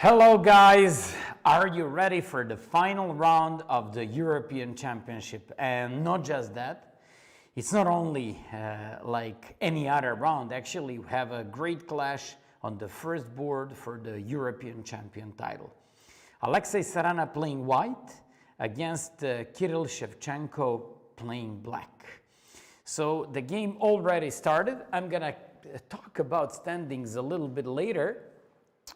Hello guys, are you ready for the final round of the European Championship? And not just that, it's not only like any other round. Actually, we have a great clash on the first board for the European champion title. Alexei Sarana playing white against Kirill Shevchenko playing black. So the game already started. I'm gonna talk about standings a little bit later.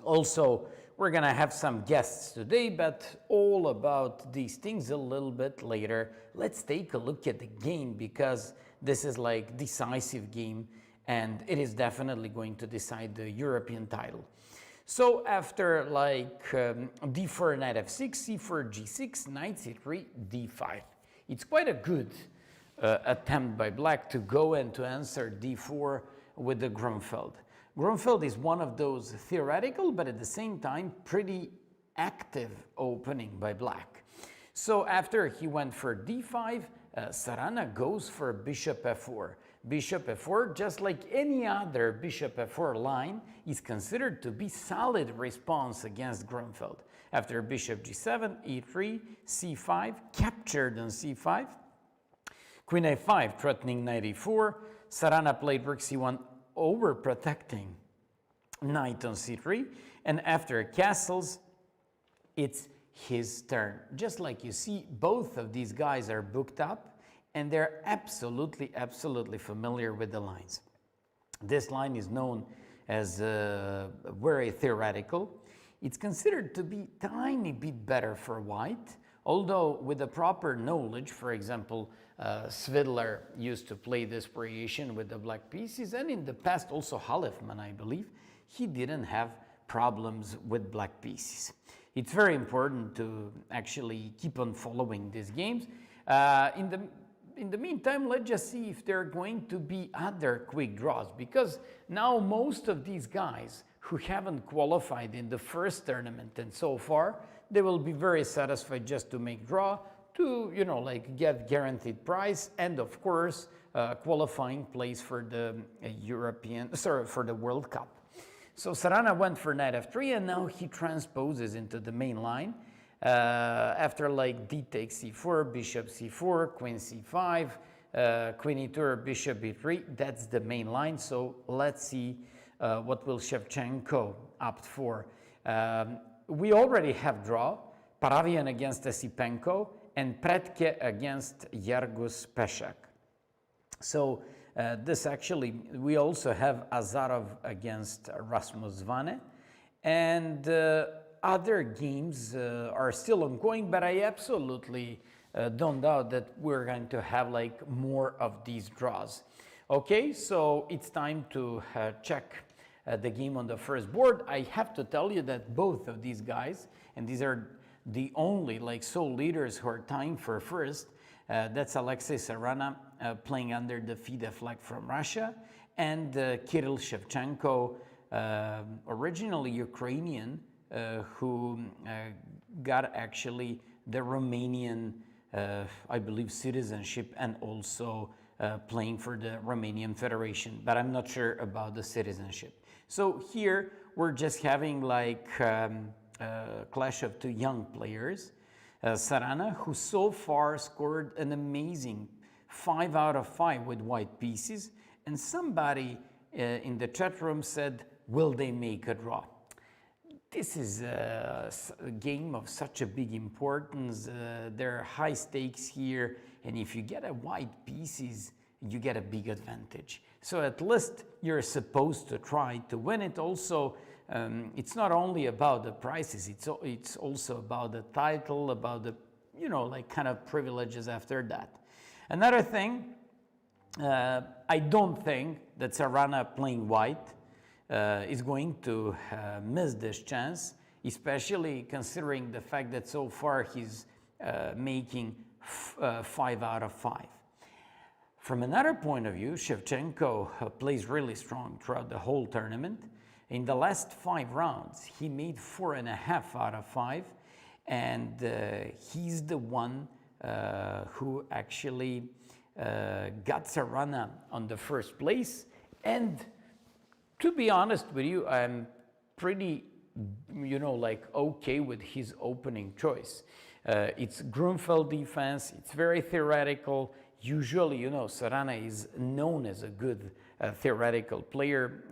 Also, we're gonna have some guests today, but all about these things a little bit later. Let's take a look at the game because this is like decisive game and it is definitely going to decide the European title. So after like d4, knight f6, c4, g6, knight c3, d5. It's quite a good attempt by black to go and to answer d4 with the Grunfeld. Grunfeld is one of those theoretical, but at the same time, pretty active opening by black. So after he went for d5, Sarana goes for bishop f4. Bishop f4, just like any other bishop f4 line, is considered to be solid response against Grunfeld. After bishop g7, e3, c5, captured on c5, queen a5, threatening knight e4, Sarana played rook c1, overprotecting knight on c3, and after castles it's his turn. Just like you see, both of these guys are booked up and they're absolutely familiar with the lines. This line is known as very theoretical. It's considered to be tiny bit better for white, although with the proper knowledge. For example, Svidler used to play this variation with the black pieces, and in the past also Halefman, I believe, he didn't have problems with black pieces. It's very important to actually keep on following these games. In the meantime, let's just see if there are going to be other quick draws, because now most of these guys who haven't qualified in the first tournament and so far, they will be very satisfied just to make draw, to, you know, like get guaranteed prize, and of course qualifying place for the for the World Cup. So Sarana went for knight f3, and now he transposes into the main line after like d takes c4, bishop c4, queen c5, queen e2, bishop e3. That's the main line. So let's see what will Shevchenko opt for. We already have draw, Paravian against Esipenko, and Pretke against Yargus Peshak. So this actually, we also have Azarov against Rasmus Vane, and other games are still ongoing, but I absolutely don't doubt that we're going to have like more of these draws. Okay, so it's time to check the game on the first board. I have to tell you that both of these guys, and these are the only like sole leaders who are tying for first, that's Alexei Sarana playing under the FIDE flag from Russia, and Kirill Shevchenko, originally Ukrainian, who got actually the Romanian, I believe, citizenship, and also playing for the Romanian Federation, but I'm not sure about the citizenship. So here we're just having like clash of two young players. Sarana, who so far scored an amazing 5 out of 5 with white pieces, and somebody in the chat room said, will they make a draw? This is a game of such a big importance. There are high stakes here, and if you get a white pieces, you get a big advantage. So at least you're supposed to try to win it. Also, it's not only about the prizes, it's also about the title, about the, you know, like kind of privileges after that. Another thing, I don't think that Sarana playing white is going to miss this chance, especially considering the fact that so far he's making 5 out of 5. From another point of view, Shevchenko plays really strong throughout the whole tournament. In the last 5 rounds, he made 4.5 out of 5, and he's the one who actually got Sarana on the first place. And to be honest with you, I'm pretty you know, like okay with his opening choice. It's Grunfeld defense, it's very theoretical. Usually, you know, Serrano is known as a good theoretical player,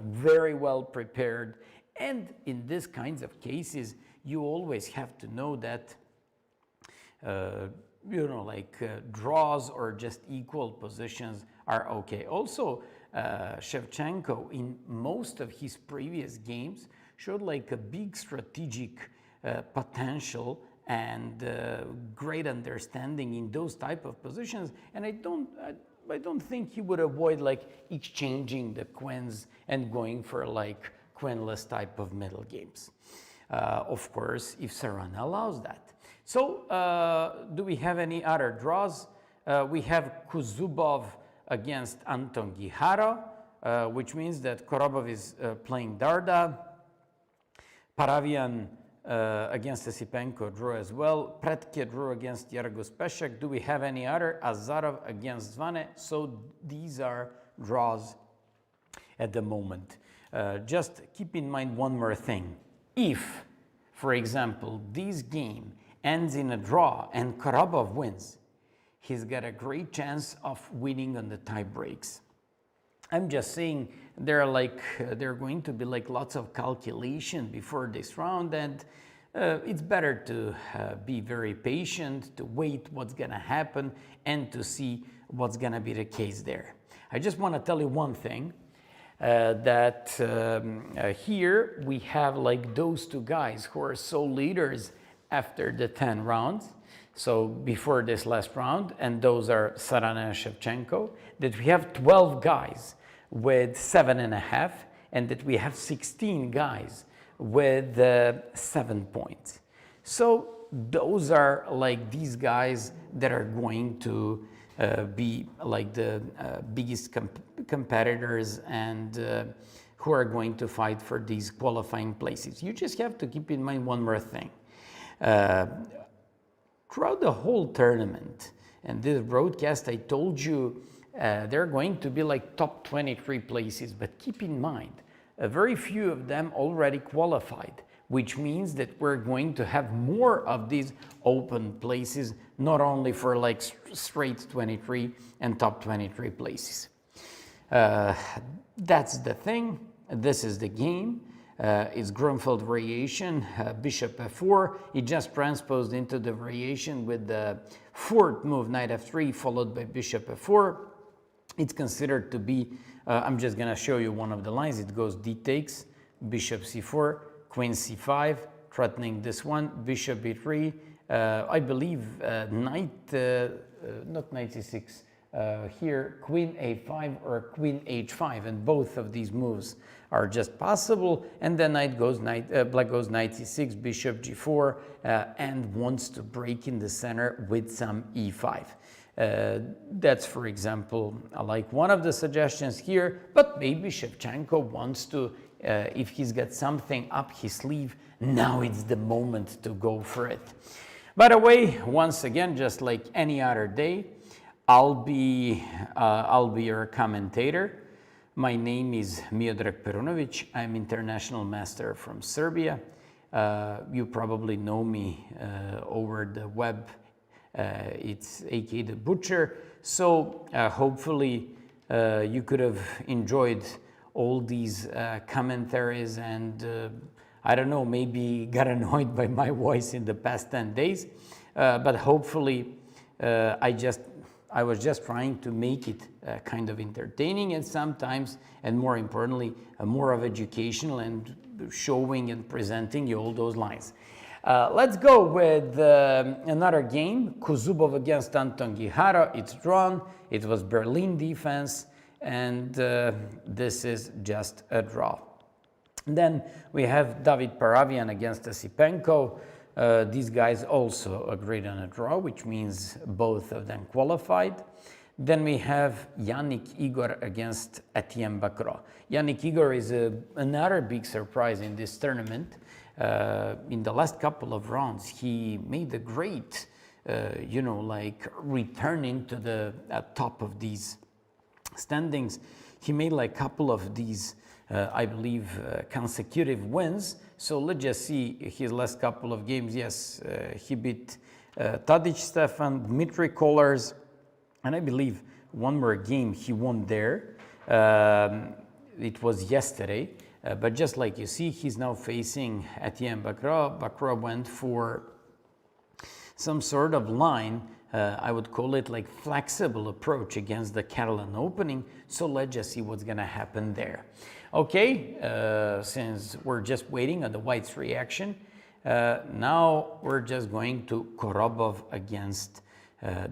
very well prepared. And in these kinds of cases, you always have to know that, you know, like draws or just equal positions are okay. Also, Shevchenko, in most of his previous games, showed like a big strategic potential and great understanding in those type of positions. And I don't think he would avoid like exchanging the queens and going for like queenless type of middle games. Of course, if Serrano allows that. So, do we have any other draws? We have Kuzubov against Anton Giharo, which means that Korobov is playing Darda. Paravian against Esipenko drew as well. Pretke drew against Yargus Peshek. Do we have any other? Azarov against Zvane. So these are draws at the moment. Just keep in mind one more thing. If, for example, this game ends in a draw and Korobov wins, he's got a great chance of winning on the tie breaks. I'm just saying there are going to be like lots of calculation before this round, and it's better to be very patient, to wait what's gonna happen and to see what's gonna be the case there. I just want to tell you one thing, that here we have like those two guys who are sole leaders after the 10 rounds. So before this last round, and those are Serrano and Shevchenko, that we have 12 guys with 7.5, and that we have 16 guys with 7 points. So those are like these guys that are going to be like the biggest competitors and who are going to fight for these qualifying places. You just have to keep in mind one more thing. Throughout the whole tournament and this broadcast, I told you there are going to be like top 23 places, but keep in mind, a very few of them already qualified, which means that we're going to have more of these open places, not only for like straight 23 and top 23 places. That's the thing. This is the game. It's Grunfeld variation, bishop f4. It just transposed into the variation with the fourth move, knight f3, followed by bishop f4. It's considered to be, I'm just going to show you one of the lines. It goes d takes, bishop c4, queen c5, threatening this one, bishop b3. I believe knight, not knight c6, here queen a5 or queen h5, and both of these moves are just possible. And then black goes knight e6, bishop g4, and wants to break in the center with some e5. That's, for example, like one of the suggestions here, but maybe Shevchenko wants to, if he's got something up his sleeve, now it's the moment to go for it. By the way, once again, just like any other day, I'll be your commentator. My name is Miodrag Perunovic. I'm international master from Serbia. You probably know me over the web. It's AK the Butcher. So hopefully you could have enjoyed all these commentaries and I don't know, maybe got annoyed by my voice in the past 10 days. But hopefully I was just trying to make it kind of entertaining and sometimes, and more importantly, more of educational and showing and presenting you all those lines. Let's go with another game, Kuzubov against Anton Giharo. It's drawn. It was Berlin defense, and this is just a draw. Then we have David Paravian against Esipenko. These guys also agreed on a draw, which means both of them qualified. Then we have Yannick Igor against Etienne Bacro. Yannick Igor is another big surprise in this tournament. In the last couple of rounds, he made a great, like returning to the top of these standings. He made like a couple of these I believe, consecutive wins. So let's just see his last couple of games. Yes, he beat Tadic Stefan, Dmitry Kollars, and I believe one more game he won there. It was yesterday. But just like you see, he's now facing Etienne Bacra. Bacra went for some sort of line, I would call it like flexible approach against the Catalan opening. So let's just see what's going to happen there. Okay, since we're just waiting on the whites reaction, now we're just going to Korobov against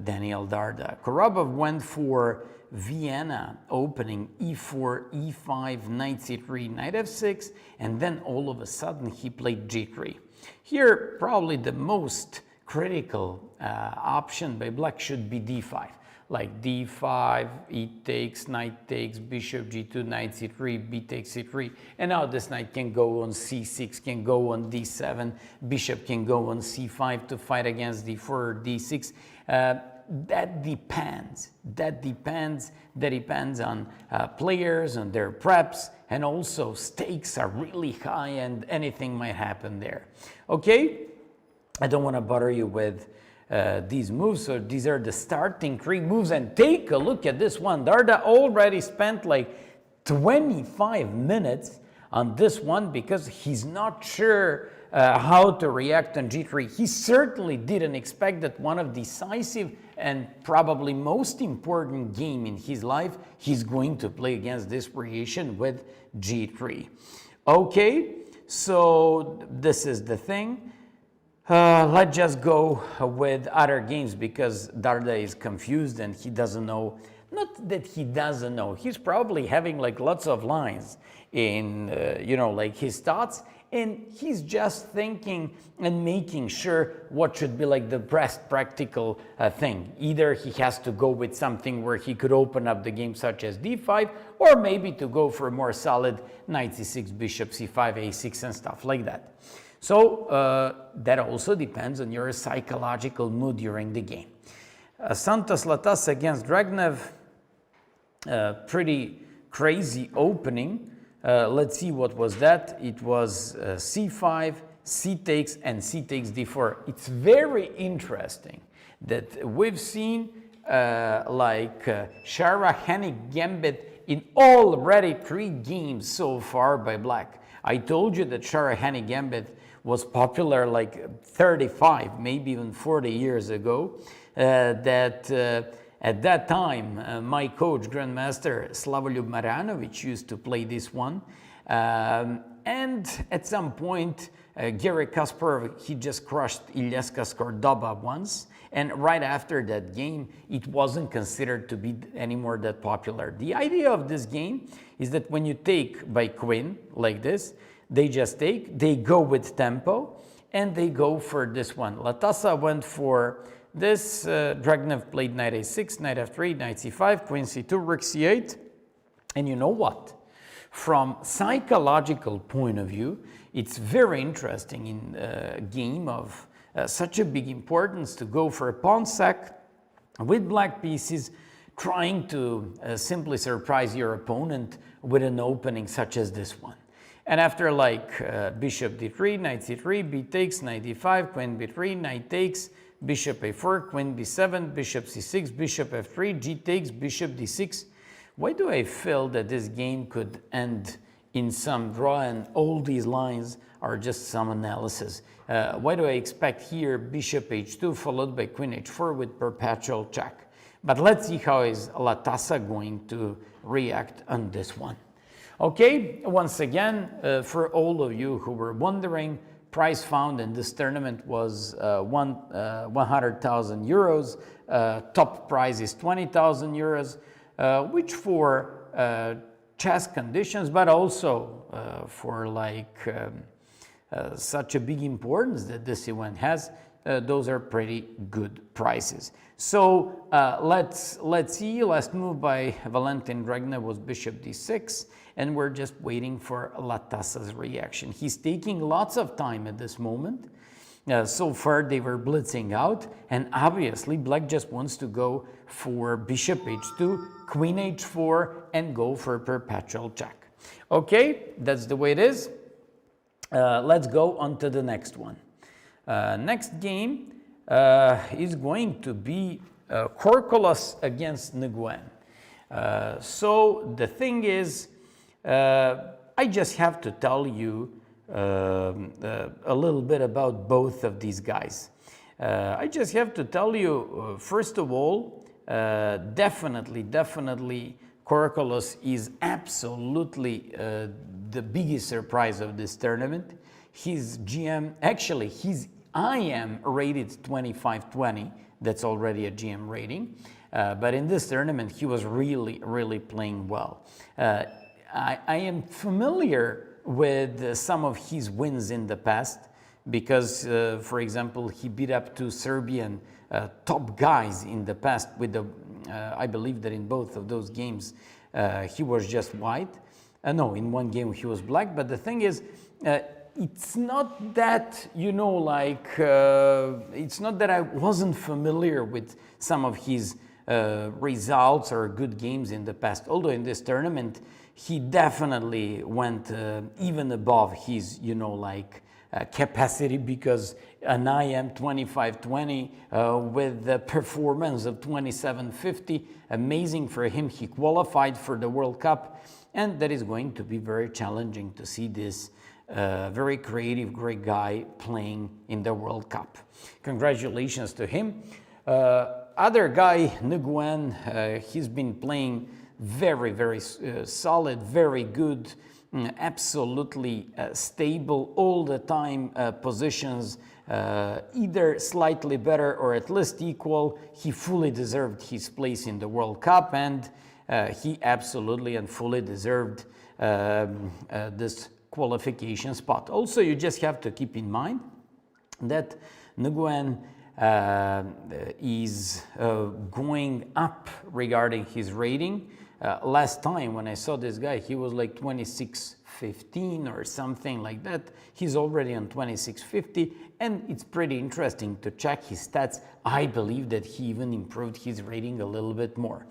Daniel Darda. Korobov went for Vienna opening e4, e5, knight c3, knight f6, and then all of a sudden he played g3. Here, probably the most critical option by black should be d5. Like d5, e takes, knight takes, bishop g2, knight c3, b takes c3, and now this knight can go on c6, can go on d7, bishop can go on c5 to fight against d4 or d6. That depends on players and their preps, and also stakes are really high and anything might happen there. Okay, I don't want to bother you with these moves, so these are the starting 3 moves, and take a look at this one. Darda already spent like 25 minutes on this one because he's not sure how to react on g3. He certainly didn't expect that one of decisive and probably most important game in his life, he's going to play against this variation with g3. Okay, so this is the thing. Let's just go with other games because Darda is confused and he doesn't know. Not that he doesn't know, he's probably having like lots of lines in, like his thoughts, and he's just thinking and making sure what should be like the best practical thing. Either he has to go with something where he could open up the game such as d5, or maybe to go for a more solid knight c6, bishop c5, a6 and stuff like that. So that also depends on your psychological mood during the game. Santos Latas against Dragnev, pretty crazy opening. Let's see what was that. It was c5, c takes, and c takes d4. It's very interesting that we've seen Shara-Hennig Gambit in already 3 games so far by black. I told you that Shara-Hennig Gambit was popular like 35, maybe even 40 years ago. At that time, my coach, Grandmaster Slavoljub Marjanovic, used to play this one. And at some point, Garry Kasparov, he just crushed Ilyaska Skordoba once. And right after that game, it wasn't considered to be anymore that popular. The idea of this game is that when you take by queen like this, they just take, they go with tempo, and they go for this one. Latasa went for this, Dragnev played knight a6, knight f3, knight c5, queen c2, rook c8. And you know what? From psychological point of view, it's very interesting in a game of such a big importance to go for a pawn sack with black pieces, trying to simply surprise your opponent with an opening such as this one. And after like bishop d3, knight c3, b takes, knight d5, queen b3, knight takes, bishop a4, queen b7, bishop c6, bishop f3, g takes, bishop d6. Why do I feel that this game could end in some draw and all these lines are just some analysis? Why do I expect here bishop h2 followed by queen h4 with perpetual check? But let's see how is Latasa going to react on this one. Okay, once again, for all of you who were wondering, prize found in this tournament was 100,000 euros. Top prize is 20,000 euros, which for chess conditions, but also for like such a big importance that this event has, those are pretty good prizes. So let's see. Last move by Valentin Dragnev was bishop d6, and we're just waiting for Latasa's reaction. He's taking lots of time at this moment. So far they were blitzing out, and obviously black just wants to go for bishop h2, queen h4, and go for perpetual check. Okay, that's the way it is. Let's go on to the next one. Next game is going to be Korkolos against Nguyen. So the thing is, I just have to tell you a little bit about both of these guys. I just have to tell you, first of all, definitely Korkolos is absolutely the biggest surprise of this tournament. His GM, actually his IM rated 25-20, that's already a GM rating, but in this tournament he was really playing well. I am familiar with some of his wins in the past because, for example, he beat up two Serbian top guys in the past with the, I believe that in both of those games he was just white. No, in one game he was black, but the thing is, it's not that, you know, like, it's not that I wasn't familiar with some of his results or good games in the past, although in this tournament he definitely went even above his, you know, like capacity, because an IM 25-20 with the performance of 27-50, amazing for him. He qualified for the World Cup, and that is going to be very challenging to see this very creative, great guy playing in the World Cup. Congratulations to him. Other guy, Nguyen, he's been playing very solid, very good, absolutely stable all the time, positions either slightly better or at least equal. He fully deserved his place in the World Cup, and he absolutely and fully deserved this qualification spot. Also, you just have to keep in mind that Nguyen is going up regarding his rating. Last time when I saw this guy, he was like 26-15 or something like that. He's already on 26-50, and it's pretty interesting to check his stats. I believe that he even improved his rating a little bit more.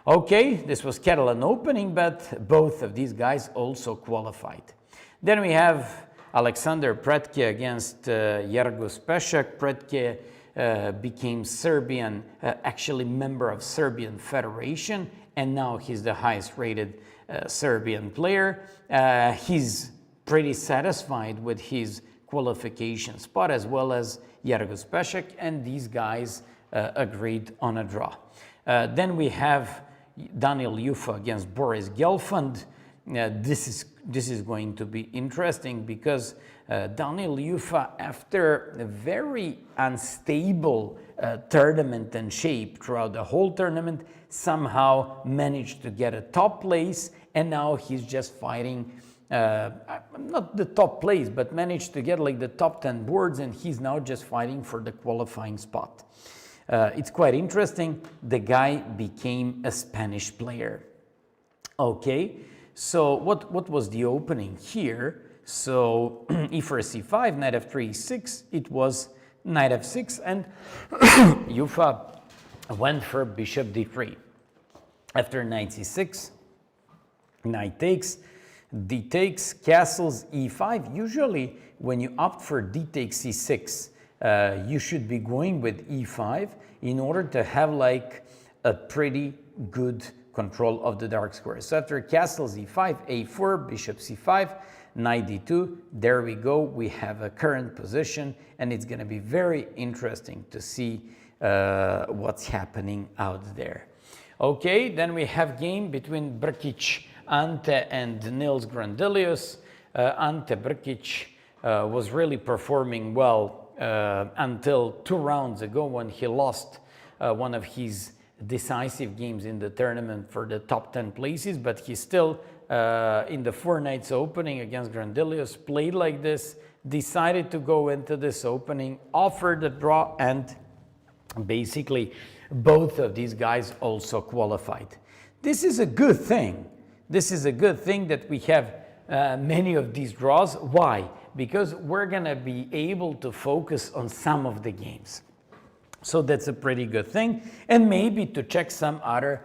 Okay, this was Catalan opening, but both of these guys also qualified. Then we have Alexander Pretke against Jergo Spešak. Pretke became Serbian, actually member of Serbian Federation, and now he's the highest rated Serbian player. He's pretty satisfied with his qualification spot, as well as Jergo Spešak, and these guys agreed on a draw. Then we have Daniel Jufa against Boris Gelfand. This is going to be interesting because Daniel Jufa, after a very unstable tournament and shape throughout the whole tournament, somehow managed to get a top place, and now he's just fighting, not the top place, but managed to get like the top 10 boards, and he's now just fighting for the qualifying spot. It's quite interesting. The guy became a Spanish player. Okay, so what was the opening here? So e4 c5, knight f3 e6, it was knight f6, and Jufa went for bishop d3. After knight c6, knight takes, d takes, castles e5. Usually when you opt for d takes c6, you should be going with e5 in order to have like a pretty good control of the dark squares. So after castles e5, a4, bishop c5, knight d2, there we go. We have a current position, and it's going to be very interesting to see what's happening out there. Okay, then we have game between Brkic Ante and Nils Grandelius. Ante Brkic was really performing well until 2 rounds ago when he lost one of his decisive games in the tournament for the top 10 places, but he still in the 4 nights opening against Grandelius played like this, decided to go into this opening, offered a draw, and basically both of these guys also qualified. This is a good thing. This is a good thing that we have many of these draws. Why? Because we're gonna be able to focus on some of the games. So that's a pretty good thing, and maybe to check some other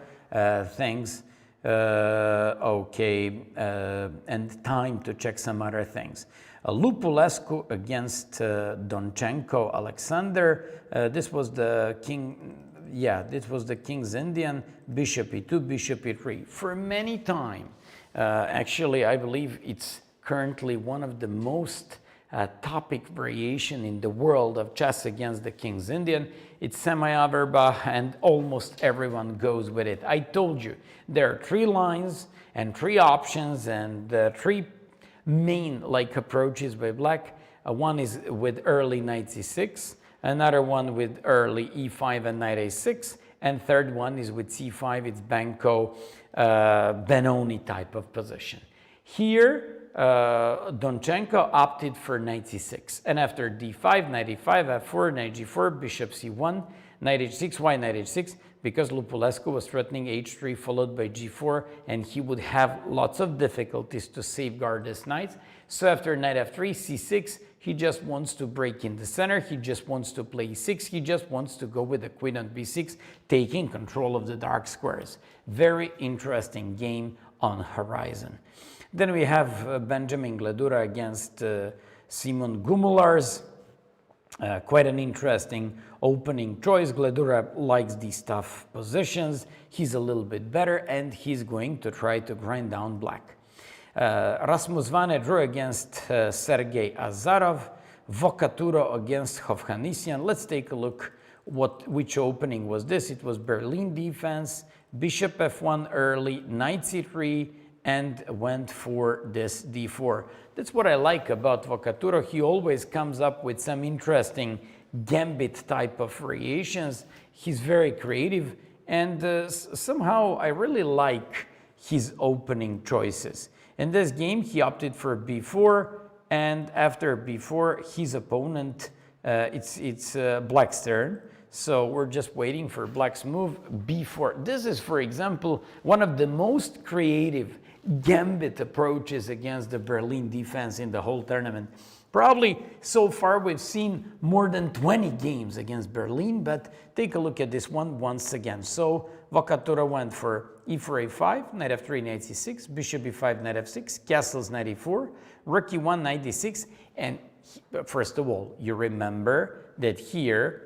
things Okay, and time to check some other things. Lupulescu against Donchenko Alexander. This was the king. Yeah, this was the King's Indian. Bishop e2, bishop e3. For many time, actually, I believe it's currently one of the most topic variation in the world of chess against the King's Indian. It's semi-Averba and almost everyone goes with it. I told you, there are 3 lines and 3 options and 3 main approaches by black. One is with early knight c6, another one with early e5 and knight a6, and third one is with c5. It's Benko Benoni type of position. Here Donchenko opted for knight c6, and after d5, knight e5, f4, knight g4, bishop c1, knight h6. Why knight h6? Because Lupulescu was threatening h3 followed by g4, and he would have lots of difficulties to safeguard his knights. So after knight f3, c6, he just wants to break in the center, he just wants to play e6, he just wants to go with the queen on b6, taking control of the dark squares. Very interesting game on horizon. Then we have Benjamin Gledura against Simon Gumulars. Quite an interesting opening choice. Gledura likes these tough positions. He's a little bit better, and he's going to try to grind down black. Rasmus Vane drew against Sergei Azarov. Vocaturo against Hovhannisyan. Let's take a look which opening was this. It was Berlin defense, bishop f1 early, knight c3, and went for this d4. That's what I like about Vocaturo. He always comes up with some interesting Gambit type of variations. He's very creative, and somehow I really like his opening choices. In this game, he opted for b4, and after b4, his opponent, it's black's turn. So we're just waiting for black's move, b4. This is, for example, one of the most creative Gambit approaches against the Berlin defense in the whole tournament. Probably so far we've seen more than 20 games against Berlin, but take a look at this one once again. So Vocaturo went for e4, a5, knight f3, knight c6, bishop e5, knight f6, castles knight e4, rook e1, knight d6, and first of all, you remember that here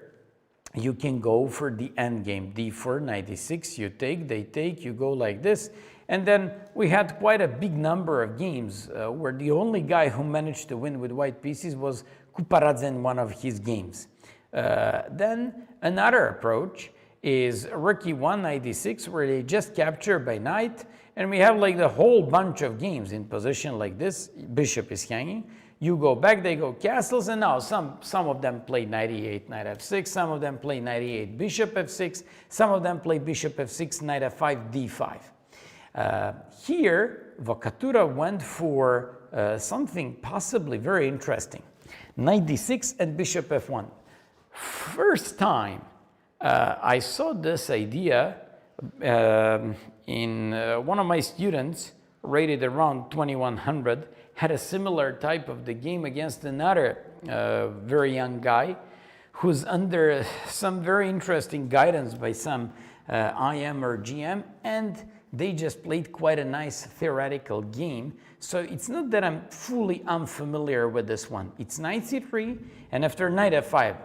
you can go for the endgame, d4, knight d6, you take, they take, you go like this. And then we had quite a big number of games where the only guy who managed to win with white pieces was Kuparadze in one of his games. Then another approach is rook e1, knight d6, where they just capture by knight, and we have the whole bunch of games in position like this. Bishop is hanging. You go back, they go castles, and now some of them play knight e8, knight f6, some of them play knight e8, bishop f6, some of them play bishop f6, knight f5, d5. Here, Vocaturo went for something possibly very interesting. Knight d6 and bishop f1. First time I saw this idea in one of my students, rated around 2100, had a similar type of the game against another very young guy who's under some very interesting guidance by some IM or GM, and they just played quite a nice theoretical game. So it's not that I'm fully unfamiliar with this one. It's knight c3, and after knight f5,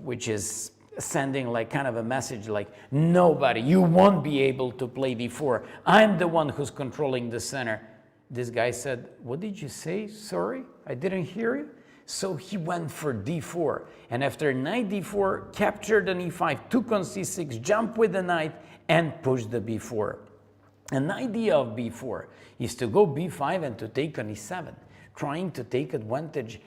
which is sending kind of a message like, nobody, you won't be able to play d4. I'm the one who's controlling the center. This guy said, what did you say? Sorry, I didn't hear you. So he went for d4, and after knight d4, captured an e5, took on c6, jump with the knight, and push the b4. An idea of b4 is to go b5 and to take on e7, trying to take advantage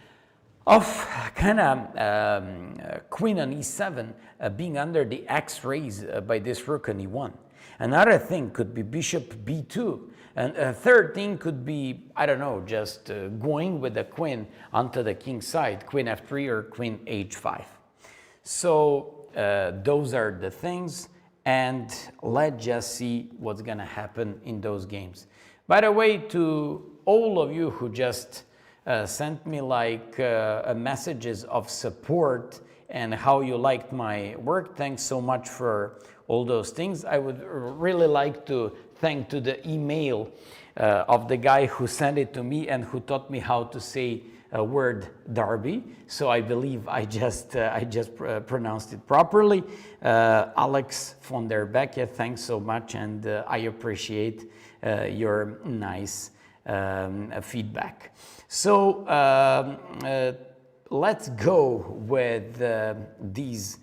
of kind of queen on e7 being under the x-rays by this rook on e1. Another thing could be bishop b2. And a third thing could be, I don't know, just going with the queen onto the king's side, queen f3 or queen h5. So those are the things, and let's just see what's going to happen in those games. By the way, to all of you who just sent me messages of support and how you liked my work, thanks so much for all those things. I would really like to thank to the email of the guy who sent it to me and who taught me how to say word derby. So I believe I just pronounced it properly. Alex von der Becke, thanks so much, and I appreciate your nice feedback. So let's go with these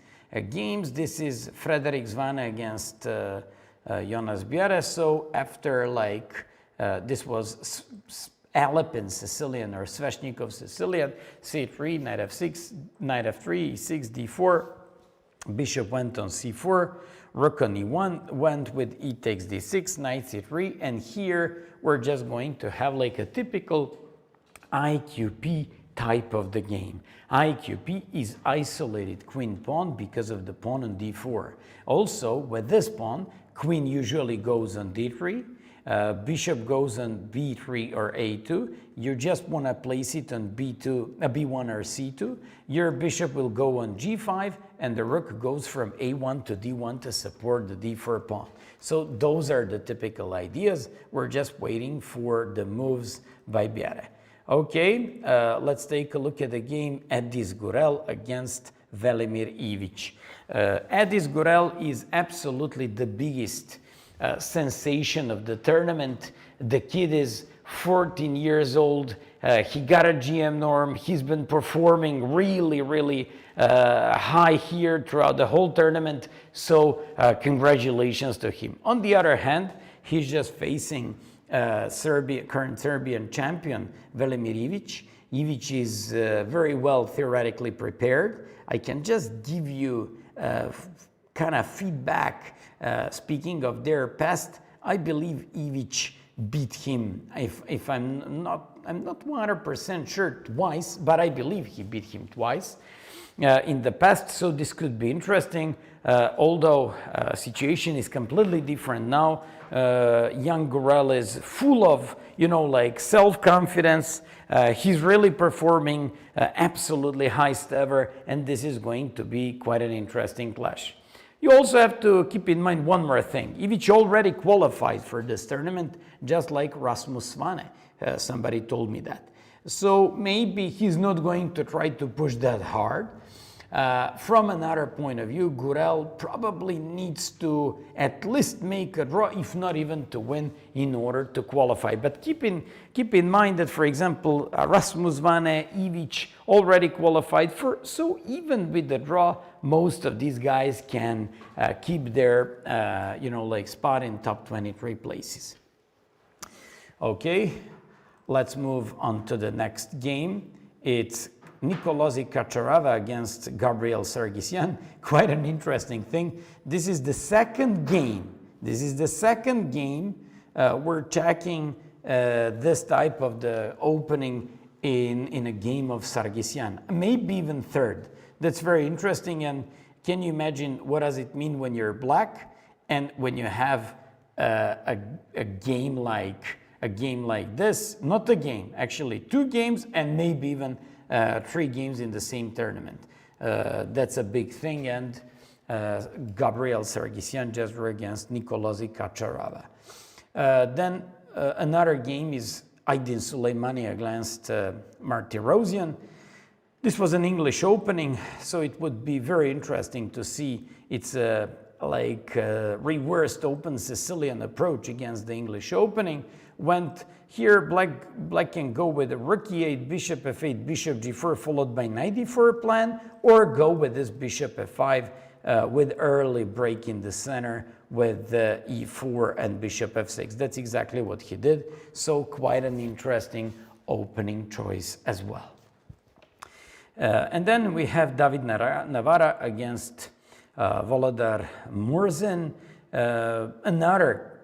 games. This is Frederick Svane against Jonas Bjerre. So after this was Alpin Sicilian or Sveshnikov Sicilian, c3, knight f6, knight f3, e6, d4, bishop went on c4, rook on e1, went with e takes d6, knight c3, and here we're just going to have like a typical IQP type of the game. IQP is isolated queen pawn because of the pawn on d4. Also, with this pawn, queen usually goes on d3, bishop goes on b3 or a2. You just want to place it on b2, b1 or c2. Your bishop will go on g5, and the rook goes from a1 to d1 to support the d4 pawn. So those are the typical ideas. We're just waiting for the moves by Bjerre. Okay, let's take a look at the game. Edis Gurel against Velimir Ivic. Edis Gurel is absolutely the biggest sensation of the tournament. The kid is 14 years old. He got a GM norm. He's been performing really high here throughout the whole tournament. So congratulations to him. On the other hand, he's just facing Serbia, current Serbian champion Velimir Ivic. Ivic is very well theoretically prepared. I can just give you kind of feedback. Speaking of their past, I believe Ivic beat him. If I'm not 100% sure twice, but I believe he beat him twice in the past. So this could be interesting. Although situation is completely different now. Young Gurel is full of, self-confidence. He's really performing absolutely highest ever, and this is going to be quite an interesting clash. You also have to keep in mind one more thing. Ivic already qualified for this tournament, just like Rasmus Svane. Somebody told me that. So maybe he's not going to try to push that hard. From another point of view, Gurel probably needs to at least make a draw, if not even to win, in order to qualify. But keep in mind that, for example, Rasmus Svane, Ivic already qualified for, so even with the draw, most of these guys can keep their, spot in top 23 places. Okay, let's move on to the next game. It's Nicolosi Kaczmarova against Gabriel Sargsyan. Quite an interesting thing. This is the second game. We're checking this type of the opening in a game of Sargsyan. Maybe even third. That's very interesting. And can you imagine what does it mean when you're black and when you have a game like this? Not a game, actually 2 games and maybe even 3 games in the same tournament. That's a big thing, and Gabriel Sargsyan just drew against Nicolosi Kaczmarova. Then another game is Aydin Suleimani against Martirosyan. This was an English opening, so it would be very interesting to see. It's a reversed open Sicilian approach against the English opening. Went here, black can go with a rook e8, bishop f8, bishop g4, followed by knight d4 plan, or go with this bishop f5 with early break in the center with e4 and bishop f6. That's exactly what he did. So quite an interesting opening choice as well. And then we have David Navarra against Volodar Murzin. Another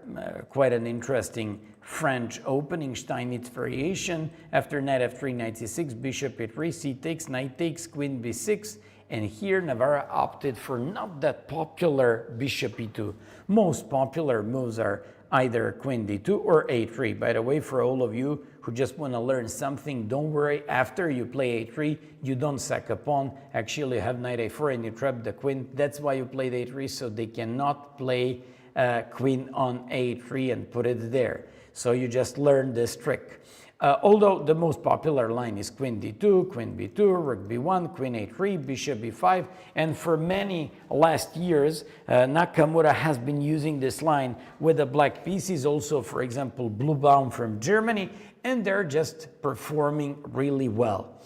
quite an interesting French opening, Steinitz variation. After knight f3, knight c6, bishop e3, c takes, knight takes, queen b6. And here Navarra opted for not that popular bishop e2. Most popular moves are either queen d2 or a3. By the way, for all of you who just want to learn something, don't worry. After you play a3, you don't sack a pawn. Actually, you have knight a4 and you trap the queen. That's why you played a3, so they cannot play queen on a3 and put it there. So you just learn this trick. Although the most popular line is queen d2, queen b2, rook b1, queen a3, bishop b5, and for many last years, Nakamura has been using this line with the black pieces, also, for example, Bluebaum from Germany, and they're just performing really well.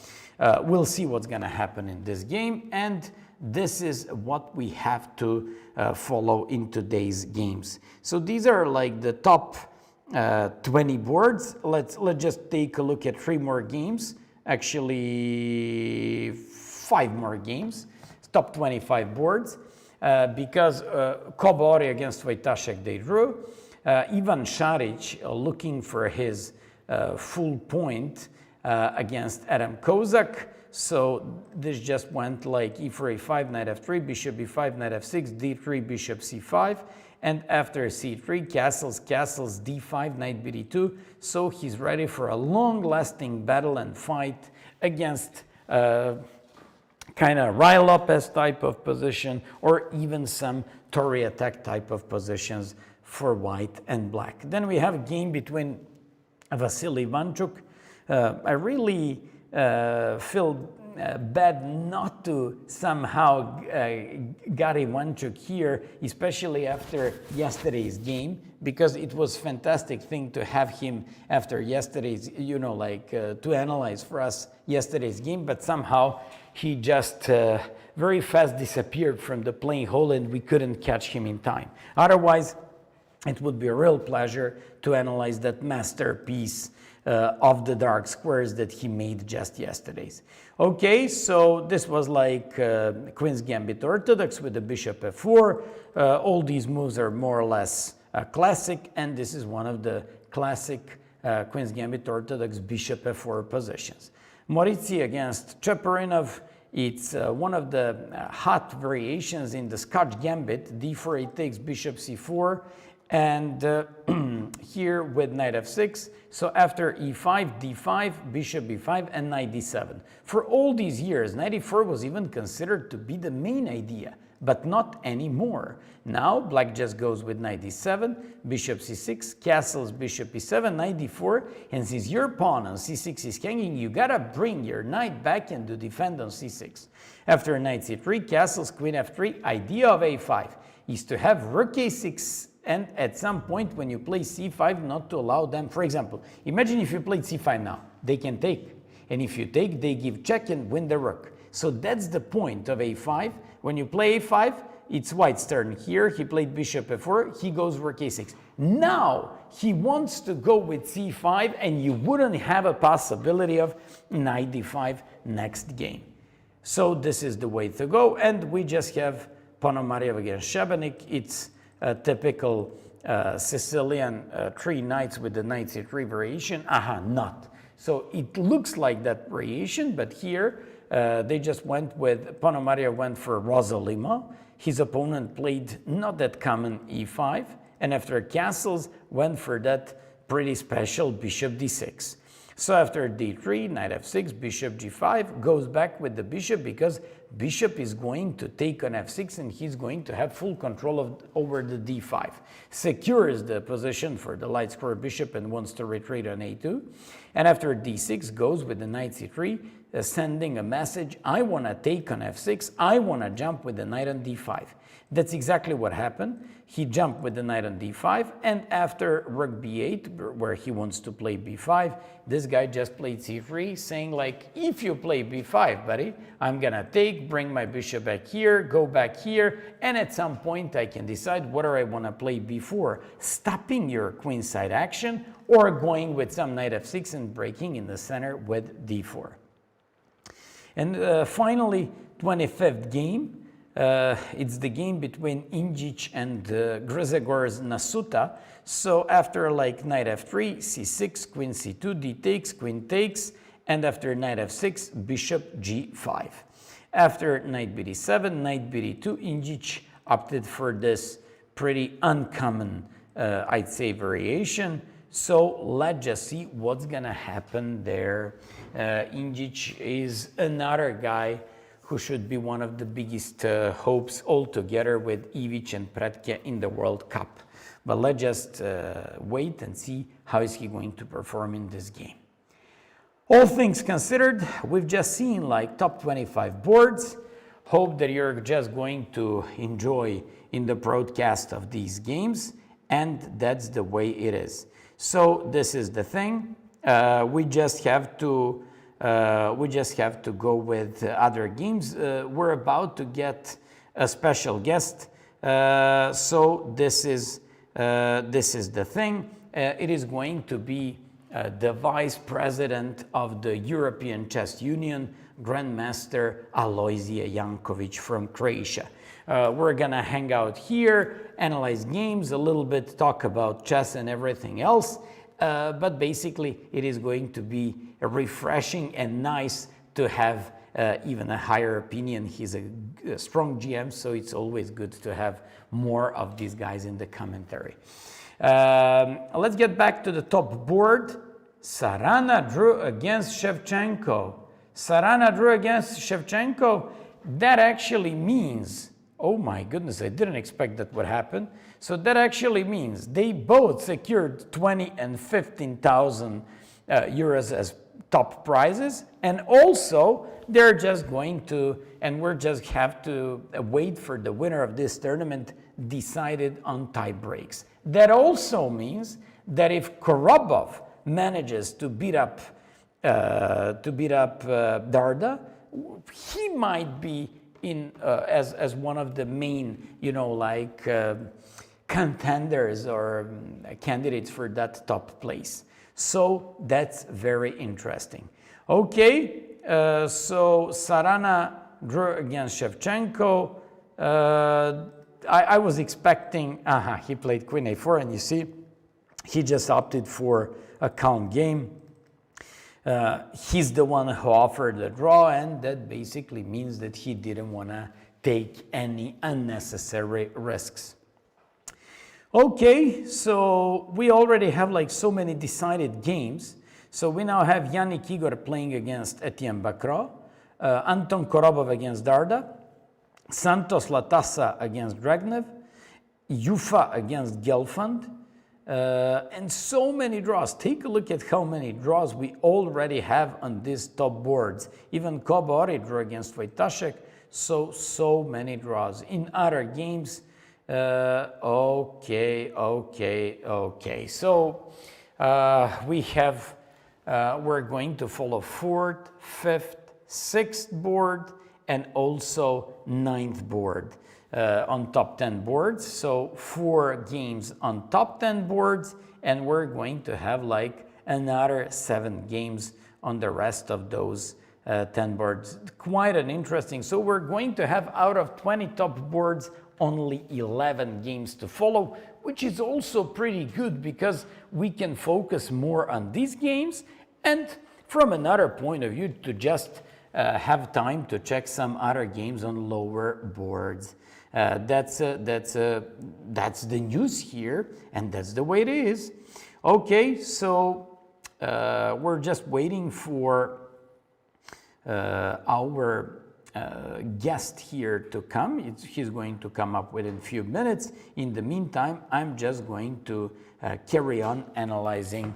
We'll see what's going to happen in this game, and this is what we have to follow in today's games. So these are like the top 20 boards. Let's just take a look at 3 more games, actually 5 more games, top 25 boards, because Kobori against Wojtaszek they drew, Ivan Šarić looking for his full point against Adam Kozak. So this just went like e4, a5, knight f3, bishop b5, knight f6, d3, bishop c5, and after c3, castles, castles, d5, knight bd2. So he's ready for a long-lasting battle and fight against kind of Rai Lopez type of position, or even some Tory attack type of positions for white and black. Then we have a game between Vasily Ivanchuk. I really feel bad not to somehow got Ivanchuk here, especially after yesterday's game, because it was a fantastic thing to have him after yesterday's, you know, like to analyze for us yesterday's game, but somehow he just very fast disappeared from the playing hole and we couldn't catch him in time. Otherwise, it would be a real pleasure to analyze that masterpiece of the dark squares that he made just yesterday's. Okay, so this was like Queen's Gambit Orthodox with the bishop f4. All these moves are more or less classic, and this is one of the classic Queen's Gambit Orthodox bishop f4 positions. Moritzi against Cheparinov. It's one of the hot variations in the Scotch Gambit. d4, it takes bishop c4, and here with knight f6. So after e5, d5, bishop b5, and knight d7. For all these years, knight e4 was even considered to be the main idea, but not anymore. Now black just goes with knight d7, bishop c6, castles, bishop e7, knight d4, and since your pawn on c6 is hanging, you gotta bring your knight back and to defend on c6. After knight c3, castles, queen f3, idea of a5 is to have rook a6, and at some point when you play c5, not to allow them, for example, imagine if you played c5 now, they can take, and if you take, they give check and win the rook. So that's the point of a5. When you play a5, it's white's turn here, he played bishop f4, he goes rook a6. Now he wants to go with c5, and you wouldn't have a possibility of knight d5 next game. So this is the way to go, and we just have Ponomarev against Shabanik. It's a typical Sicilian 3 knights with the knight c3 variation. Not. So it looks like that variation, but here they just went with, Ponomarev went for Rosalima. His opponent played not that common e5, and after castles went for that pretty special bishop d6. So after d3, knight f6, bishop g5, goes back with the bishop because bishop is going to take on f6 and he's going to have full control over the d5. Secures the position for the light square bishop and wants to retreat on a2. And after d6 goes with the knight c3, sending a message, I want to take on f6, I want to jump with the knight on d5. That's exactly what happened. He jumped with the knight on d5, and after rook b8, where he wants to play b5, this guy just played c3, saying like, if you play b5, buddy, I'm gonna take, bring my bishop back here, go back here, and at some point I can decide whether I want to play b4, stopping your queenside action, or going with some knight f6 and breaking in the center with d4. And finally, 25th game. It's the game between Injic and Grzegorz Nasuta. So after like knight f3, c6, queen c2, d takes, queen takes, and after knight f6, bishop g5. After knight bd7, knight bd2, Injic opted for this pretty uncommon, I'd say, variation. So let's just see what's gonna happen there. Injic is another guy who should be one of the biggest hopes altogether with Ivic and Pretke in the World Cup. But let's just wait and see how is he going to perform in this game. All things considered, we've just seen like top 25 boards. Hope that you're just going to enjoy in the broadcast of these games, and that's the way it is. So this is the thing. We just have to go with other games. We're about to get a special guest. So this is the thing. It is going to be the vice president of the European Chess Union, Grandmaster Alojzije Jankovic from Croatia. We're gonna hang out here, analyze games, a little bit talk about chess and everything else. But basically, it is going to be refreshing and nice to have even a higher opinion. He's a strong GM, so it's always good to have more of these guys in the commentary. Let's get back to the top board. Sarana drew against Shevchenko. Sarana drew against Shevchenko. That actually means, oh my goodness, I didn't expect that would happen. So that actually means they both secured 20 and 15,000 euros as top prizes. And also, they're just going to, and we're just have to wait for the winner of this tournament decided on tie breaks. That also means that if Korobov manages to beat up Darda, he might be in as one of the main, contenders or candidates for that top place. So that's very interesting. Okay, so Sarana drew against Shevchenko. I was expecting, he played Queen A4, and you see, he just opted for a calm game. He's the one who offered the draw, and that basically means that he didn't want to take any unnecessary risks. Okay, so we already have like so many decided games. So we now have Yannick Igor playing against Etienne Bacrot, Anton Korobov against Darda, Santos Latassa against Dragnev, Yufa against Gelfand, and so many draws. Take a look at how many draws we already have on these top boards. Even Kobori drew against Wojtaszek, so many draws. In other games, okay. So we have, we're going to follow 4th, 5th, 6th board, and also 9th board on top 10 boards. So 4 games on top 10 boards, and we're going to have like another 7 games on the rest of those 10 boards. Quite an interesting. So we're going to have out of 20 top boards only 11 games to follow, which is also pretty good because we can focus more on these games, and from another point of view to just have time to check some other games on lower boards. That's the news here, and that's the way it is. Okay, so we're just waiting for our guest here to come. He's going to come up within a few minutes. In the meantime, I'm just going to carry on analyzing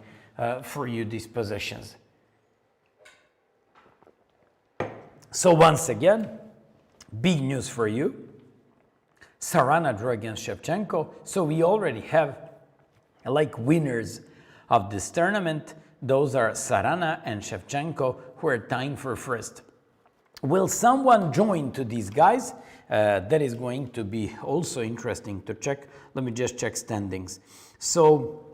for you these positions. So once again, big news for you. Sarana drew against Shevchenko. So we already have like winners of this tournament. Those are Sarana and Shevchenko, who are tying for first. Will someone join to these guys? That is going to be also interesting to check. Let me just check standings. So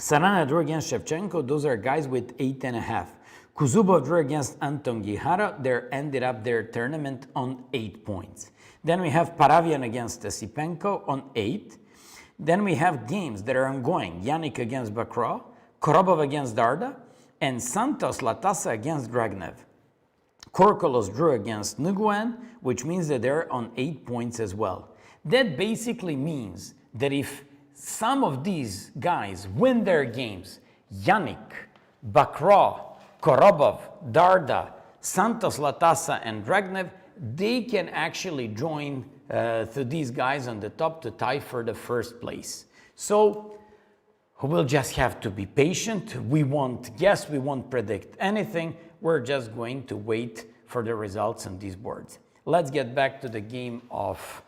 Sarana drew against Shevchenko. Those are guys with 8.5. Kuzubov drew against Anton Gihara. They ended up their tournament on 8 points. Then we have Paravian against Sipenko on 8. Then we have games that are ongoing. Yannick against Bacrot, Korobov against Darda, and Santos Latassa against Dragnev. Korkolos drew against Nguyen, which means that they're on 8 points as well. That basically means that if some of these guys win their games, Yannick, Bakra, Korobov, Darda, Santos, Latasa, and Dragnev, they can actually join to these guys on the top to tie for the first place. So we'll just have to be patient. We won't guess, we won't predict anything. We're just going to wait for the results on these boards. Let's get back to the game of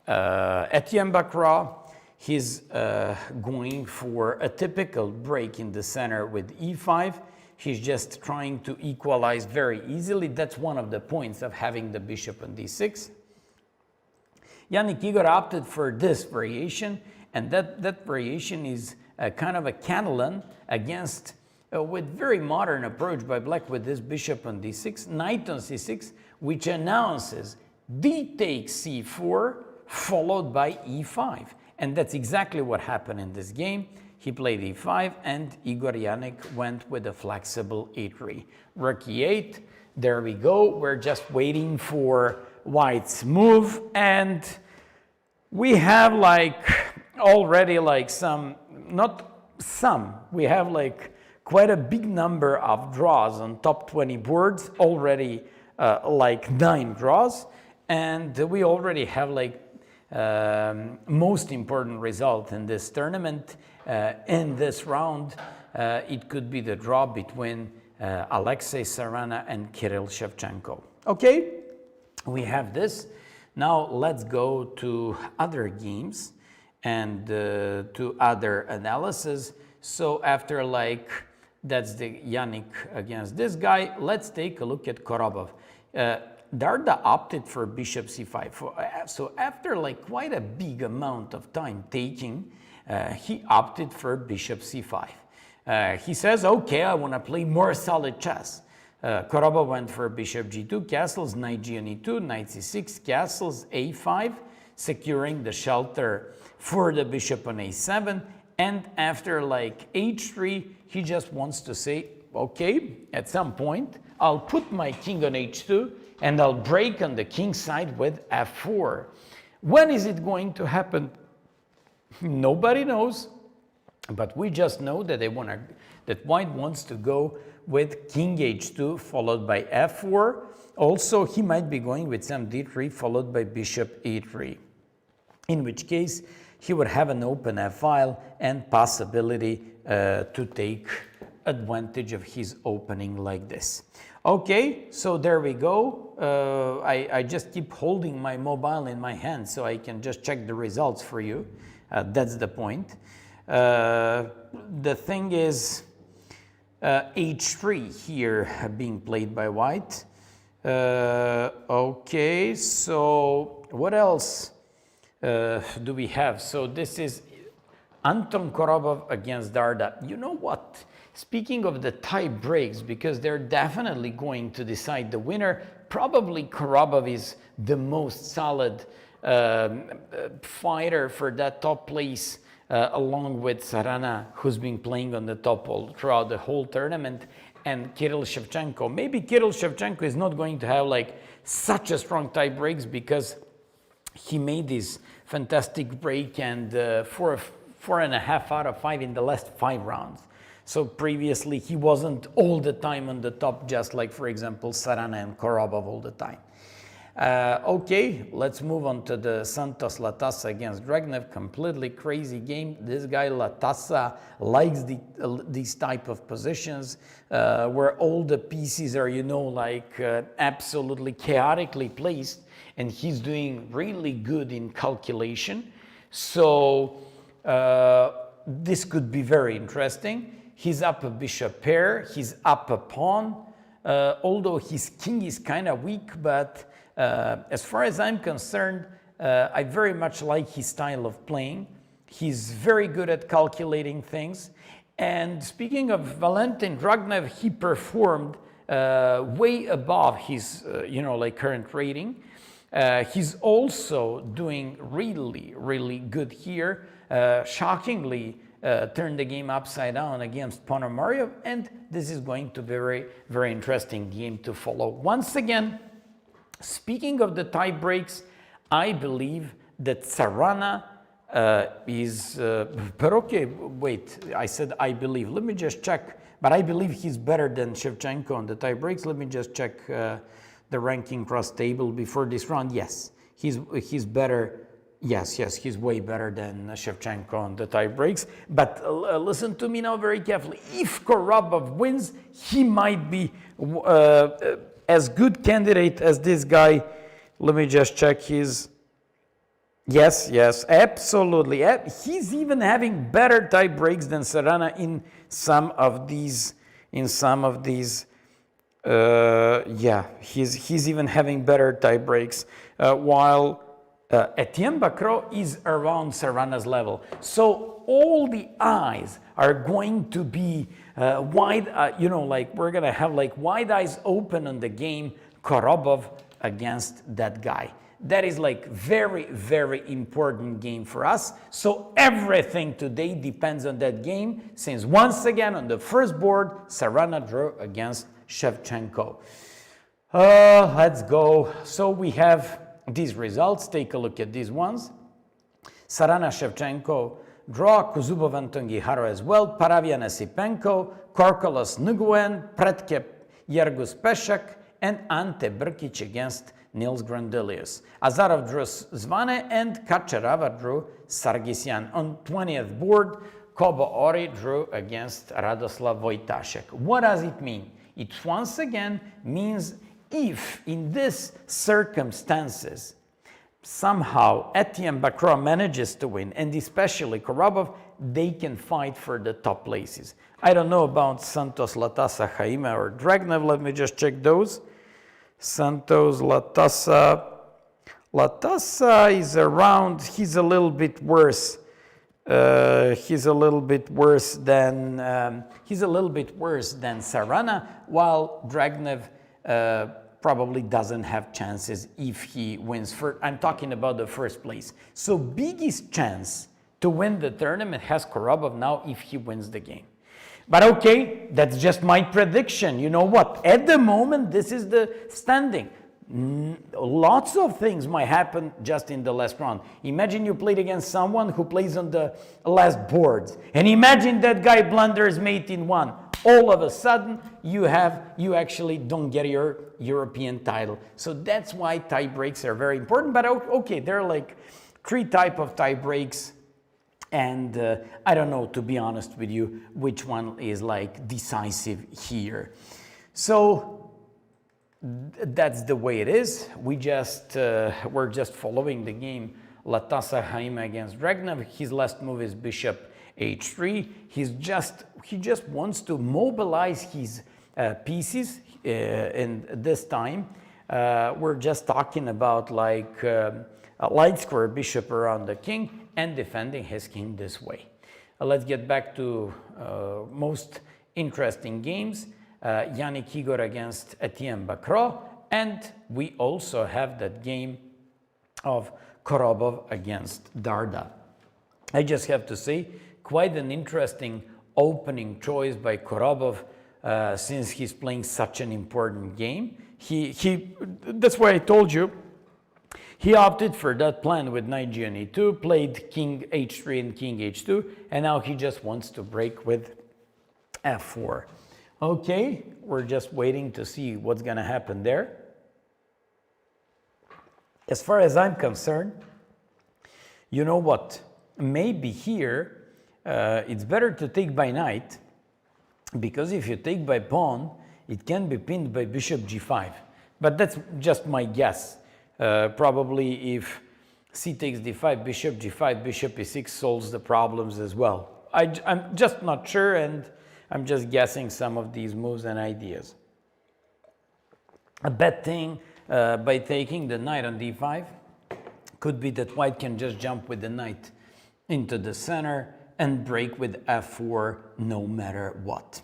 Etienne Bakra. He's going for a typical break in the center with e5. He's just trying to equalize very easily. That's one of the points of having the bishop on d6. Yannick Igor opted for this variation, and that variation is kind of a Catalan against with very modern approach by black with this bishop on d6, knight on c6, which announces d takes c4 followed by e5. And that's exactly what happened in this game. He played e5 and Igor Yannick went with a flexible e3. Rook e8, there we go. We're just waiting for white's move, and we have like already like we have like quite a big number of draws on top 20 boards, already like 9 draws, and we already have like most important result in this tournament. In this round, it could be the draw between Alexei Sarana and Kirill Shevchenko. Okay, we have this. Now let's go to other games and to other analysis. So after like, that's the Yannick against this guy, let's take a look at Korobov. Darda opted for bishop c5. So after like quite a big amount of time taking, he opted for bishop c5. He says, okay, I want to play more solid chess. Korobov went for bishop g2, castles, knight g on e2, knight c6, castles, a5, securing the shelter for the bishop on a7. And after like h3, he just wants to say, okay, at some point, I'll put my king on h2 and I'll break on the king side with f4. When is it going to happen? Nobody knows, but we just know that that white wants to go with king h2 followed by f4. Also, he might be going with some d3 followed by bishop e3, in which case he would have an open f-file and possibility to take advantage of his opening like this. Okay, so there we go. I just keep holding my mobile in my hand so I can just check the results for you. That's the point. The thing is h3 here being played by white. Okay, so what else do we have? So this is Anton Korobov against Darda. You know what? Speaking of the tie breaks, because they're definitely going to decide the winner, probably Korobov is the most solid fighter for that top place, along with Sarana, who's been playing on the top throughout the whole tournament, and Kirill Shevchenko. Maybe Kirill Shevchenko is not going to have like such a strong tie breaks because he made this fantastic break and 4.5 out of 5 in the last 5 rounds. So previously he wasn't all the time on the top, just like, for example, Sarana and Korobov all the time. Okay, let's move on to the Santos Latasa against Dragnev. Completely crazy game. This guy Latasa likes these type of positions where all the pieces are, you know, like absolutely chaotically placed, and he's doing really good in calculation. So this could be very interesting. He's up a bishop pair, he's up a pawn, although his king is kind of weak, but as far as I'm concerned, I very much like his style of playing. He's very good at calculating things. And speaking of Valentin Dragnev, he performed way above his, you know, like current rating. He's also doing really, really good here. Shockingly, turned the game upside down against Ponomarev, and this is going to be a very, very interesting game to follow. Once again, speaking of the tie breaks, I believe that Sarana But okay, wait, I said I believe. Let me just check. But I believe he's better than Shevchenko on the tie breaks. Let me just check the ranking cross table before this round. Yes, he's better. Yes, he's way better than Shevchenko on the tie breaks. But listen to me now very carefully. If Korobov wins, he might be as good candidate as this guy. Let me just check his. Yes, absolutely. He's even having better tie breaks than Serrana in some of these. He's even having better tie breaks, while Etienne Bacro is around Serrana's level. So all the eyes are going to be wide. We're gonna have like wide eyes open on the game. Korobov against that guy. That is like very, very important game for us. So everything today depends on that game, since once again on the first board, Serrana drew against Shevchenko. Let's go. So we have these results. Take a look at these ones. Serrana Shevchenko draw, Kuzubov Anton Haro as well, Paravia Nesipenko, Korkolos Nguyen, Pretke Yergus Peshak, and Ante Brkic against Nils Grandelius. Azarov drew Zvane and Kacherava drew Sargisyan. On 20th board, Kobo Ori drew against Radoslav Wojtaszek. What does it mean? It once again means if in these circumstances somehow Etienne Bacro manages to win, and especially Korobov, they can fight for the top places. I don't know about Santos, Latasa, Jaime, or Dragnev. Let me just check those. Santos, Latasa is around. He's a little bit worse. He's a little bit worse than Serrana, while Dragnev probably doesn't have chances if he wins first. I'm talking about the first place. So biggest chance to win the tournament has Korobov now if he wins the game. But okay, that's just my prediction. You know what? At the moment, this is the standing. Lots of things might happen just in the last round. Imagine you played against someone who plays on the last boards. And imagine that guy blunders mate in one. All of a sudden, you actually don't get your European title. So that's why tie breaks are very important. But okay, there are like 3 types of tie breaks. And I don't know, to be honest with you, which one is like decisive here. So that's the way it is. We're just following the game. Latasa Jaime against Dragnev. His last move is bishop h3. He just wants to mobilize his pieces. And this time, we're just talking about like a light square bishop around the king and defending his king this way. Let's get back to most interesting games. Yannick Igor against Etienne Bacro, and we also have that game of Korobov against Darda. I just have to say, quite an interesting opening choice by Korobov, since he's playing such an important game. That's why I told you, he opted for that plan with knight g on e2, played king h3 and king h2, and now he just wants to break with f4. Okay, we're just waiting to see what's going to happen there. As far as I'm concerned, you know what? Maybe here it's better to take by knight, because if you take by pawn, it can be pinned by bishop g5. But that's just my guess. Probably if c takes d5, bishop g5, bishop e6 solves the problems as well. I'm just not sure, and I'm just guessing some of these moves and ideas. A bad thing by taking the knight on d5 could be that white can just jump with the knight into the center and break with f4 no matter what.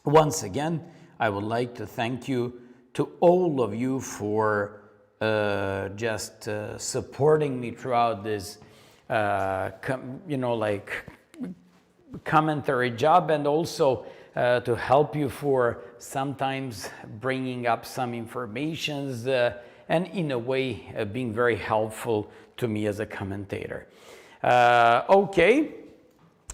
Once again, I would like to thank you to all of you for just supporting me throughout this, commentary job, and also to help you for sometimes bringing up some informations and in a way being very helpful to me as a commentator. Okay,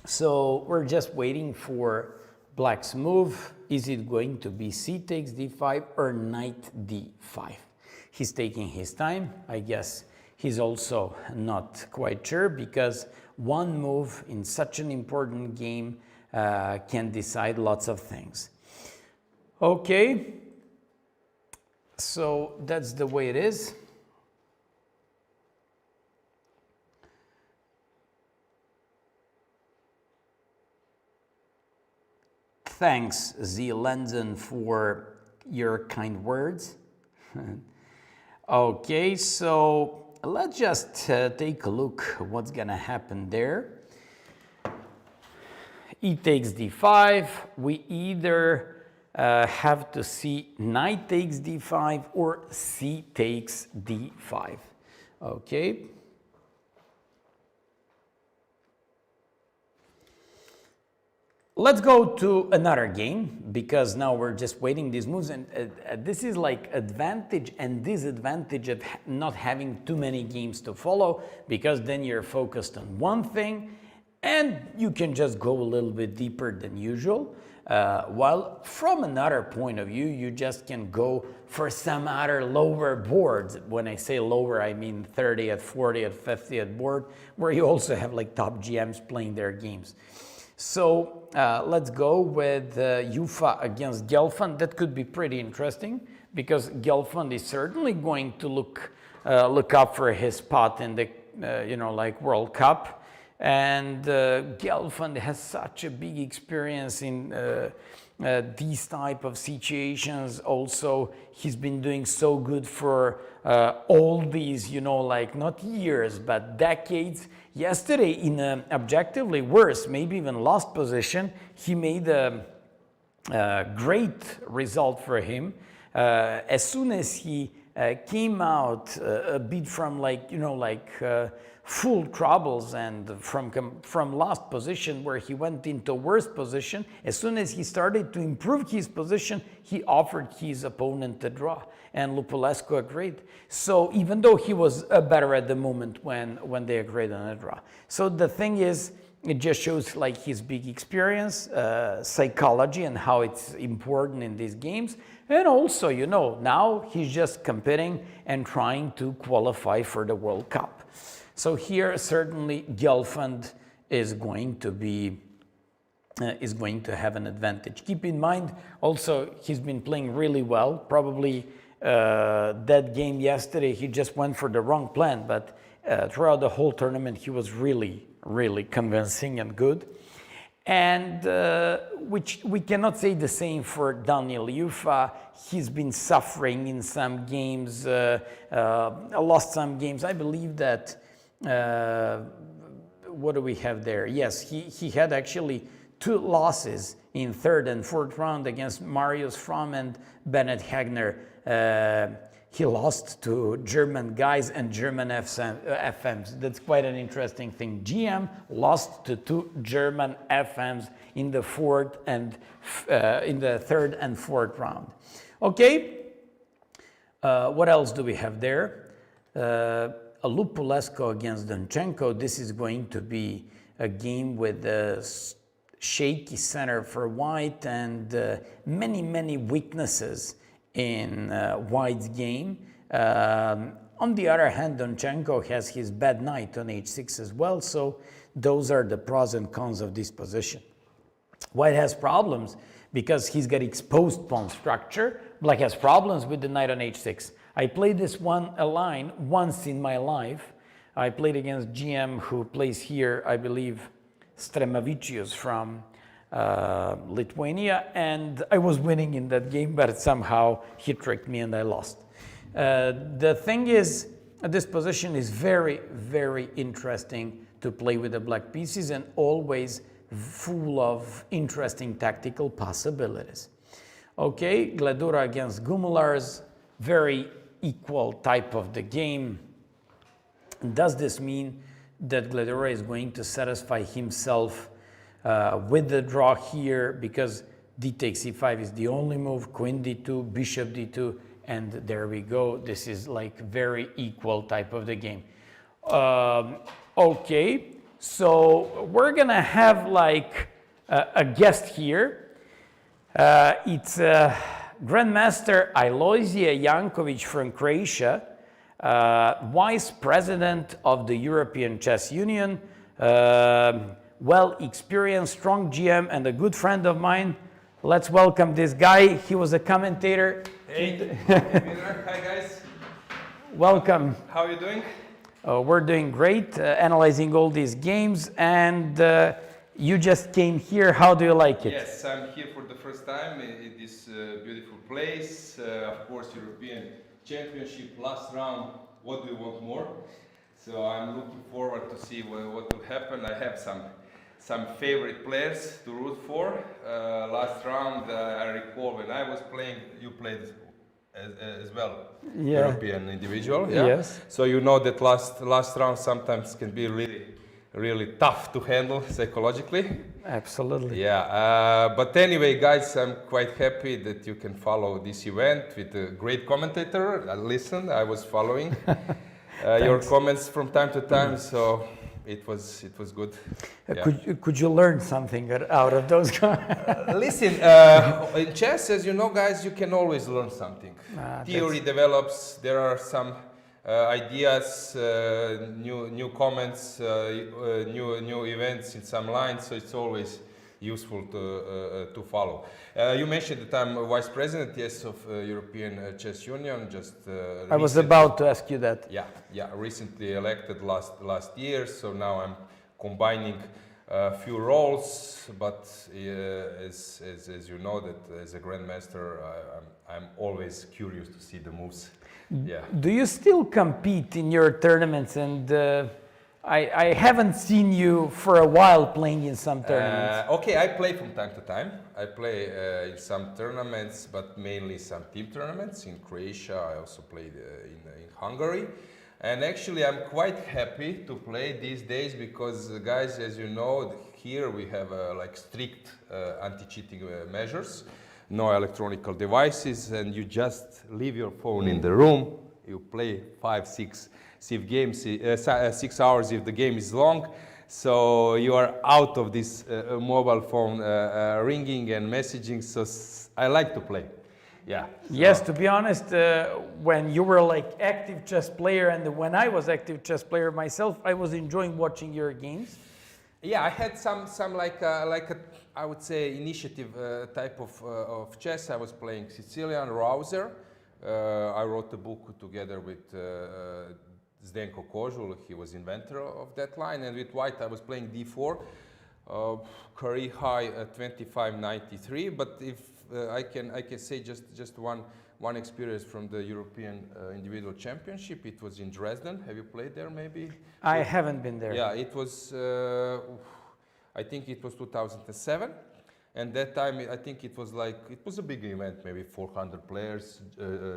so we're just waiting for black's move. Is it going to be c takes d5 or knight d5? He's taking his time. I guess he's also not quite sure, because one move in such an important game can decide lots of things. Okay, so that's the way it is. Thanks, Zealandon, for your kind words. Okay, so let's just take a look what's gonna happen there. E takes d5. We either have to see knight takes d5 or c takes d5. Okay. Let's go to another game, because now we're just waiting these moves, and this is like advantage and disadvantage of not having too many games to follow, because then you're focused on one thing and you can just go a little bit deeper than usual. While from another point of view, you just can go for some other lower boards. When I say lower, I mean 30th, 40th, 50th board, where you also have like top GMs playing their games. So let's go with Ufa against Gelfand. That could be pretty interesting, because Gelfand is certainly going to look up for his spot in the like World Cup. And Gelfand has such a big experience in these type of situations. Also, he's been doing so good for all these, like not years, but decades. Yesterday, in an objectively worse, maybe even lost position, he made a great result for him. As soon as he came out a bit from full troubles and from lost position, where he went into worse position, as soon as he started to improve his position, he offered his opponent a draw, and Lupulescu agreed. So even though he was better at the moment when they agreed on a draw. So the thing is, it just shows like his big experience, psychology, and how it's important in these games. And also, now he's just competing and trying to qualify for the World Cup. So here, certainly, Gelfand is going to have an advantage. Keep in mind, also, he's been playing really well. Probably that game yesterday, he just went for the wrong plan, but throughout the whole tournament, he was really, really convincing and good. And which we cannot say the same for Daniel Ufa. He's been suffering in some games, lost some games. I believe that, what do we have there? Yes, he had actually 2 losses in 3rd and 4th round against Marius Fromm and Bennett Hagner. He lost to German guys and German FMs. That's quite an interesting thing. GM lost to 2 German FMs in the 3rd and 4th round. Okay, what else do we have there? Lupulescu against Donchenko. This is going to be a game with a shaky center for white and many weaknesses in white's game. On the other hand, Donchenko has his bad knight on h6 as well, so those are the pros and cons of this position. White has problems because he's got exposed pawn structure. Black has problems with the knight on h6. I played this line once in my life. I played against GM who plays here, I believe, Stremavicius from Lithuania, and I was winning in that game, but somehow he tricked me and I lost. The thing is, this position is very interesting to play with the black pieces and always full of interesting tactical possibilities. Okay, Gledura against Gumulars, very equal type of the game. Does this mean that Gledura is going to satisfy himself with the draw here, because d takes e5 is the only move, queen d2, bishop d2, and there we go. This is like very equal type of the game. Okay, So we're gonna have like a guest here. It's Grandmaster Alojzije Jankovic from Croatia, Vice President of the European Chess Union, well-experienced, strong GM, and a good friend of mine. Let's welcome this guy. He was a commentator. Hey, hi guys. Welcome. How are you doing? We're doing great, analyzing all these games, and you just came here. How do you like it? Yes, I'm here for the first time in this beautiful place. Of course, European Championship, last round. What do you want more? So I'm looking forward to see what will happen. I have some favorite players to root for. Last round, I recall when I was playing, you played as well, yeah. European individual. Yeah? Yes. So you know that last round sometimes can be really tough to handle psychologically. Absolutely. Yeah. But anyway, guys, I'm quite happy that you can follow this event with a great commentator. I was following your comments from time to time, so it was good. Yeah. Could you learn something out of those comments? Listen, in chess, as you know, guys, you can always learn something. Theory develops. There are some ideas, new comments, new events in some lines. So it's always useful to follow. You mentioned that I'm vice president, yes, of European Chess Union. I was about to ask you that. Yeah. Recently elected last year, so now I'm combining a few roles. But as you know, that as a grandmaster, I'm always curious to see the moves. Yeah. Do you still compete in your tournaments? And I haven't seen you for a while playing in some tournaments. Okay, I play from time to time. I play in some tournaments, but mainly some team tournaments. In Croatia, I also played in Hungary. And actually, I'm quite happy to play these days because, guys, as you know, here we have like strict anti-cheating measures. No electronic devices, and you just leave your phone in the room. You play 5-6 games, 6 hours if the game is long. So you are out of this mobile phone ringing and messaging. So I like to play. Yeah. Yes, to be honest, when you were like active chess player and when I was active chess player myself, I was enjoying watching your games. Yeah, I had some like a I would say initiative type of chess. I was playing Sicilian, Rouser. I wrote a book together with Zdenko Kožul. He was inventor of that line. And with White, I was playing D4, career high 25.93. But if I can say just one experience from the European Individual Championship. It was in Dresden. Have you played there? Maybe. I haven't been there. Yeah, it was. I think it was 2007, and that time I think it was a big event, maybe 400 players.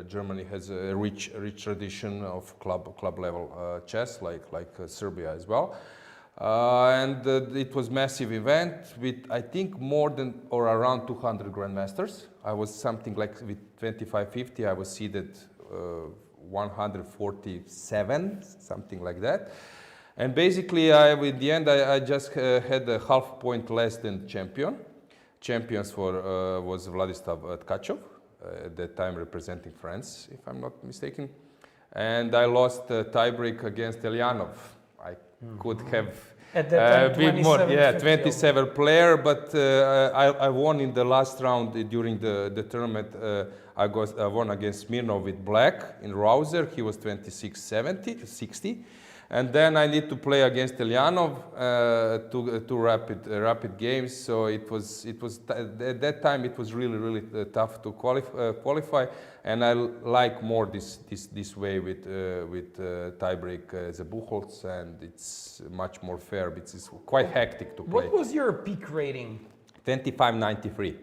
Germany has a rich tradition of club level chess, like Serbia as well, and it was massive event with I think more than or around 200 grandmasters. I was something like with 25-50. I was seeded 147, something like that. And basically, in the end, I just had a half point less than champion. Champions was Vladislav Tkachov, at that time representing France, if I'm not mistaken. And I lost tiebreak against Elyanov. I could have been more, 27 player, but I won in the last round during the tournament. I won against Smirnov with black in Rouser. He was 26-60. And then I need to play against Elyanov, two rapid games. So it was at that time it was really tough to qualify. And I like more this way with tiebreak as a Buchholz, and it's much more fair. But it's quite hectic to play. What was your peak rating? 25.93.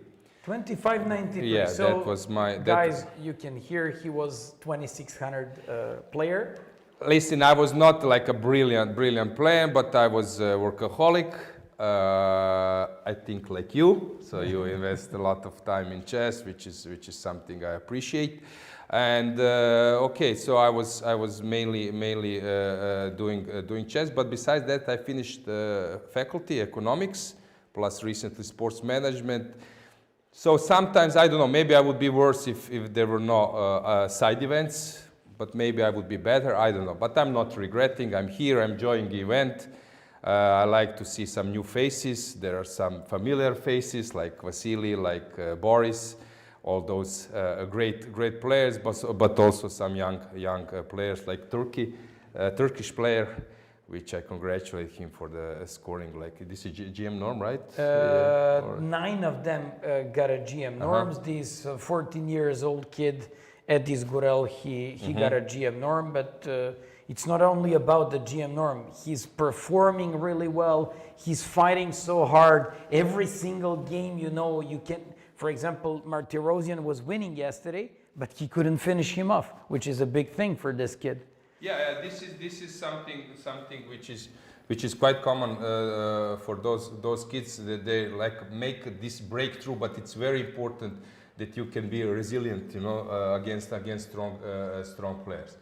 25.93. Yeah, so that was my. Guys, you can hear he was 2600 player. Listen, I was not like a brilliant player, but I was a workaholic. I think like you, so you invest a lot of time in chess, which is something I appreciate. And okay, so I was mainly doing chess, but besides that, I finished faculty economics, plus recently sports management. So sometimes I don't know. Maybe I would be worse if there were no side events, but maybe I would be better. I don't know. But I'm not regretting. I'm here. I'm enjoying the event. I like to see some new faces. There are some familiar faces like Vasily, like Boris, all those great players, but also some young players like Turkish player, which I congratulate him for the scoring. Like this is GM norm, right? 9 of them got a GM norms. This 14 years old kid, Edis Gurel, he got a GM norm, but it's not only about the GM norm. He's performing really well. He's fighting so hard. Every single game, you know, you can. For example, Martirosyan was winning yesterday, but he couldn't finish him off, which is a big thing for this kid. Yeah, this is something which is quite common for those kids, that they like make this breakthrough. But it's very important that you can be resilient, you know, against strong players.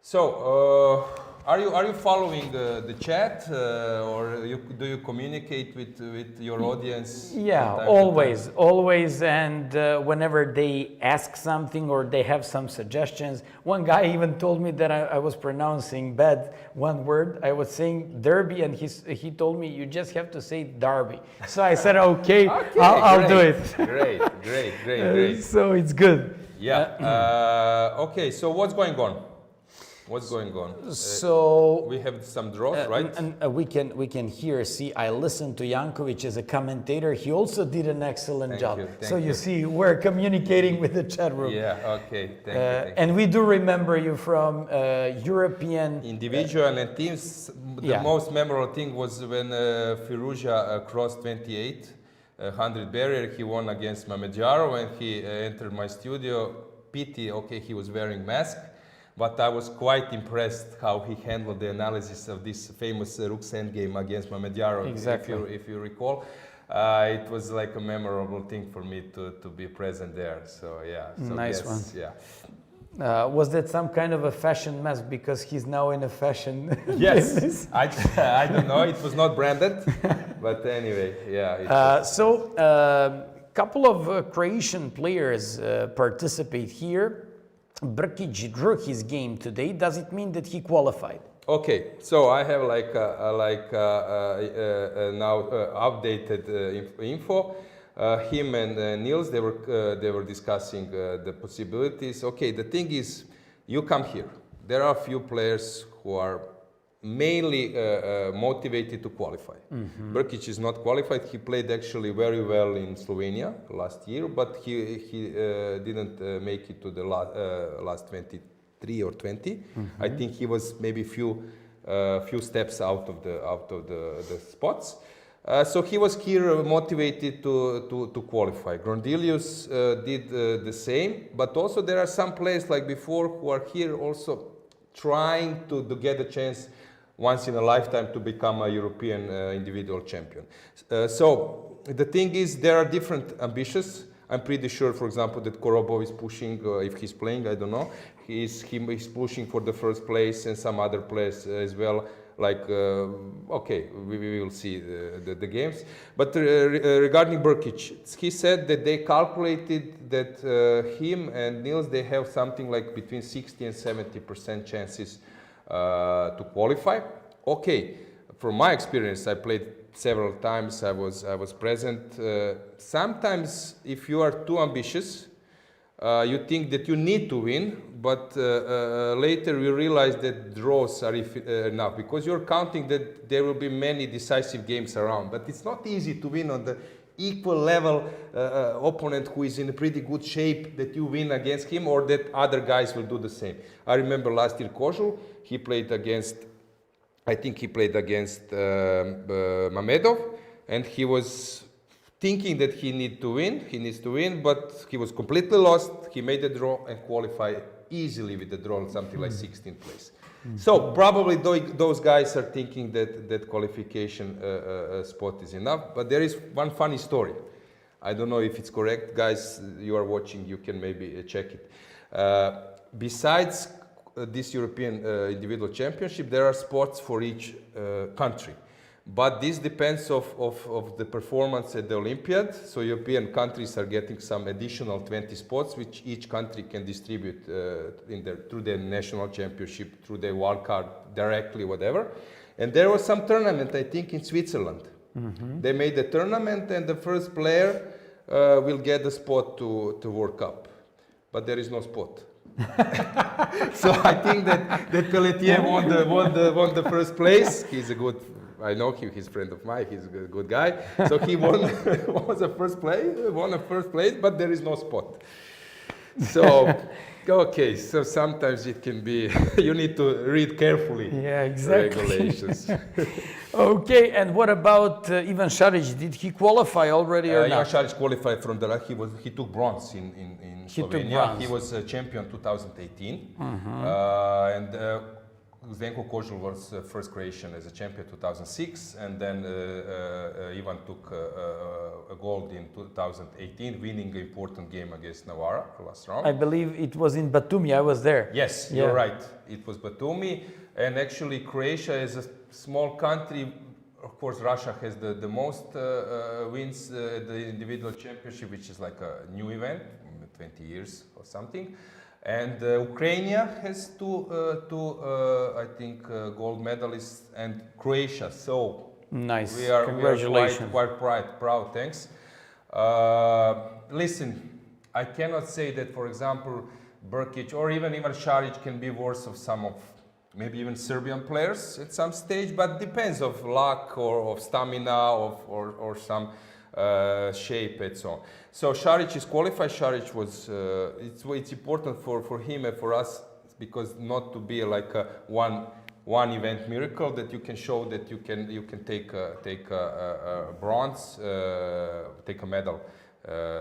So, are you following the chat, or do you communicate with your audience? Yeah, always, and whenever they ask something or they have some suggestions. One guy even told me that I was pronouncing bad one word. I was saying derby, and he told me you just have to say derby. So I said okay, I'll do it. Great. So it's good. Yeah. Okay. So what's going on? What's going on? So we have some draws, right? And we can hear. See, I listened to Jankovic as a commentator. He also did an excellent job. Thank you. See, we're communicating with the chat room. Yeah. Okay. Thank you. And we do remember you from European individual and teams. The most memorable thing was when Firouzja crossed 2800 barrier. He won against Mamedjaro, and he entered my studio. Pity. Okay, he was wearing mask. But I was quite impressed how he handled the analysis of this famous Rook's Endgame against Mamedjaro. Exactly. If you recall, it was like a memorable thing for me to be present there. So yeah. So nice one. Yeah. Was that some kind of a fashion mask because he's now in a fashion Yes. business? I don't know. It was not branded, but anyway, yeah. Couple of Croatian players participate here. Brkic drew his game today. Does it mean that he qualified? Okay, so I have now updated info. Him and Niels, they were discussing the possibilities. Okay, the thing is, you come here. There are a few players who are mainly motivated to qualify. Brkic is not qualified. He played actually very well in Slovenia last year, but he didn't make it to the last 23 or 20. I think he was maybe few steps out of the spots. So he was here motivated to qualify. Grondilius did the same, but also there are some players like before who are here also trying to get a chance once in a lifetime to become a European individual champion. So the thing is, there are different ambitions. I'm pretty sure, for example, that Korobov is pushing, if he's playing, I don't know, he's pushing for the first place, and some other players as well. Like, okay, we will see the games. But regarding Brkic, he said that they calculated that him and Niels, they have something like between 60 and 70% chances to qualify. Okay, from my experience, I played several times. I was present. Sometimes, if you are too ambitious, you think that you need to win, but later you realize that draws are enough, because you're counting that there will be many decisive games around. But it's not easy to win on the equal level opponent who is in a pretty good shape, that you win against him, or that other guys will do the same. I remember last year Kozul, he played against, I think he played against Mamedov, and he was thinking that he needs to win, but he was completely lost. He made a draw and qualified easily with the draw, something like 16th place. So probably those guys are thinking that qualification spot is enough. But there is one funny story. I don't know if it's correct, guys. You are watching. You can maybe check it. Besides this European individual championship, there are spots for each country. But this depends of the performance at the Olympiad. So European countries are getting some additional 20 spots, which each country can distribute through the national championship, through the wild card, directly, whatever. And there was some tournament, I think, in Switzerland. They made a tournament, and the first player will get the spot to World Cup. But there is no spot. So I think that Pelletier won the first place. He's a good. I know him. He's a friend of mine. He's a good guy. So he won the first place, but there is no spot. So, okay. So sometimes it can be. You need to read carefully. Yeah, exactly. Regulations. Okay. And what about Ivan Šarić? Did he qualify already or Ivan not? Šarić qualified from the. He took bronze in Slovenia. He was champion 2018, and Zdenko Kožul was first Croatian as a champion 2006, and then Ivan took a gold in 2018, winning an important game against Navarra last round. I believe it was in Batumi. I was there. Yes, you're right. It was Batumi, and actually Croatia is a small country. Of course, Russia has the most wins at the individual championship, which is like a new event, 20 years or something. And Ukraine has two I think, gold medalists, and Croatia. So nice. We are Congratulations. quite proud. Thanks. Listen, I cannot say that, for example, Brkić or even Ivan Šarić can be worse of some of maybe even Serbian players at some stage, but depends of luck or of stamina or some shape and so on. So Šarić is qualified. Šarić was it's important for him and for us, because not to be like a one event miracle, that you can show that you can take a bronze, take a medal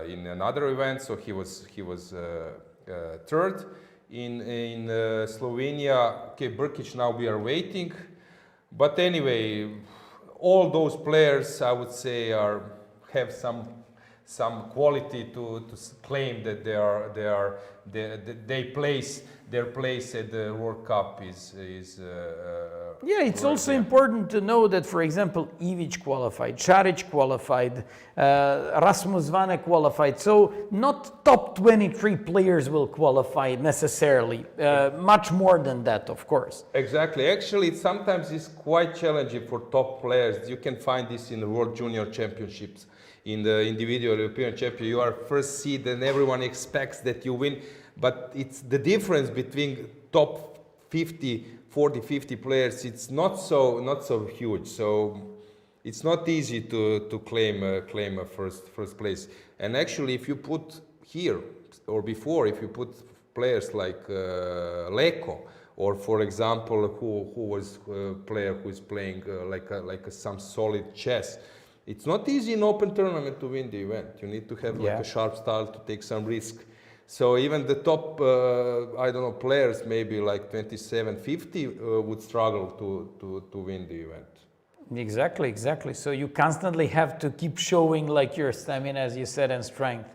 in another event. So he was third in Slovenia. Okay, Brkić, now we are waiting, but anyway, all those players, I would say, have some quality to claim that their place at the World Cup is yeah, it's also important to know that, for example, Ivić qualified, Šarić qualified, Rasmus Vane qualified. So not top 23 players will qualify necessarily. Much more than that, of course. Exactly. Actually, sometimes it's quite challenging for top players. You can find this in the World Junior Championships. In the individual European Championship, you are first seed and everyone expects that you win. But it's the difference between top 40-50 players. It's not so huge. So it's not easy to claim a first place. And actually, if you put here or before, if you put players like Leko, or for example, who was a player who is playing some solid chess. It's not easy in open tournament to win the event. You need to have like a sharp style to take some risk. So even the top, players, maybe like 27, 50, would struggle to win the event. Exactly. So you constantly have to keep showing like your stamina, as you said, and strength.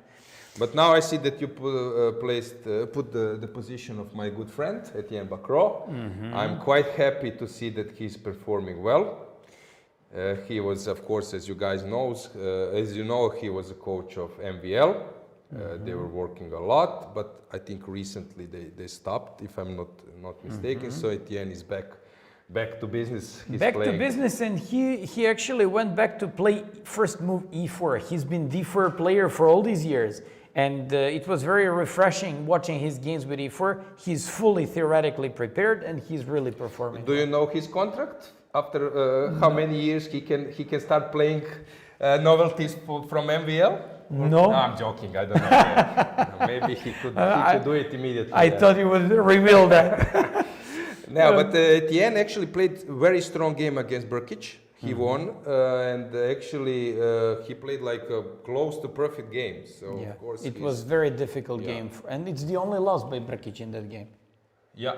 But now I see that you put the position of my good friend, Etienne Bacro. I'm quite happy to see that he's performing well. He was, of course, as you guys know, he was a coach of MVL. They were working a lot, but I think recently they stopped, if I'm not mistaken. So Etienne is back to business. He's back playing. to business, and he actually went back to play first move E4. He's been D4 player for all these years, and it was very refreshing watching his games with E4. He's fully theoretically prepared, and he's really performing. Do you know his contract? After how many years he can start playing novelties from MVL? No, I'm joking. I don't know. Maybe he could do it immediately. I thought you would reveal that. No, but Etienne actually played a very strong game against Brkić. He won, and actually he played like a close to perfect game. So of course it was very difficult game, and it's the only loss by Brkić in that game. Yeah.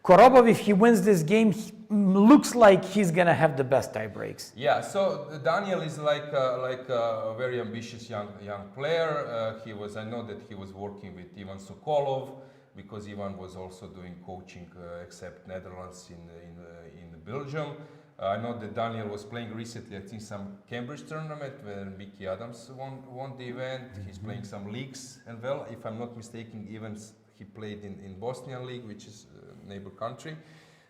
Korobov, if he wins this game, looks like he's gonna have the best tie breaks. Yeah, so Daniel is like a very ambitious young player. I know that he was working with Ivan Sokolov, because Ivan was also doing coaching, except Netherlands in Belgium. I know that Daniel was playing recently, I think, some Cambridge tournament where Mickey Adams won the event. He's playing some leagues, and well, if I'm not mistaken, even he played in Bosnian League, which is a neighbor country.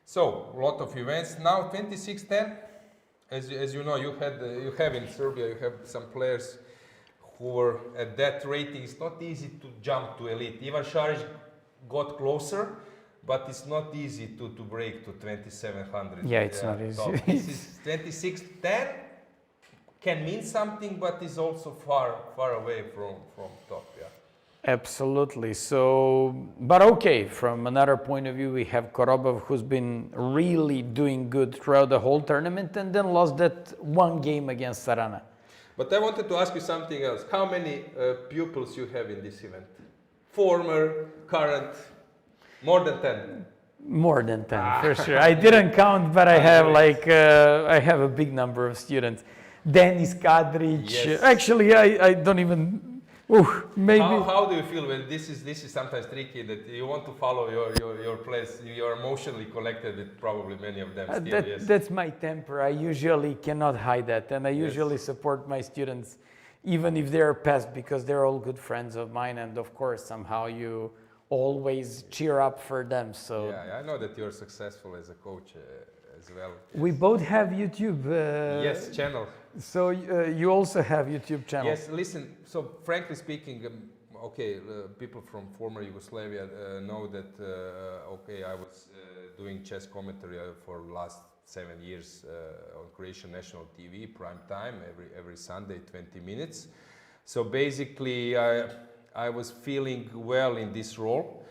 So a lot of events. Now 26-10, as you know, you have in Serbia, you have some players who were at that rating. It's not easy to jump to elite. Ivan Šarić got closer, but it's not easy to break to 2700. Yeah, it's not easy. So this is 26-10, can mean something, but is also far away from top. Yeah. Absolutely. So, but okay, from another point of view, we have Korobov, who's been really doing good throughout the whole tournament, and then lost that one game against Sarana. But I wanted to ask you something else. How many pupils you have in this event? Former, current, more than 10? More than 10, for sure. I didn't count, but I have I have a big number of students. Denis Kadrić. Yes. Actually, I don't even. Maybe. How do you feel when this is sometimes tricky, that you want to follow your place? You're emotionally connected with probably many of them still. Yes. That's my temper. I usually cannot hide that, and I usually support my students, even if they're past, because they're all good friends of mine, and of course somehow you always cheer up for them. So yeah, I know that you're successful as a coach as well. We both have YouTube. Yes, channel. So you also have YouTube channel. Yes, listen, so frankly speaking, people from former Yugoslavia know that, I was doing chess commentary for the last 7 years on Croatian national TV, prime time, every Sunday, 20 minutes. So basically, I was feeling well in this role.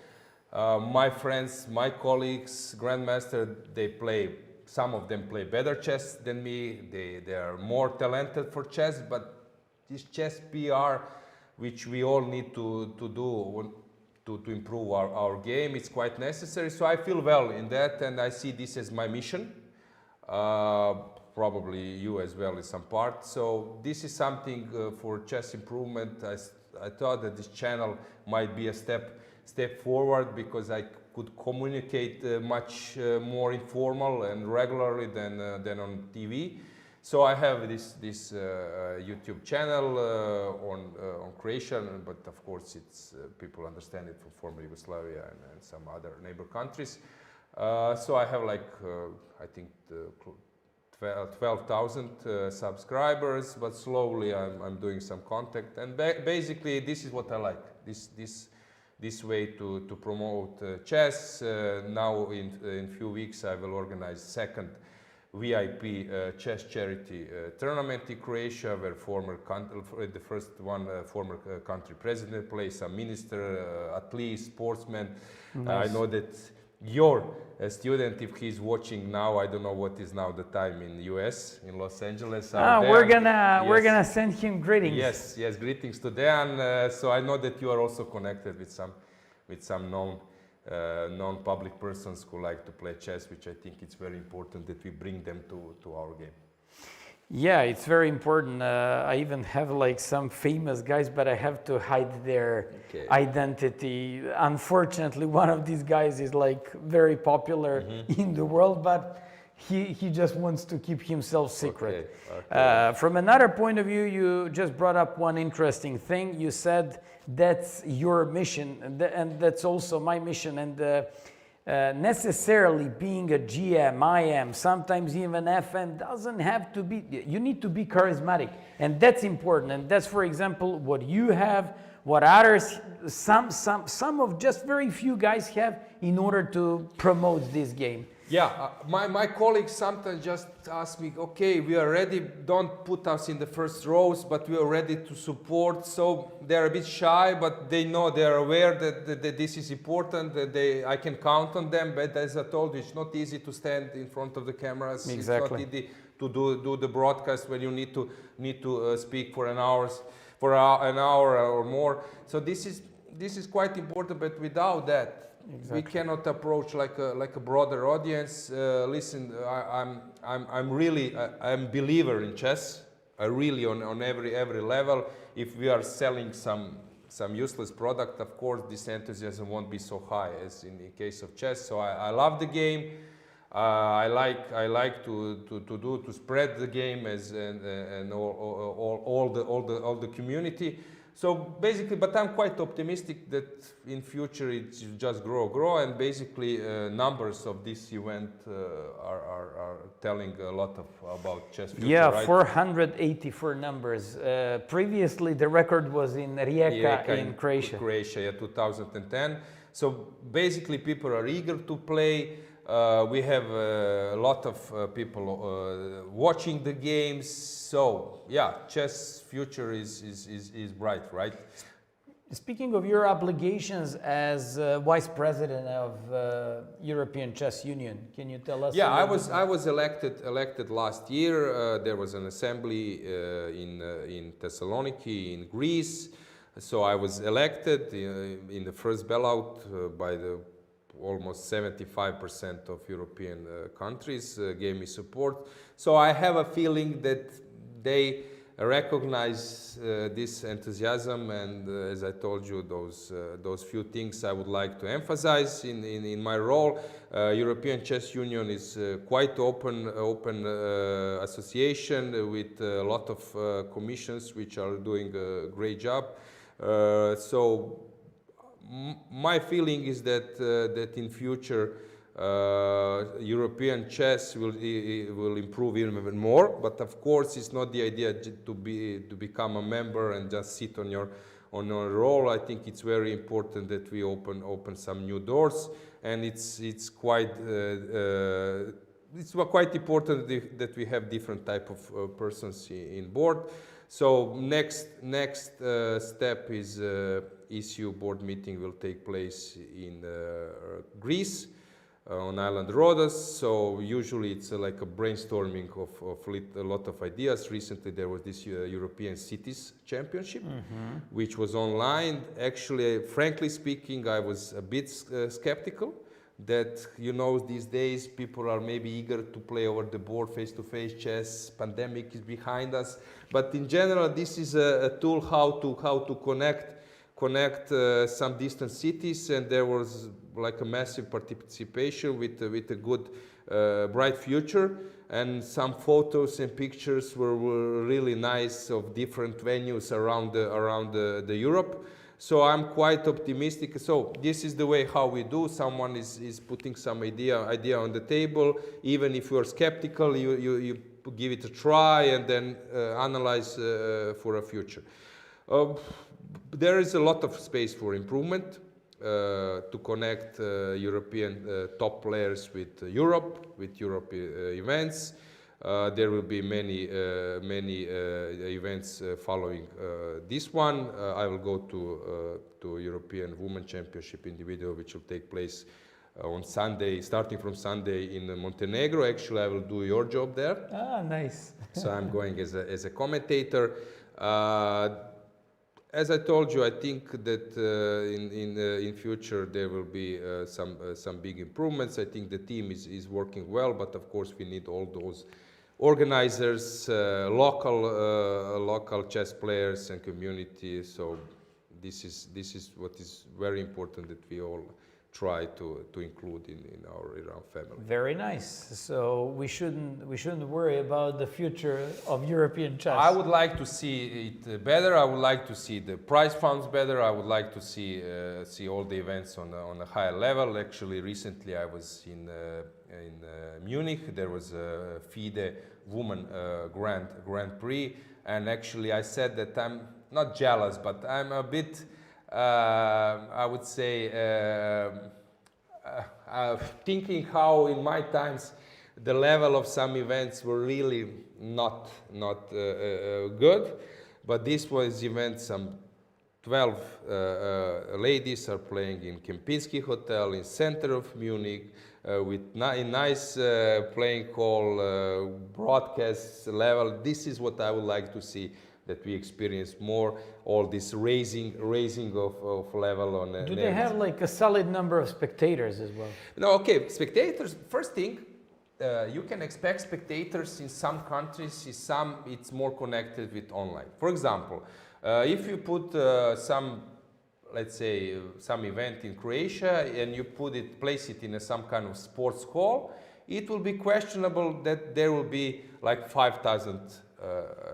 My friends, my colleagues, Grandmaster, some of them play better chess than me. They are more talented for chess, but this chess PR, which we all need to do to improve our game, it's quite necessary. So I feel well in that, and I see this as my mission. Probably you as well in some part. So this is something for chess improvement. I thought that this channel might be a step forward, because I could communicate much more informal and regularly than on TV. So I have this YouTube channel on Croatian, but of course it's people understand it from former Yugoslavia and some other neighbor countries. So I have I think 12,000 subscribers, but slowly I'm doing some contact, and basically this is what I like. This way to promote chess. Now in few weeks I will organize second VIP chess charity tournament in Croatia, where the first one former country president plays, some minister, athlete, sportsman. Nice. I know that your student, if he's watching now, I don't know what is now the time in US, in Los Angeles. We're gonna send him greetings. Yes, greetings to Dejan. So I know that you are also connected with some known public persons who like to play chess, which I think it's very important that we bring them to our game. Yeah, it's very important. I even have some famous guys, but I have to hide their identity. Unfortunately, one of these guys is very popular in the world, but he just wants to keep himself secret. Okay. From another point of view, you just brought up one interesting thing. You said that's your mission, and that's also my mission. And necessarily being a GM, IM, sometimes even FM doesn't have to be. You need to be charismatic, and that's important. And that's, for example, what you have, what others, some of just very few guys have in order to promote this game. Yeah, my colleagues sometimes just ask me, okay, we are ready, don't put us in the first rows, but we are ready to support. So they're a bit shy, but they know, they're aware that this is important, that I can count on them. But as I told you, it's not easy to stand in front of the cameras. Exactly. It's not easy to do the broadcast when you need to speak for an hour or more. So this is this is quite important, but without that, we cannot approach like a broader audience. Listen, I'm really I'm believer in chess. I really on every level. If we are selling some useless product, of course, this enthusiasm won't be so high as in the case of chess. So I love the game. I like to spread the game and all the community. So basically, but I'm quite optimistic that in future it will just grow, and basically numbers of this event are telling a lot about chess future. Yeah, right? 484 numbers. Previously, the record was in Rijeka in Croatia. Croatia, yeah, 2010. So basically, people are eager to play. We have a lot of people watching the games. So yeah, chess future is bright, right? Speaking of your obligations as vice president of European Chess Union, can you tell us? Yeah, I was elected last year. There was an assembly in Thessaloniki in Greece. So I was elected in the first bailout by the almost 75% of European countries gave me support. So I have a feeling that they recognize this enthusiasm, and as I told you, those few things I would like to emphasize in my role. European Chess Union is quite open association with a lot of commissions which are doing a great job. So my feeling is that that in future European chess will improve even more. But of course, it's not the idea to become a member and just sit on your role. I think it's very important that we open some new doors, and it's quite important that we have different type of persons in board. So next step is ECU board meeting will take place in Greece on island Rhodes. So usually it's like a brainstorming of a lot of ideas. Recently there was this European Cities Championship, which was online. Actually, frankly speaking, I was a bit skeptical that, you know, these days people are maybe eager to play over the board, face-to-face chess. Pandemic is behind us, but in general, this is a tool how to connect some distant cities, and there was like a massive participation with a good, bright future, and some photos and pictures were really nice of different venues around the Europe. So I'm quite optimistic. So this is the way how we do. Someone is putting some idea on the table. Even if you are skeptical, you give it a try and then analyze for a future. There is a lot of space for improvement to connect European top players with Europe events. There will be many events following this one. I will go to European Women Championship individual, which will take place on Sunday, starting from Sunday in Montenegro. Actually, I will do your job there. Ah, nice. So I'm going as a commentator. As I told you, I think that in future there will be some big improvements. I think the team is working well, but of course we need all those organizers, local chess players and community. So this is what is very important, that we all try to include in our family. Very nice. So we shouldn't worry about the future of European chess. I would like to see it better. I would like to see the prize funds better. I would like to see all the events on a higher level. Actually, recently I was in Munich. There was a FIDE Women Grand Prix, and actually I said that I'm not jealous, but I'm a bit. I would say thinking how in my times the level of some events were really not good, but this was event. Some 12 ladies are playing in Kempinski Hotel in center of Munich with nice playing hall, broadcast level. This is what I would like to see. that we experience more all this raising of level on. Do they have like a solid number of spectators as well? No, okay. Spectators. First thing, you can expect spectators in some countries. In some, it's more connected with online. For example, if you put some, let's say, some event in Croatia and you place it in some kind of sports hall, it will be questionable that there will be like 5,000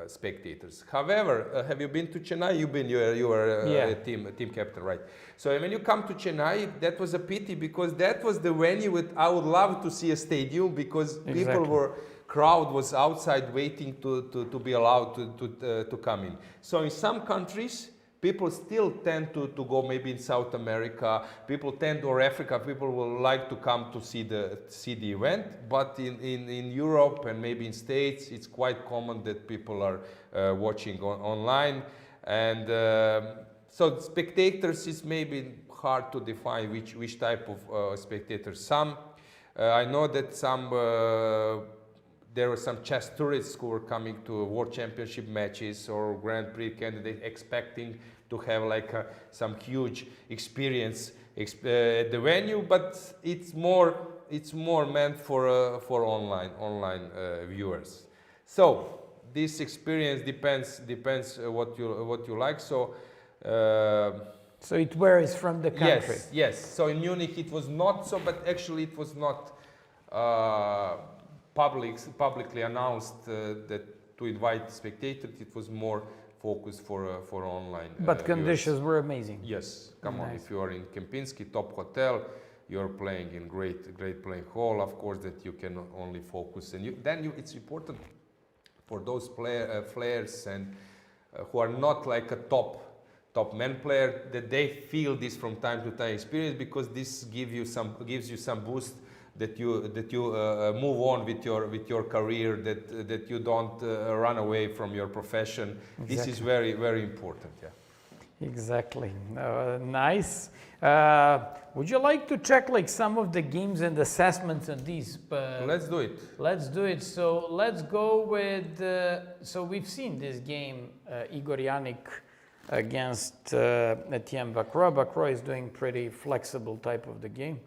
spectators. However, have you been to Chennai? You were a team captain, right? So when you come to Chennai, that was a pity because that was the venue I would love to see a stadium because crowd was outside waiting to be allowed to come in. So in some countries, people still tend to go maybe in South America, or Africa, people will like to come to see the event, but in Europe and maybe in States, it's quite common that people are watching online. And so spectators is maybe hard to define which type of spectators. Some, I know that there were some chess tourists who were coming to World Championship matches or Grand Prix candidates expecting to have like some huge experience at the venue, but it's more meant for online viewers. So this experience depends what you like. So it varies from the country. Yes. So in Munich it was not so, but actually it was not publicly announced that to invite spectators. It was more focused for online. But conditions were amazing. Yes, come on. If you are in Kempinski top hotel, you're playing in great playing hall. Of course, that you can only focus, and it's important for those players and who are not like a top men player that they feel this from time to time experience because this gives you some boost. That you move on with your career, that you don't run away from your profession. Exactly. This is very, very important. Yeah. Exactly. Nice. Would you like to check like some of the games and assessments on these? Let's do it. Let's do it. So let's go with. So we've seen this game, Igor Janik against Etienne Bacroix. Bacroix is doing pretty flexible type of the game.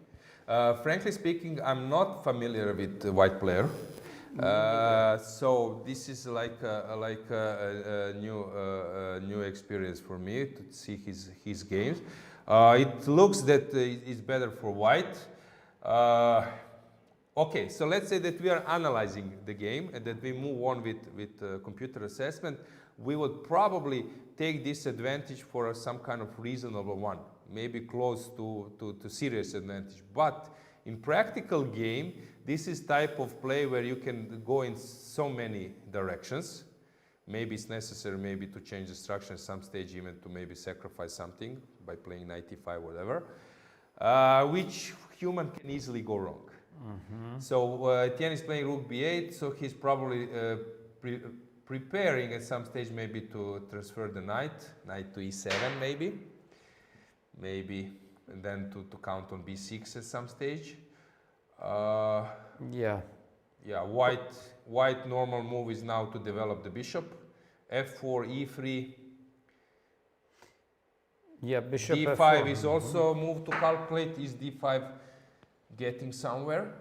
Frankly speaking, I'm not familiar with white player, so this is like a new experience for me to see his games. It looks that it's better for white. Okay, so let's say that we are analyzing the game and that we move on with computer assessment. We would probably take this advantage for some kind of reasonable one. Maybe close to serious advantage. But in practical game, this is type of play where you can go in so many directions. Maybe it's necessary maybe to change the structure at some stage, even to maybe sacrifice something by playing 95, whatever, which human can easily go wrong. Mm-hmm. So Etienne is playing rook b8, so he's probably preparing at some stage maybe to transfer the knight to e7 maybe, and then to count on b6 at some stage. White normal move is now to develop the bishop, f4, e3. Yeah, bishop d5 f4. Is also a move to calculate. Is d5 getting somewhere?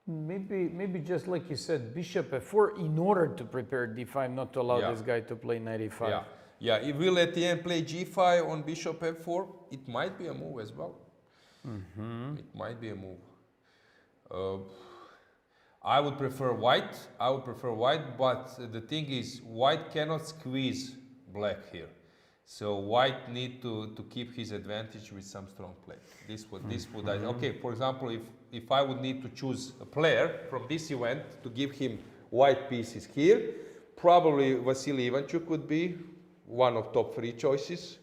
Maybe just like you said, bishop f4 in order to prepare d5, not to allow this guy to play knight e5. Yeah, if we let Etienne play g5 on bishop f4, it might be a move as well. Mm-hmm. It might be a move. I would prefer white, but the thing is, white cannot squeeze black here. So white need to keep his advantage with some strong play. This would okay, for example, if I would need to choose a player from this event to give him white pieces here, probably Vasily Ivanchuk would be one of top 3 choices.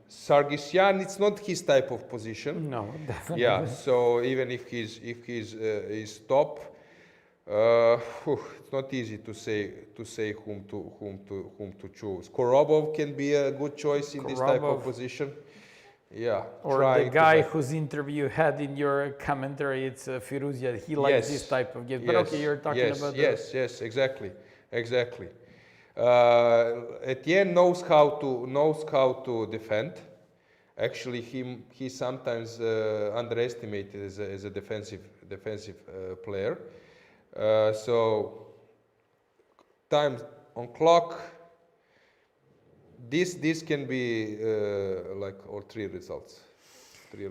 Sargsyan, it's not his type of position. No, definitely. Yeah, so even if he's top, it's not easy to say whom to choose. Korobov can be a good choice in this type of position. Yeah. Or the guy whose interview had in your commentary, it's Firuzia. He likes this type of game. But okay, you're talking about yes, exactly. Exactly. Etienne knows how to defend. Actually, he sometimes underestimated as a defensive player. So time on clock. This can be like or three results.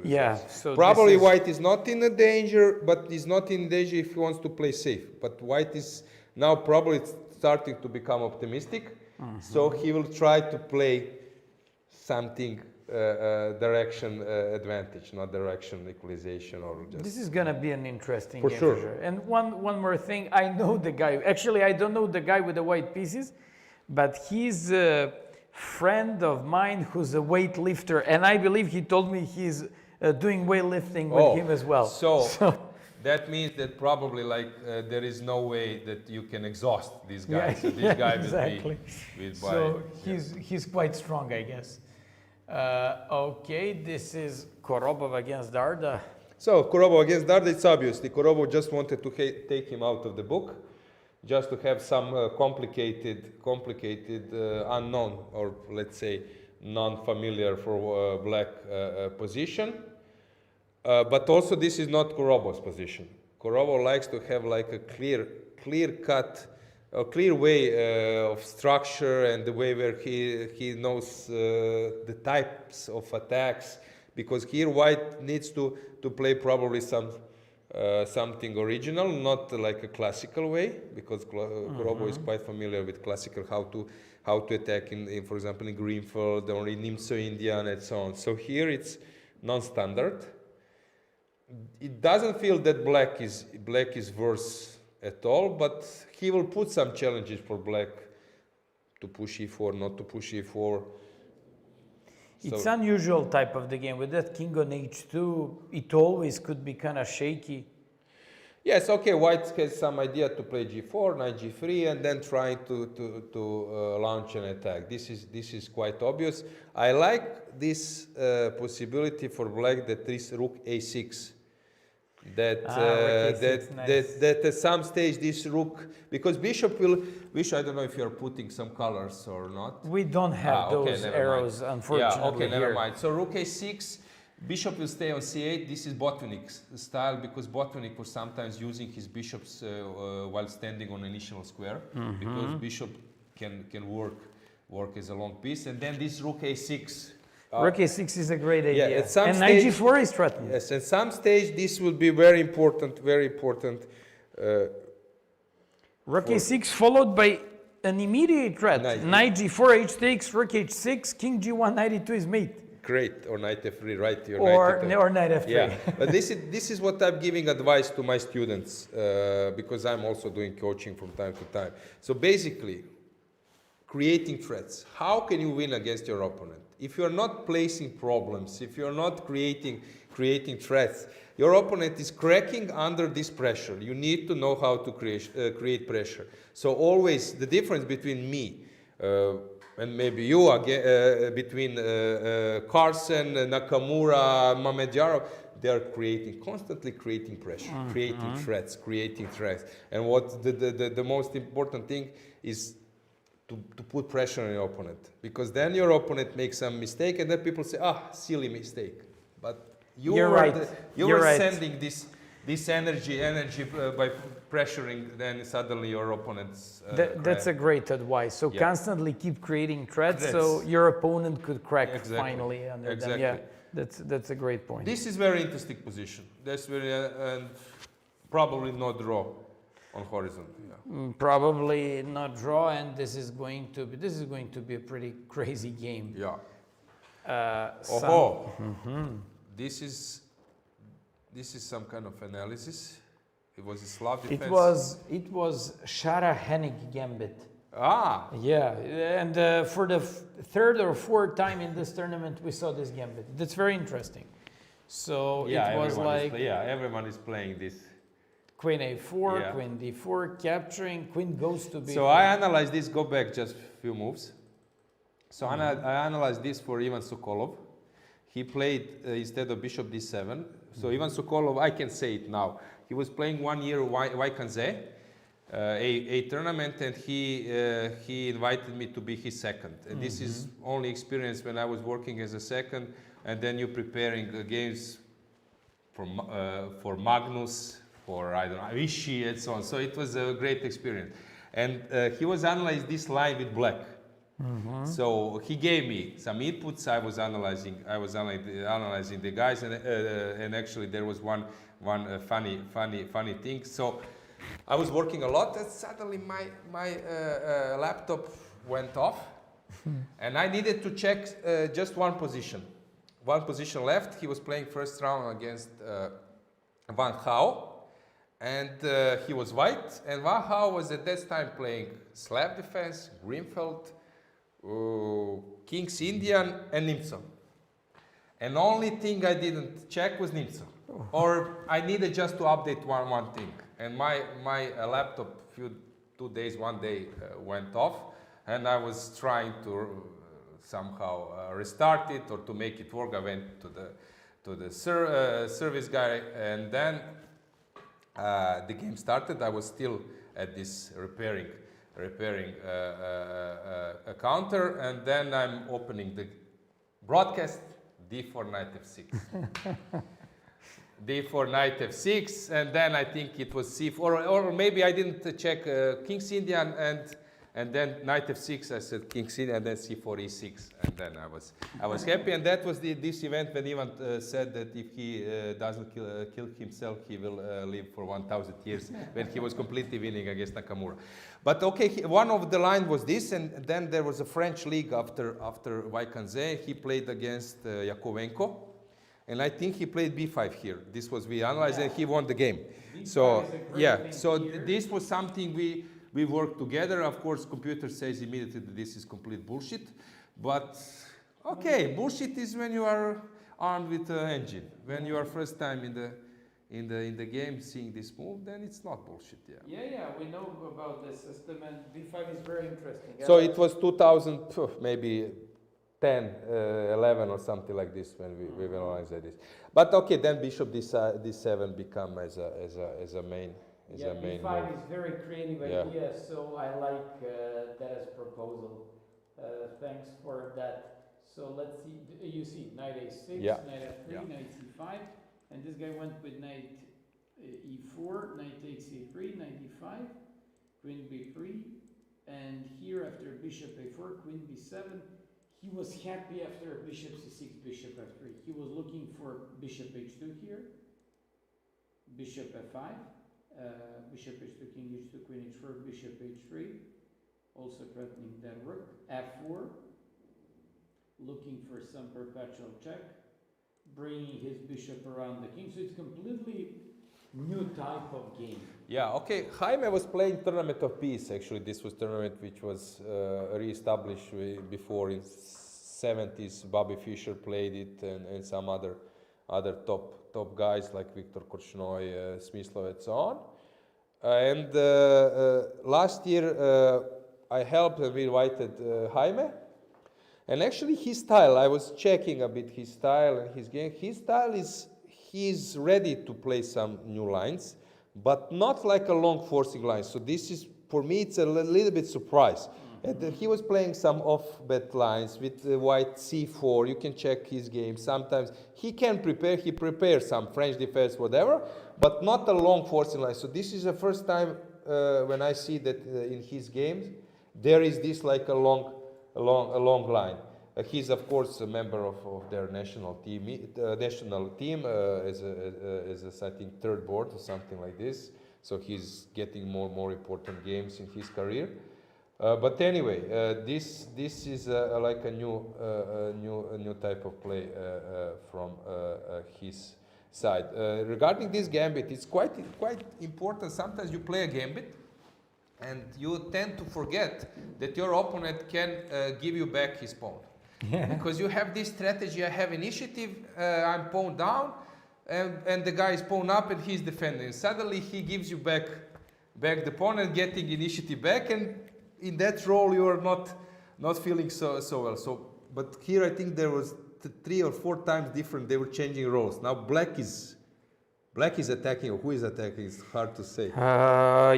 Yeah. So Probably White is not in a danger, but is not in danger if he wants to play safe. But White is now probably starting to become optimistic, so he will try to play something direction advantage, not direction equalization or just. This is gonna be an interesting For game sure. for sure. And one more thing, I know the guy. Actually, I don't know the guy with the white pieces, but he's a friend of mine who's a weightlifter, and I believe he told me he's doing weightlifting with him as well. So that means that probably like there is no way that you can exhaust these guys. So this guy exactly. will be So he's quite strong, I guess. Okay, this is Korobov against Darda. So Korobov against Darda, it's obviously Korobov just wanted to take him out of the book, just to have some complicated unknown, or let's say non-familiar for black position. But also this is not Korobov's position. Korobov likes to have like a clear cut, a clear way of structure, and the way where he knows the types of attacks, because here White needs to play probably something original, not like a classical way, because Korobov is quite familiar with classical, how to attack in for example in Greenfield or in Nimso-Indian and so on. So here it's non-standard. It doesn't feel that black is worse at all, but he will put some challenges for black to push e4, not to push e4. It's unusual type of the game. With that king on h2, it always could be kind of shaky. Yes, okay, White has some idea to play g4, knight g3, and then trying to launch an attack. This is quite obvious. I like this possibility for black, that is rook a6. That at some stage this rook, because bishop, I don't know if you're putting some colors or not. We don't have those arrows, unfortunately. Yeah, okay, never mind. So rook a6, bishop will stay on c8. This is Botvinnik's style, because Botvinnik was sometimes using his bishops while standing on initial square, because bishop can work as a long piece. And then this rook a6. Rook a6 is a great idea. Yeah, at some and stage, knight g4 is threatened. Yes, at some stage this will be very important. Rook a6 followed by an immediate threat. Knight g4, h takes, rook h6, king g1, knight e2 is mate. Great, or knight f3, right? Or knight f3. Yeah, but this is what I'm giving advice to my students, because I'm also doing coaching from time to time. So basically, creating threats. How can you win against your opponent? If you're not placing problems, if you're not creating threats, your opponent is cracking under this pressure. You need to know how to create pressure. So always the difference between me and maybe you, between Carson, Nakamura, Mamedjarov, they are constantly creating pressure, creating threats. And what the most important thing is to put pressure on your opponent, because then your opponent makes some mistake, and then people say, silly mistake. But you were sending this energy by pressuring, then suddenly your opponent's that's a great advice. So constantly keep creating threats, so your opponent could crack finally under them. Yeah, that's a great point. This is very interesting position. That's very and probably no draw on horizon. Yeah. Probably not draw, and this is going to be a pretty crazy game. Yeah. This is some kind of analysis. It was a Slav defense. It was Shara Hennig Gambit. Yeah, and for the third or fourth time in this tournament, we saw this Gambit. That's very interesting. So it was like everyone is playing this. Queen a4, queen d4, capturing, queen goes to b4. So I analyzed this, go back just a few moves. So I analyzed this for Ivan Sokolov. He played instead of bishop d7. So Ivan Sokolov, I can say it now. He was playing 1 year Vaikanze. a tournament, and he invited me to be his second. And this is only experience when I was working as a second, and then you're preparing games for Magnus, for I don't know, Ishi, and so on. So it was a great experience. And he was analyzing this line with black. So he gave me some inputs. I was analyzing the guys, and actually there was one funny thing. So I was working a lot, and suddenly my laptop went off, and I needed to check just one position left. He was playing first round against Van Gaal, and he was white, and Van Gaal was at that time playing slab defense, Greenfield, King's Indian, and Nimzo. And only thing I didn't check was Nimzo. Or I needed just to update one thing. And my laptop, one day went off, and I was trying to somehow restart it or to make it work. I went to the service guy, and then the game started. I was still at this repairing a counter, and then I'm opening the broadcast, d4 knight f6. d4 knight f6, and then I think it was c4, or maybe I didn't check King's Indian, and then knight f6. I said King's Indian, and then c4 e6, and then I was happy. And that was this event when Ivan said that if he doesn't kill himself, he will live for 1,000 years. When he was completely winning against Nakamura. But okay, one of the line was this, and then there was a French league after Vaikanze. He played against Yakovenko, and I think he played b5 here. This was we analyzed, and he won the game. So yeah, so this was something we worked together. Of course, computer says immediately that this is complete bullshit, but okay, bullshit is when you are armed with an engine. When you are first time in the game seeing this move, then it's not bullshit. Yeah, we know about the system, and b5 is very interesting. So it was 2000, maybe 10, 11 or something like this when we analyzed this. But okay, then bishop d7 become as a main. B5 move. is very creative idea, so I like that as proposal. Thanks for that. So let's see. You see, knight a6, knight f3, knight c5, and this guy went with knight e4, knight takes a3, knight e5, queen b3, and here after bishop a4, queen b7. He was happy after bishop c6, bishop f3. He was looking for bishop h2 here, bishop f5. Bishop h2, king h2, queen h4, bishop h3, also threatening that rook, f4, looking for some perpetual check, bringing his bishop around the king. So it's completely new type of game. Yeah, okay. Jaime was playing Tournament of Peace. Actually, this was tournament which was re-established before in 70s. Bobby Fischer played it, and some other top guys like Viktor Korchnoi, Smislov, and so on. And last year I helped and we invited Jaime. And actually his style, I was checking a bit his style and his game. His style is, he's ready to play some new lines, but not like a long forcing line. So this is, for me, it's a little bit surprise. And he was playing some off-bet lines with white c4. You can check his game. Sometimes he can prepare. He prepares some French defense, whatever, but not a long forcing line. So this is the first time when I see that in his games there is this like a long line. He's of course a member of their national team as I think third board or something like this. So he's getting more important games in his career. But anyway, this is like a new type of play from his side. Regarding this gambit, it's quite important. Sometimes you play a gambit, and you tend to forget that your opponent can give you back his pawn. Yeah. Because you have this strategy. I have initiative. I'm pawn down, and the guy is pawn up, and he's defending. Suddenly he gives you back the pawn and getting initiative back, and in that role you are not feeling so well. So, but here I think there was 3 or 4 times different. They were changing roles. Now black is Black is attacking, or who is attacking? It's hard to say.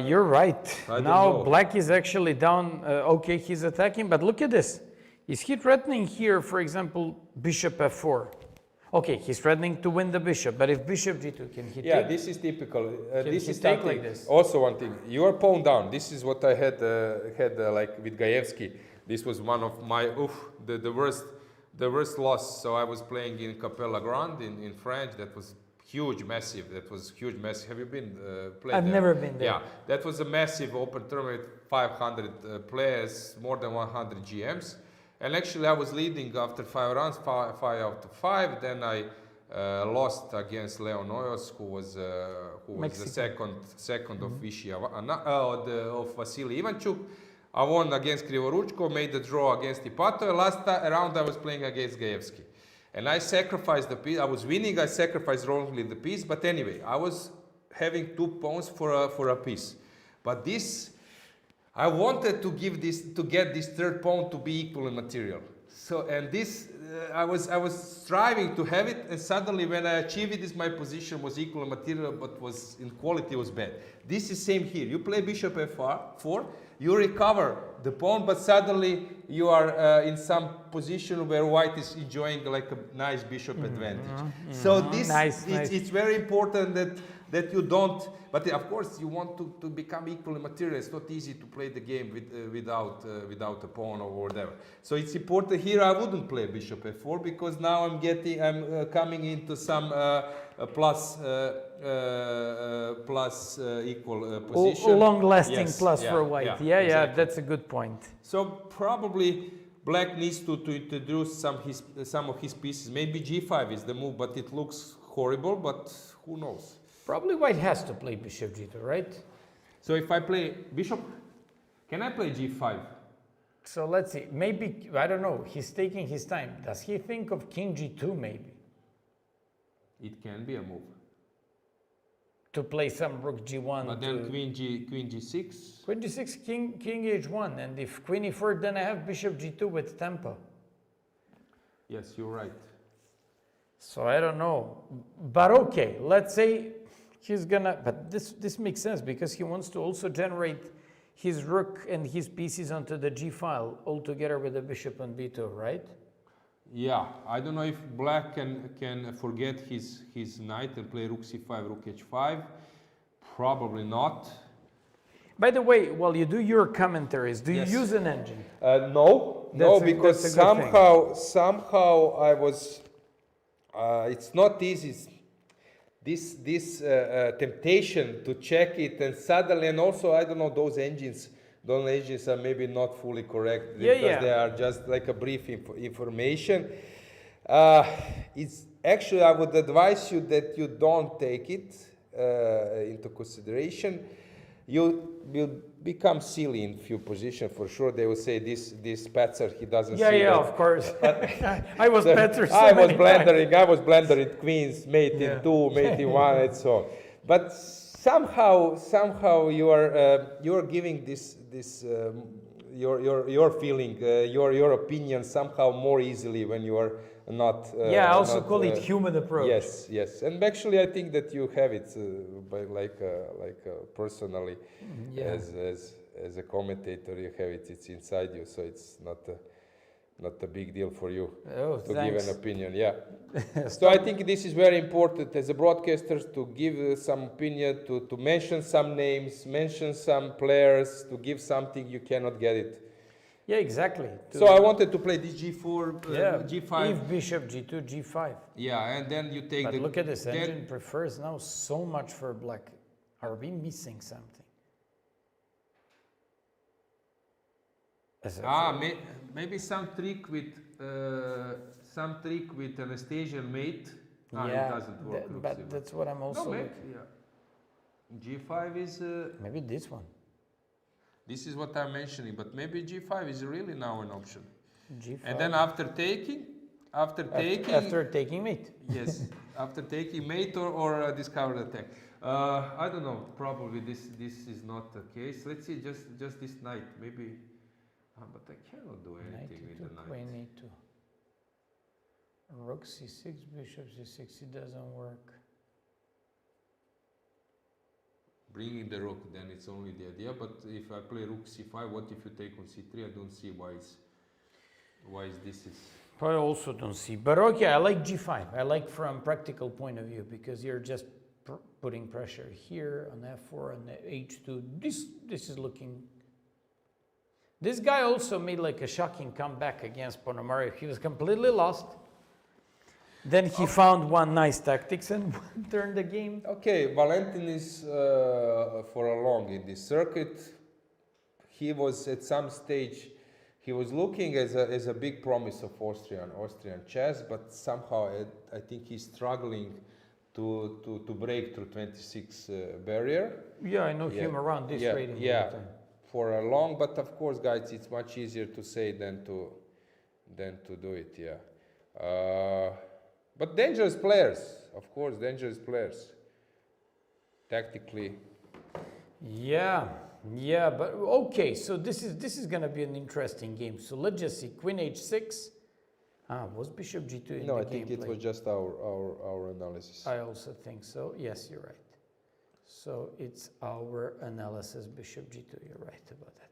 You're right. I don't Now know. black is actually down. Okay, he's attacking, but look at this. Is he threatening here, for example, bishop f4? Okay, he's threatening to win the bishop, but if bishop g2, can he take? This is typical. Can This he is take something. like this? Also, one thing. Your pawn down. This is what I had like with Gaevsky. This was one of my the worst loss. So I was playing in Capella Grande in French. That was huge, massive. That was huge, massive. Have you been played? I've never been there. Yeah, that was a massive open tournament, 500 players, more than 100 GMs. And actually, I was leading after 5 rounds, 5 out of 5. Then I lost against Leon Noyos, who was the second of Vichy of Vasily Ivanchuk. I won against Krivoruchko, made the draw against Ipatov. Last round I was playing against Gaevsky. And I sacrificed the piece. I was winning, I sacrificed wrongly the piece. But anyway, I was having 2 pawns for a piece. But this, I wanted to get this third pawn to be equal in material. So, and this, I was striving to have it, and suddenly when I achieved it, my position was equal in material, but was in quality was bad. This is same here. You play bishop f4, you recover the pawn, but suddenly you are in some position where white is enjoying like a nice bishop advantage. So this, it's very important that you don't, but of course you want to become equal in material. It's not easy to play the game without a pawn or whatever. So it's important here. I wouldn't play bishop f4 because now I'm coming into some plus equal position. Long-lasting plus for white. Yeah, exactly. That's a good point. So probably black needs to introduce some of his pieces. Maybe g5 is the move, but it looks horrible. But who knows? Probably white has to play bishop g2, right? So if I play bishop, can I play g5? So let's see. Maybe, I don't know. He's taking his time. Does he think of king g2 maybe? It can be a move. To play some rook g1. But then queen g6. Queen g6, king h1. And if queen e4, then I have bishop g2 with tempo. Yes, you're right. So I don't know. But okay, let's say he's gonna, but this makes sense because he wants to also generate his rook and his pieces onto the g file all together with the bishop on b2, right? Yeah, I don't know if black can forget his knight and play rook c5, rook h5. Probably not. By the way, while you do your commentaries, do you use an engine? No, because somehow I was. It's not easy. This temptation to check it and suddenly, and also I don't know, those engines are maybe not fully correct because they are just like a brief information. It's actually, I would advise you that you don't take it into consideration. You will become silly in few positions for sure. They will say this Petzer, he doesn't see that. Yeah, of course. I was Petzer. I was blundering queens, mate in 2, mate in 1, and so on. But somehow you are giving this your feeling, your opinion somehow more easily when you are not. I also call it human approach. Yes, and actually I think that you have it by personally as a commentator, you have it. It's inside you, so it's not a big deal for you to give an opinion. Yeah. So I think this is very important as a broadcaster to give some opinion, to mention some names, mention some players, to give something you cannot get it. Yeah, exactly. So I wanted to play this g4, g5. If bishop g2, g5. Yeah, and then you take but look at this, engine prefers now so much for black. Are we missing something? Maybe some trick with Anastasian mate. It doesn't work. But that's what I'm also. G5 is maybe this one. This is what I'm mentioning, but maybe G5 is really now an option. G5. And then after taking mate. Yes, after taking mate or discovered attack. I don't know. Probably this is not the case. Let's see. Just this knight maybe. But I cannot do anything with the knight. Queen e2. Rook c6, bishop c6. It doesn't work. bringing the rook, then it's only the idea. But if I play rook c5, what if you take on c3? I don't see why is this is. I also don't see. But okay, I like g5. I like from practical point of view because you're just putting pressure here on f4 and h2. This is looking. This guy also made like a shocking comeback against Ponomarev. He was completely lost. Then he found one nice tactics and turned the game. Okay, Valentin is for a long in this circuit. He was at some stage, he was looking as a big promise of Austrian chess, but somehow I think he's struggling to break through 26 barrier. Yeah, I know him around this rating. Yeah, for a long, but of course, guys, it's much easier to say than to do it. Yeah. But dangerous players, of course, dangerous players. Tactically. Yeah, but okay. So this is gonna be an interesting game. So let's just see. Queen h6. Was bishop g2 in no, the I think gameplay? it was just our analysis. I also think so. Yes, you're right. So it's our analysis. Bishop g2. You're right about that.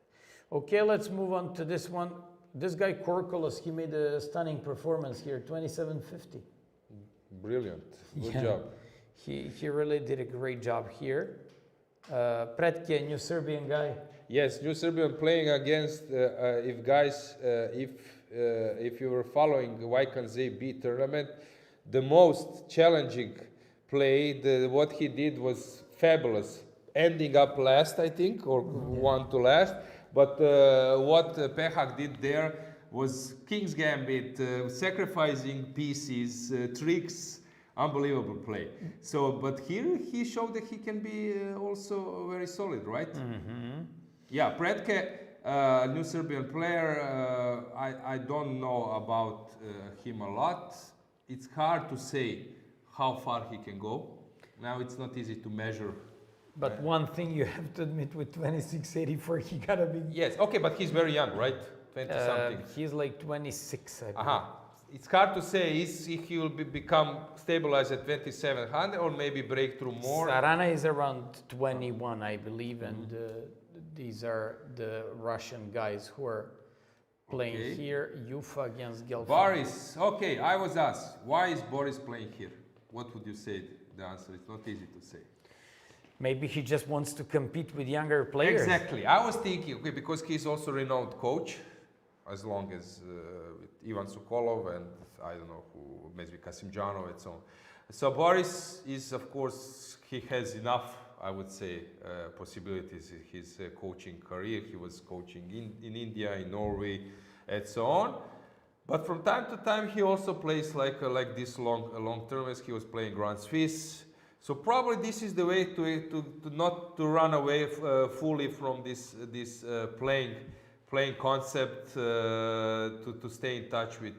Okay, let's move on to this one. This guy Korkulos, he made a stunning performance here. 2750. Brilliant. Good job. He really did a great job here. Pretke, new Serbian guy. Yes, new Serbian playing against if you were following the YKZB tournament, the most challenging play, what he did was fabulous, ending up last, I think, or one to last. But what Pehak did there was King's Gambit, sacrificing pieces, tricks, unbelievable play. So, but here he showed that he can be also very solid, right? Yeah, Pretke, new Serbian player, I don't know about him a lot. It's hard to say how far he can go. Now it's not easy to measure. But one thing you have to admit, with 2684, he gotta be. Yes, okay, but he's very young, right? 20 something. He's like 26, I believe. It's hard to say if he will become stabilized at 2700 or maybe break through more. Sarana is around 21, I believe, and these are the Russian guys who are playing here. Yufa against Gelfand. Boris, okay, I was asked, why is Boris playing here? What would you say? The answer is not easy to say. Maybe he just wants to compete with younger players. Exactly. I was thinking, okay, because he's also a renowned coach, as long as with Ivan Sokolov and I don't know who, maybe Kasimjanov and so on. So Boris is, of course, he has enough, I would say, possibilities in his coaching career. He was coaching in India, in Norway, and so on. But from time to time, he also plays like this long term, as he was playing Grand Swiss. So probably this is the way to not to run away fully from this playing concept, to stay in touch with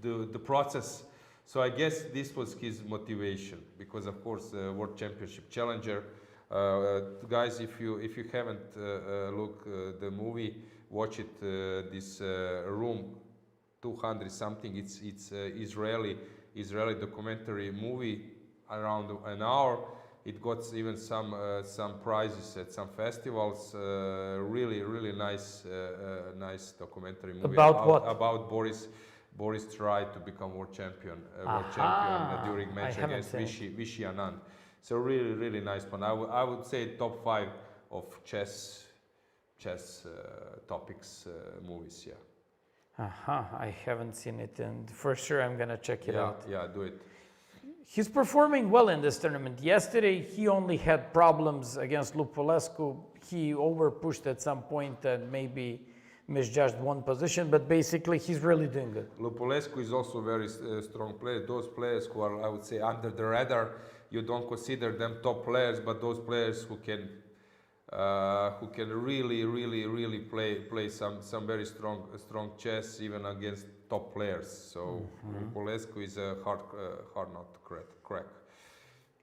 the process. So I guess this was his motivation, because of course World Championship challenger. Guys, if you haven't looked the movie, watch it. This Room 200 something. It's Israeli documentary movie. Around an hour. It got even some prizes at some festivals. Really nice documentary movie. About what? About Boris tried to become world champion during match against Vichy Anand. So really nice one. I would say top 5 of chess topics movies. Yeah. I haven't seen it, and for sure I'm gonna check it out. Yeah, do it. He's performing well in this tournament. Yesterday, he only had problems against Lupulescu. He overpushed at some point and maybe misjudged one position, but basically, he's really doing good. Lupulescu is also a very strong player. Those players who are, I would say, under the radar, you don't consider them top players, but those players who can really play some very strong chess, even against top players. So Lupulescu is a hard nut to crack.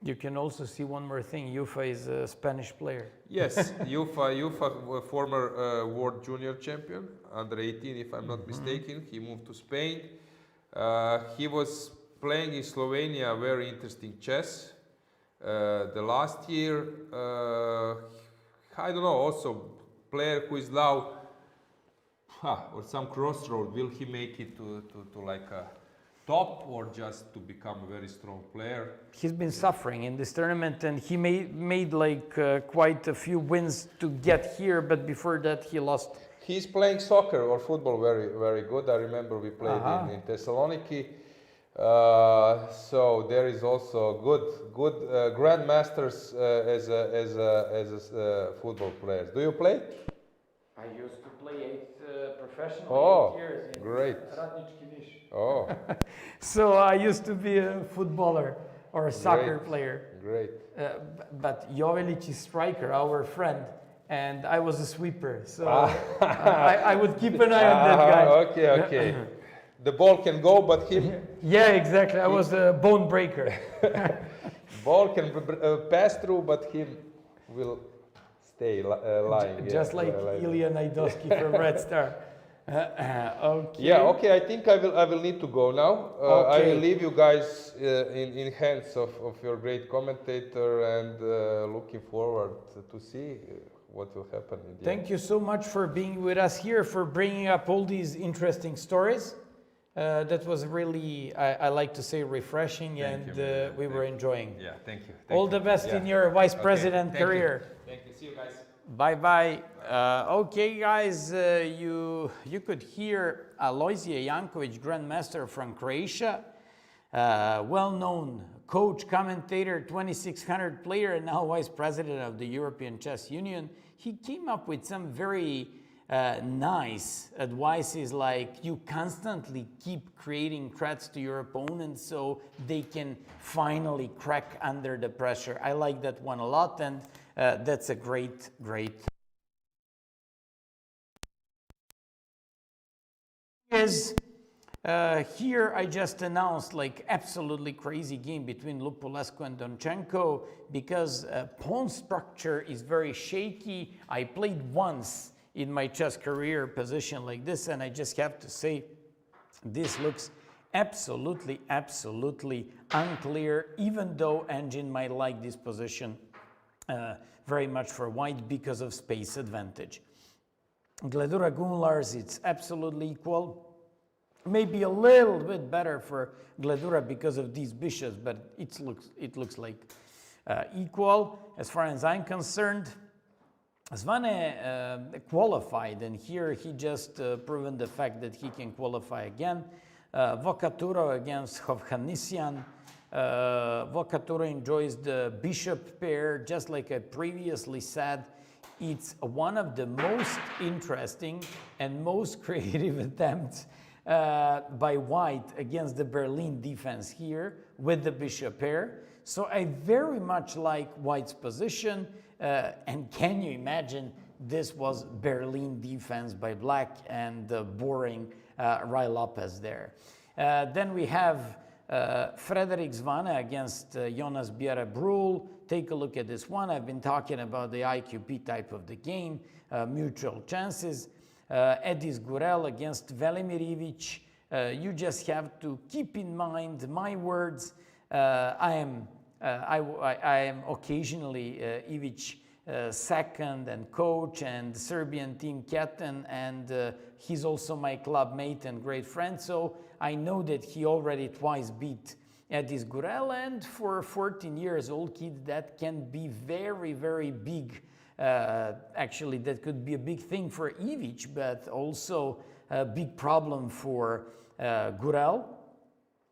You can also see one more thing. Yufa is a Spanish player. Yes, Yufa, former world junior champion, under 18, if I'm not mistaken. He moved to Spain. He was playing in Slovenia very interesting chess. The last year, I don't know, also player who is now or some crossroad, will he make it to like a top or just to become a very strong player? He's been suffering in this tournament, and he made like quite a few wins to get here, but before that he lost. He's playing soccer or football very, very good. I remember we played in Thessaloniki. So there is also good Grandmasters as a football players. Do you play? I used to play professionally 8 years in great. Oh, so I used to be a footballer or a soccer player. Great. But Jovelic is striker, our friend, and I was a sweeper. So I would keep an eye on that guy. Okay. The ball can go, but him... Yeah, exactly. I was a bone breaker. Ball can pass through, but him will stay lying. Just like Ilya Naidovsky from Red Star. Okay. Yeah, okay, I think I will need to go now. I will leave you guys in hands of your great commentator, and looking forward to see what will happen in the Thank you so much for being with us here, for bringing up all these interesting stories. That was really, I like to say, refreshing, and we were enjoying. Yeah, thank you. All the best in your vice president career. Thank you. See you guys. Bye-bye. Okay, guys, you could hear Alojzije Jankovic, Grandmaster from Croatia, well-known coach, commentator, 2600 player, and now vice president of the European Chess Union. He came up with some very nice advices, like you constantly keep creating threats to your opponents so they can finally crack under the pressure. I like that one a lot, and that's a great here I just announced like absolutely crazy game between Lupulescu and Donchenko, because pawn structure is very shaky. I played once in my chess career position like this, and I just have to say this looks absolutely unclear, even though Engine might like this position very much for white because of space advantage. Gledura Gunlars, it's absolutely equal. Maybe a little bit better for Gledura because of these bishops, but it looks like equal. As far as I'm concerned, Zvane qualified, and here he just proven the fact that he can qualify again. Vocaturo against Hovhannisyan. Vocaturo enjoys the bishop pair, just like I previously said. It's one of the most interesting and most creative attempts by white against the Berlin defense here with the bishop pair. So I very much like white's position, and can you imagine this was Berlin defense by black and boring Rai Lopez there. Then we have Frederick Zvane against Jonas Bjerre-Brul. Take a look at this one. I've been talking about the IQP type of the game, mutual chances. Edis Gurel against Velimir Ivic. You just have to keep in mind my words. I am occasionally Ivic second and coach, and Serbian team captain, and he's also my club mate and great friend. So I know that he already twice beat Edis Gurel, and for a 14 years old kid, that can be very big. Actually, that could be a big thing for Ivic, but also a big problem for Gurel.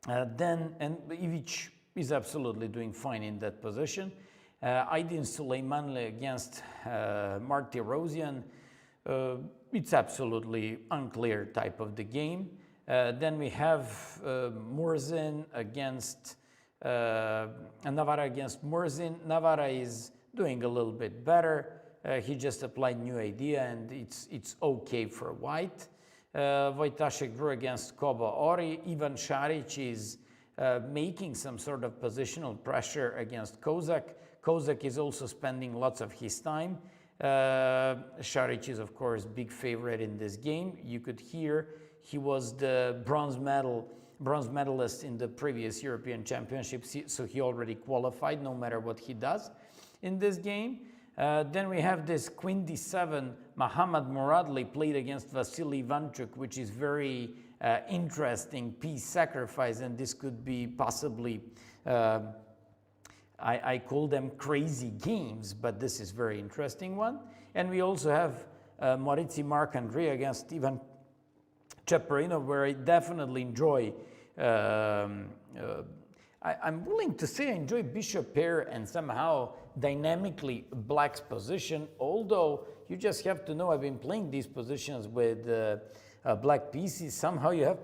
And Ivic is absolutely doing fine in that position. Aydin Suleymanli against Marty Rosian. It's absolutely unclear type of the game. Then we have Murzin against Navarra against Murzin. Navarra is doing a little bit better. He just applied new idea, and it's okay for white. Wojtaszek drew against Koba Ori. Ivan Šarić is making some sort of positional pressure against Kozak. Kozak is also spending lots of his time. Šarić is, of course, big favorite in this game. You could hear he was the bronze medal bronze medalist in the previous European Championships, so he already qualified no matter what he does in this game. Then we have this Queen d7, Mohammad Muradli played against Vasily Ivanchuk, which is very interesting piece sacrifice, and this could be possibly, I call them crazy games, but this is very interesting one. And we also have Maurizio Marc-André against Ivan Ceperino, where I definitely enjoy, I'm willing to say I enjoy bishop pair and somehow dynamically black's position, although you just have to know I've been playing these positions with black pieces. Somehow you have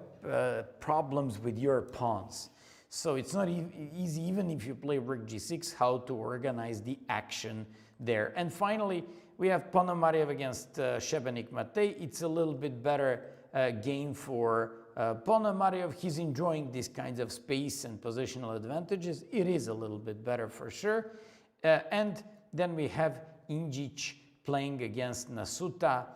problems with your pawns. So it's not easy, even if you play rook g6, how to organize the action there. And finally, we have Ponomarev against Šebenik Matej. It's a little bit better game for Ponomarev. He's enjoying these kinds of space and positional advantages. It is a little bit better for sure. And then we have Injic playing against Nasuta.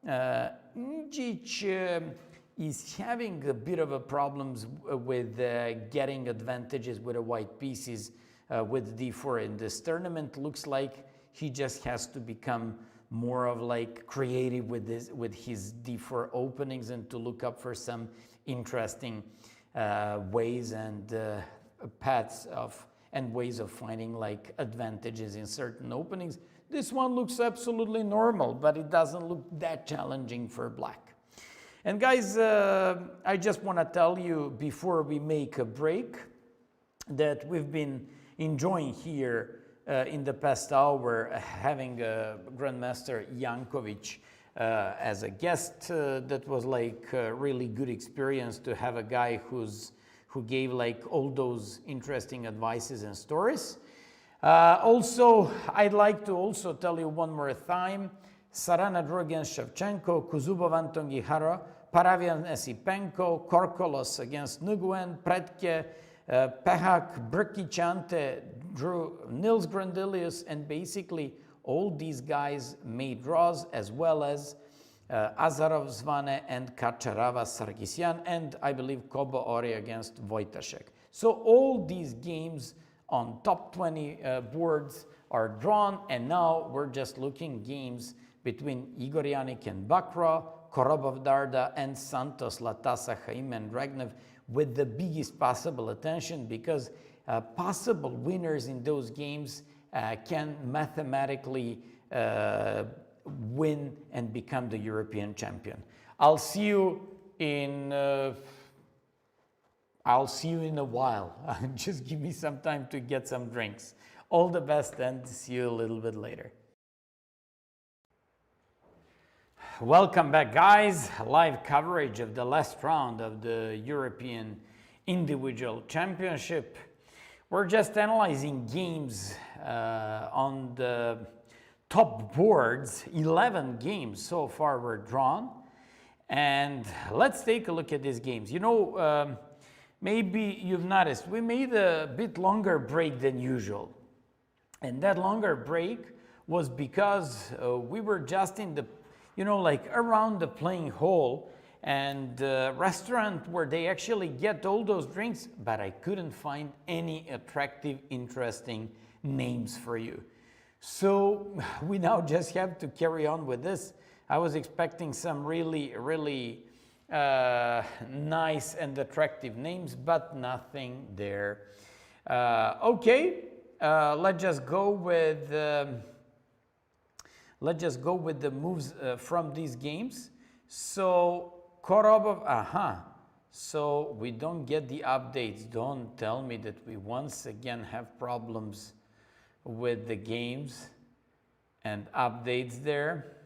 Injic is having a bit of a problems with getting advantages with the white pieces with d4 in this tournament. Looks like he just has to become more of like creative with his d4 openings and to look up for some interesting ways and paths of and ways of finding like advantages in certain openings. This one looks absolutely normal, but it doesn't look that challenging for black. And guys, I just want to tell you before we make a break that we've been enjoying here in the past hour having Grandmaster Jankovic as a guest. That was like a really good experience to have a guy who gave like all those interesting advices and stories. Also, I'd like to also tell you one more time, Sarana drew against Shevchenko, Kuzubov Anton Gihara, Paravian Esipenko, Korkolos against Nguyen, Pretke, Pehak, Brkichante drew Nils Grandelius, and basically all these guys made draws, as well as Azarov Zvane and Kacharava Sarkisyan, and I believe Kobo Ori against Wojtaszek. So all these games on top 20 boards are drawn, and now we're just looking games between Igor Janik and Bakra, Korobov Darda, and Santos, Latasa, Haim, and Dragnev with the biggest possible attention, because possible winners in those games can mathematically win and become the European champion. I'll see you in a while. Just give me some time to get some drinks. All the best, and see you a little bit later. Welcome back, guys. Live coverage of the last round of the European Individual Championship. We're just analyzing games on the top boards. 11 games so far were drawn. And let's take a look at these games. You know, maybe you've noticed we made a bit longer break than usual. And that longer break was because we were just in the, you know, like around the playing hall and restaurant where they actually get all those drinks, but I couldn't find any attractive, interesting names for you. So we now just have to carry on with this. I was expecting some really, really nice and attractive names, but nothing there. Okay, let's just go with the moves from these games. So Korobov, so we don't get the updates. Don't tell me that we once again have problems with the games and updates there.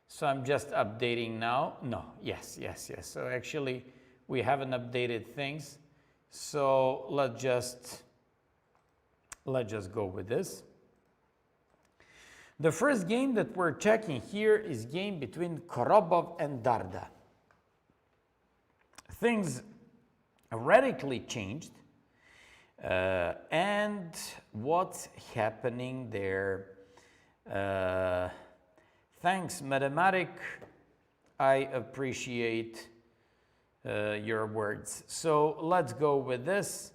So I'm just updating now. No, yes. So actually we haven't updated things. So let's just go with this. The first game that we're checking here is game between Korobov and Darda. Things radically changed. And what's happening there? Thanks, Mathematic. I appreciate your words. So let's go with this.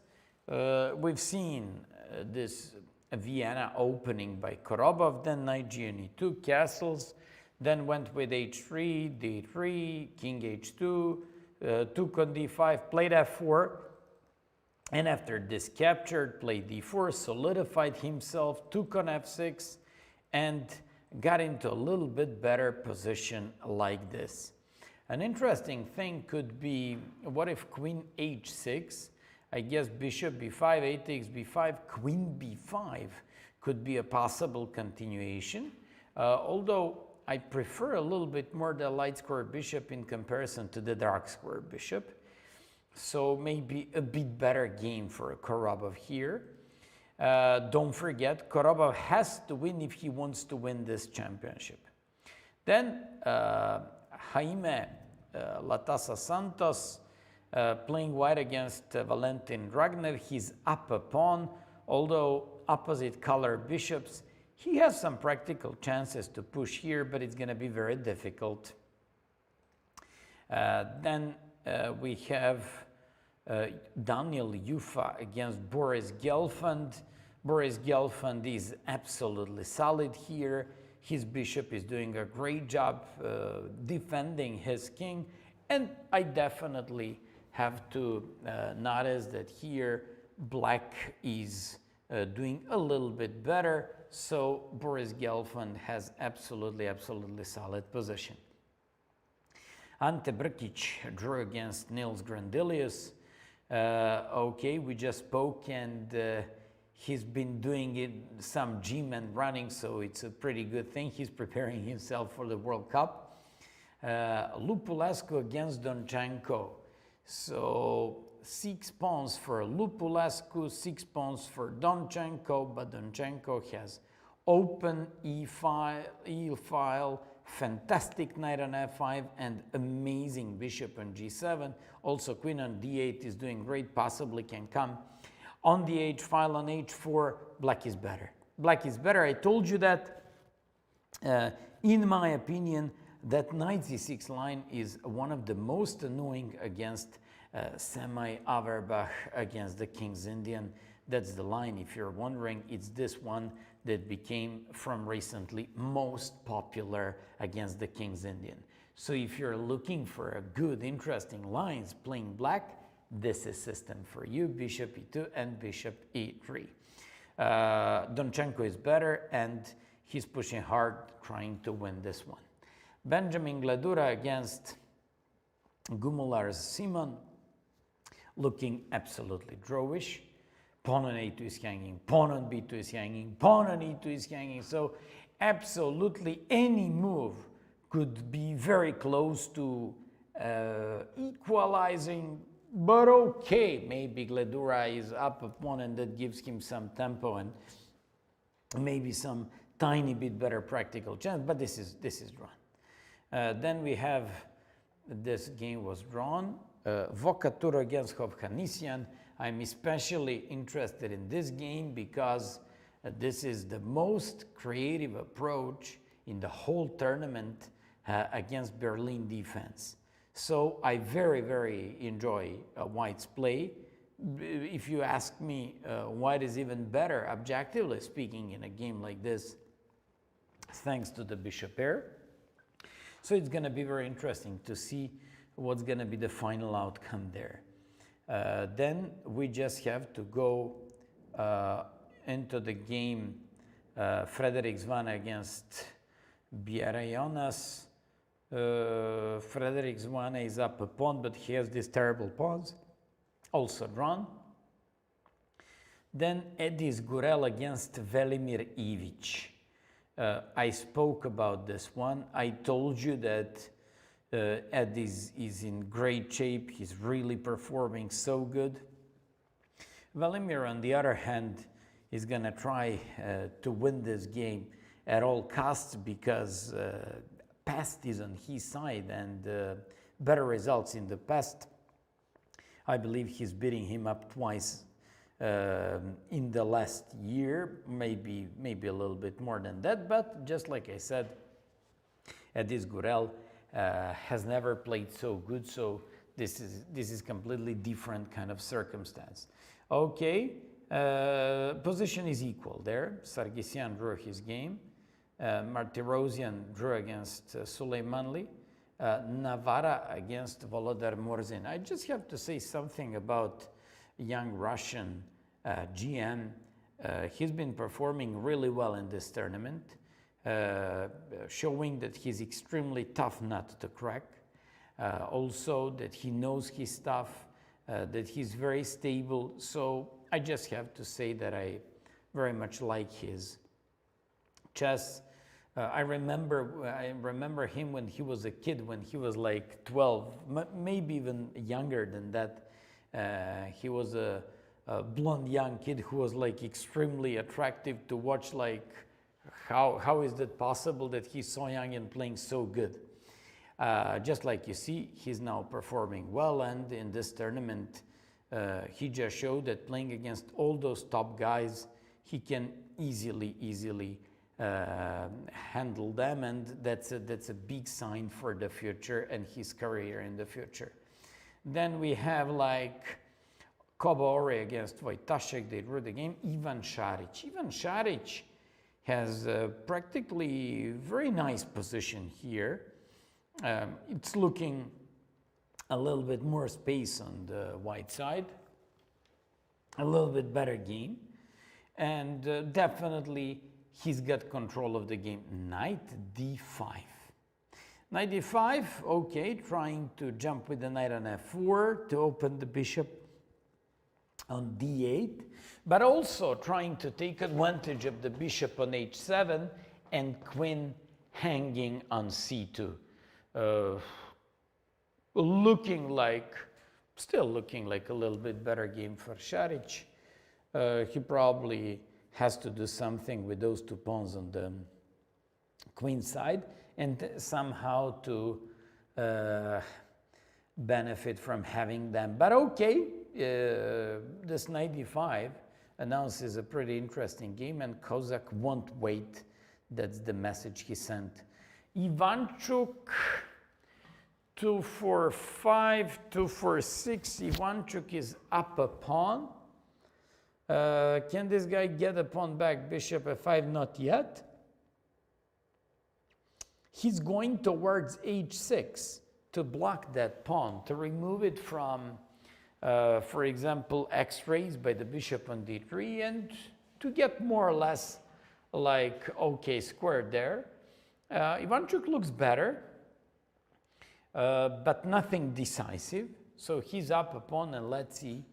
We've seen this Vienna opening by Korobov, then knight g2, castles, then went with h3, d3, king h2, took on d5, played f4, and after this captured, played d4, solidified himself, took on f6, and got into a little bit better position like this. An interesting thing could be, what if queen h6? I guess bishop b5, a takes b5, queen b5 could be a possible continuation. Although I prefer a little bit more the light square bishop in comparison to the dark square bishop. So maybe a bit better game for Korobov here. Don't forget, Korobov has to win if he wants to win this championship. Then Jaime Latasa Santos playing white against Valentin Dragnev. He's up a pawn, although opposite color bishops. He has some practical chances to push here, but it's going to be very difficult. Then we have Daniel Yufa against Boris Gelfand. Boris Gelfand is absolutely solid here. His bishop is doing a great job defending his king. And I definitely have to notice that here black is doing a little bit better. So Boris Gelfand has absolutely solid position. Ante Brkic drew against Nils Grandelius. Okay, we just spoke, and he's been doing some gym and running, so it's a pretty good thing. He's preparing himself for the World Cup. Lupulescu against Donchenko. So 6 pawns for Lupulescu, 6 pawns for Donchenko, but Donchenko has open e-file, fantastic knight on f5, and amazing bishop on g7. Also queen on d8 is doing great, possibly can come. On the h-file, on h4, black is better. Black is better. I told you that, in my opinion, that knight c6 line is one of the most annoying against semi-Averbach against the King's Indian. That's the line, if you're wondering. It's this one that became, from recently, most popular against the King's Indian. So if you're looking for a good, interesting lines playing black, this is system for you, bishop e2 and bishop e3. Donchenko is better, and he's pushing hard, trying to win this one. Benjamin Gladura against Gumular's Simon, looking absolutely drawish. Pawn on a2 is hanging, pawn on b2 is hanging, pawn on e2 is hanging. So absolutely any move could be very close to equalizing, but okay, maybe Gladura is up a pawn, and that gives him some tempo and maybe some tiny bit better practical chance, but this is drawn. Then we have, this game was drawn, Vokatur against Hovhannisyan. I'm especially interested in this game because this is the most creative approach in the whole tournament against Berlin defense. So I very enjoy White's play. If you ask me, White is even better, objectively speaking, in a game like this, thanks to the bishop pair. So it's going to be very interesting to see what's going to be the final outcome there. Then we just have to go into the game Frederic Zvana against Biarayonas. Frederic Zvana is up a pawn, but he has these terrible pawns, also drawn. Then Edis Gurel against Velimir Ivic. I spoke about this one. I told you that Edis is in great shape. He's really performing so good. Velimir, on the other hand, is going to try to win this game at all costs because past is on his side, and better results in the past. I believe he's beating him up twice in the last year, maybe a little bit more than that, but just like I said, Edis Gurel has never played so good, so this is completely different kind of circumstance. Okay, position is equal there. Sargsyan drew his game. Martirosyan drew against Suleymanli. Navara against Volodar Morzin. I just have to say something about young Russian GM. He's been performing really well in this tournament, showing that he's extremely tough nut to crack. Also that he knows his stuff, that he's very stable. So I just have to say that I very much like his chess. I remember him when he was a kid, when he was like 12, maybe even younger than that. He was a blonde young kid who was like extremely attractive to watch. Like, how is that possible that he's so young and playing so good? Just like you see, he's now performing well, and in this tournament, he just showed that playing against all those top guys, he can easily handle them, and that's a big sign for the future and his career in the future. Then we have like Kobore against Wojtaszek. They drew the game. Ivan Šarić has practically very nice position here. It's looking a little bit more space on the white side, a little bit better game, and definitely he's got control of the game. Knight d5. Knight d5, okay, trying to jump with the knight on f4 to open the bishop on d8, but also trying to take advantage of the bishop on h7 and queen hanging on c2. Still looking like a little bit better game for Šarić. He probably has to do something with those two pawns on the queen side and somehow to benefit from having them. But okay, this knight d5 announces a pretty interesting game, and Kozak won't wait. That's the message he sent. Ivanchuk, 2-4-5, 2-4-6. Ivanchuk is up a pawn. Can this guy get a pawn back? Bishop f5, not yet. He's going towards h6 to block that pawn, to remove it from, for example, x-rays by the bishop on d3, and to get more or less like okay squared there. Ivanchuk looks better, but nothing decisive. So he's up a pawn, and let's see,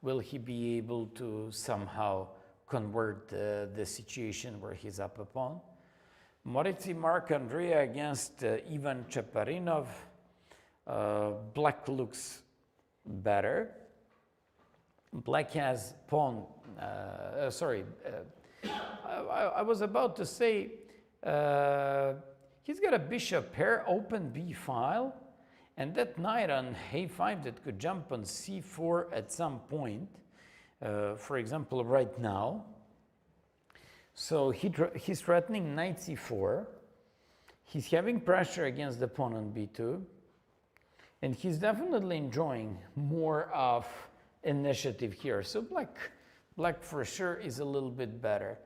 will he be able to somehow convert the situation where he's up a pawn? Moritzi Marc-Andrea against Ivan Chaparinov. Black looks better. Black has pawn, I was about to say, he's got a bishop pair, open b file, and that knight on a5 that could jump on c4 at some point, for example, right now. So he's threatening knight c4. He's having pressure against the pawn on b2. And he's definitely enjoying more of initiative here. So black for sure is a little bit better.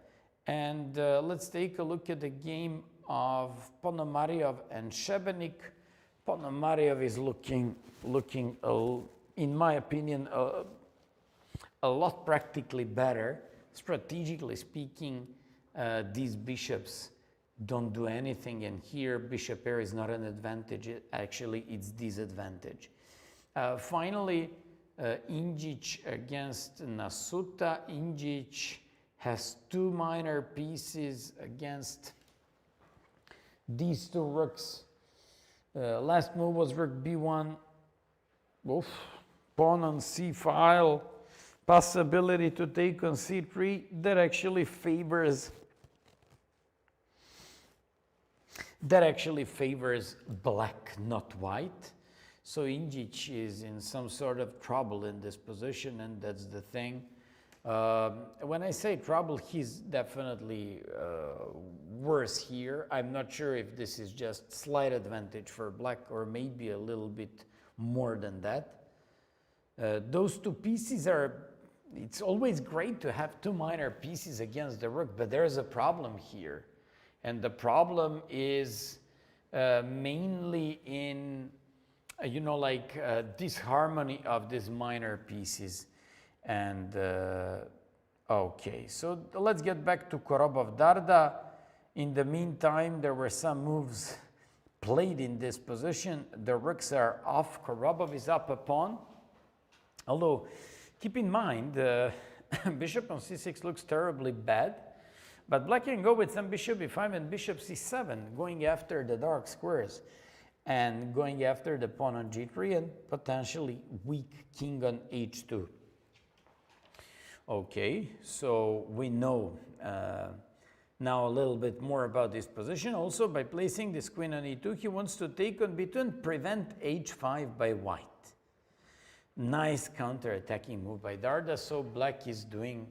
And let's take a look at the game of Ponomariov and Šebenik. Ponomariov is looking, in my opinion, a lot practically better. Strategically speaking, these bishops don't do anything, and here bishop pair is not an advantage, actually it's disadvantage. Finally, Injic against Nasuta. Injic has two minor pieces against these two rooks. Last move was rook b1. Oof. Pawn on c file. Possibility to take on c3. That actually favors black, not white. So Injic is in some sort of trouble in this position, and that's the thing. When I say trouble, he's definitely worse here. I'm not sure if this is just slight advantage for black or maybe a little bit more than that. Those two pieces are, it's always great to have two minor pieces against the rook, but there's a problem here. And the problem is mainly in, disharmony of these minor pieces. And okay, so let's get back to Korobov-Darda. In the meantime, there were some moves played in this position. The rooks are off, Korobov is up a pawn. Although, keep in mind, bishop on c6 looks terribly bad, but black can go with some bishop e5 and bishop c7, going after the dark squares and going after the pawn on g3 and potentially weak king on h2. Okay, so we know now a little bit more about this position. Also, by placing this queen on e2, he wants to take on b2 and prevent h5 by white. Nice counter-attacking move by Darda, so black is doing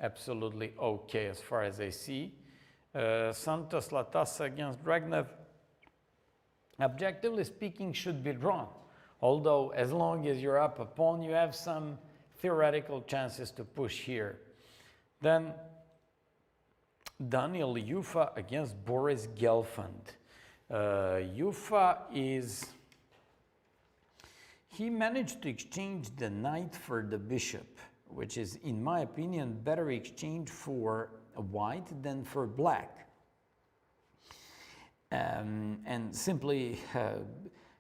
absolutely okay as far as I see. Santos Latassa against Dragnev, objectively speaking, should be drawn. Although, as long as you're up a pawn, you have some theoretical chances to push here. Then Daniel Yufa against Boris Gelfand. Yufa is... He managed to exchange the knight for the bishop, which is, in my opinion, better exchange for white than for black. And simply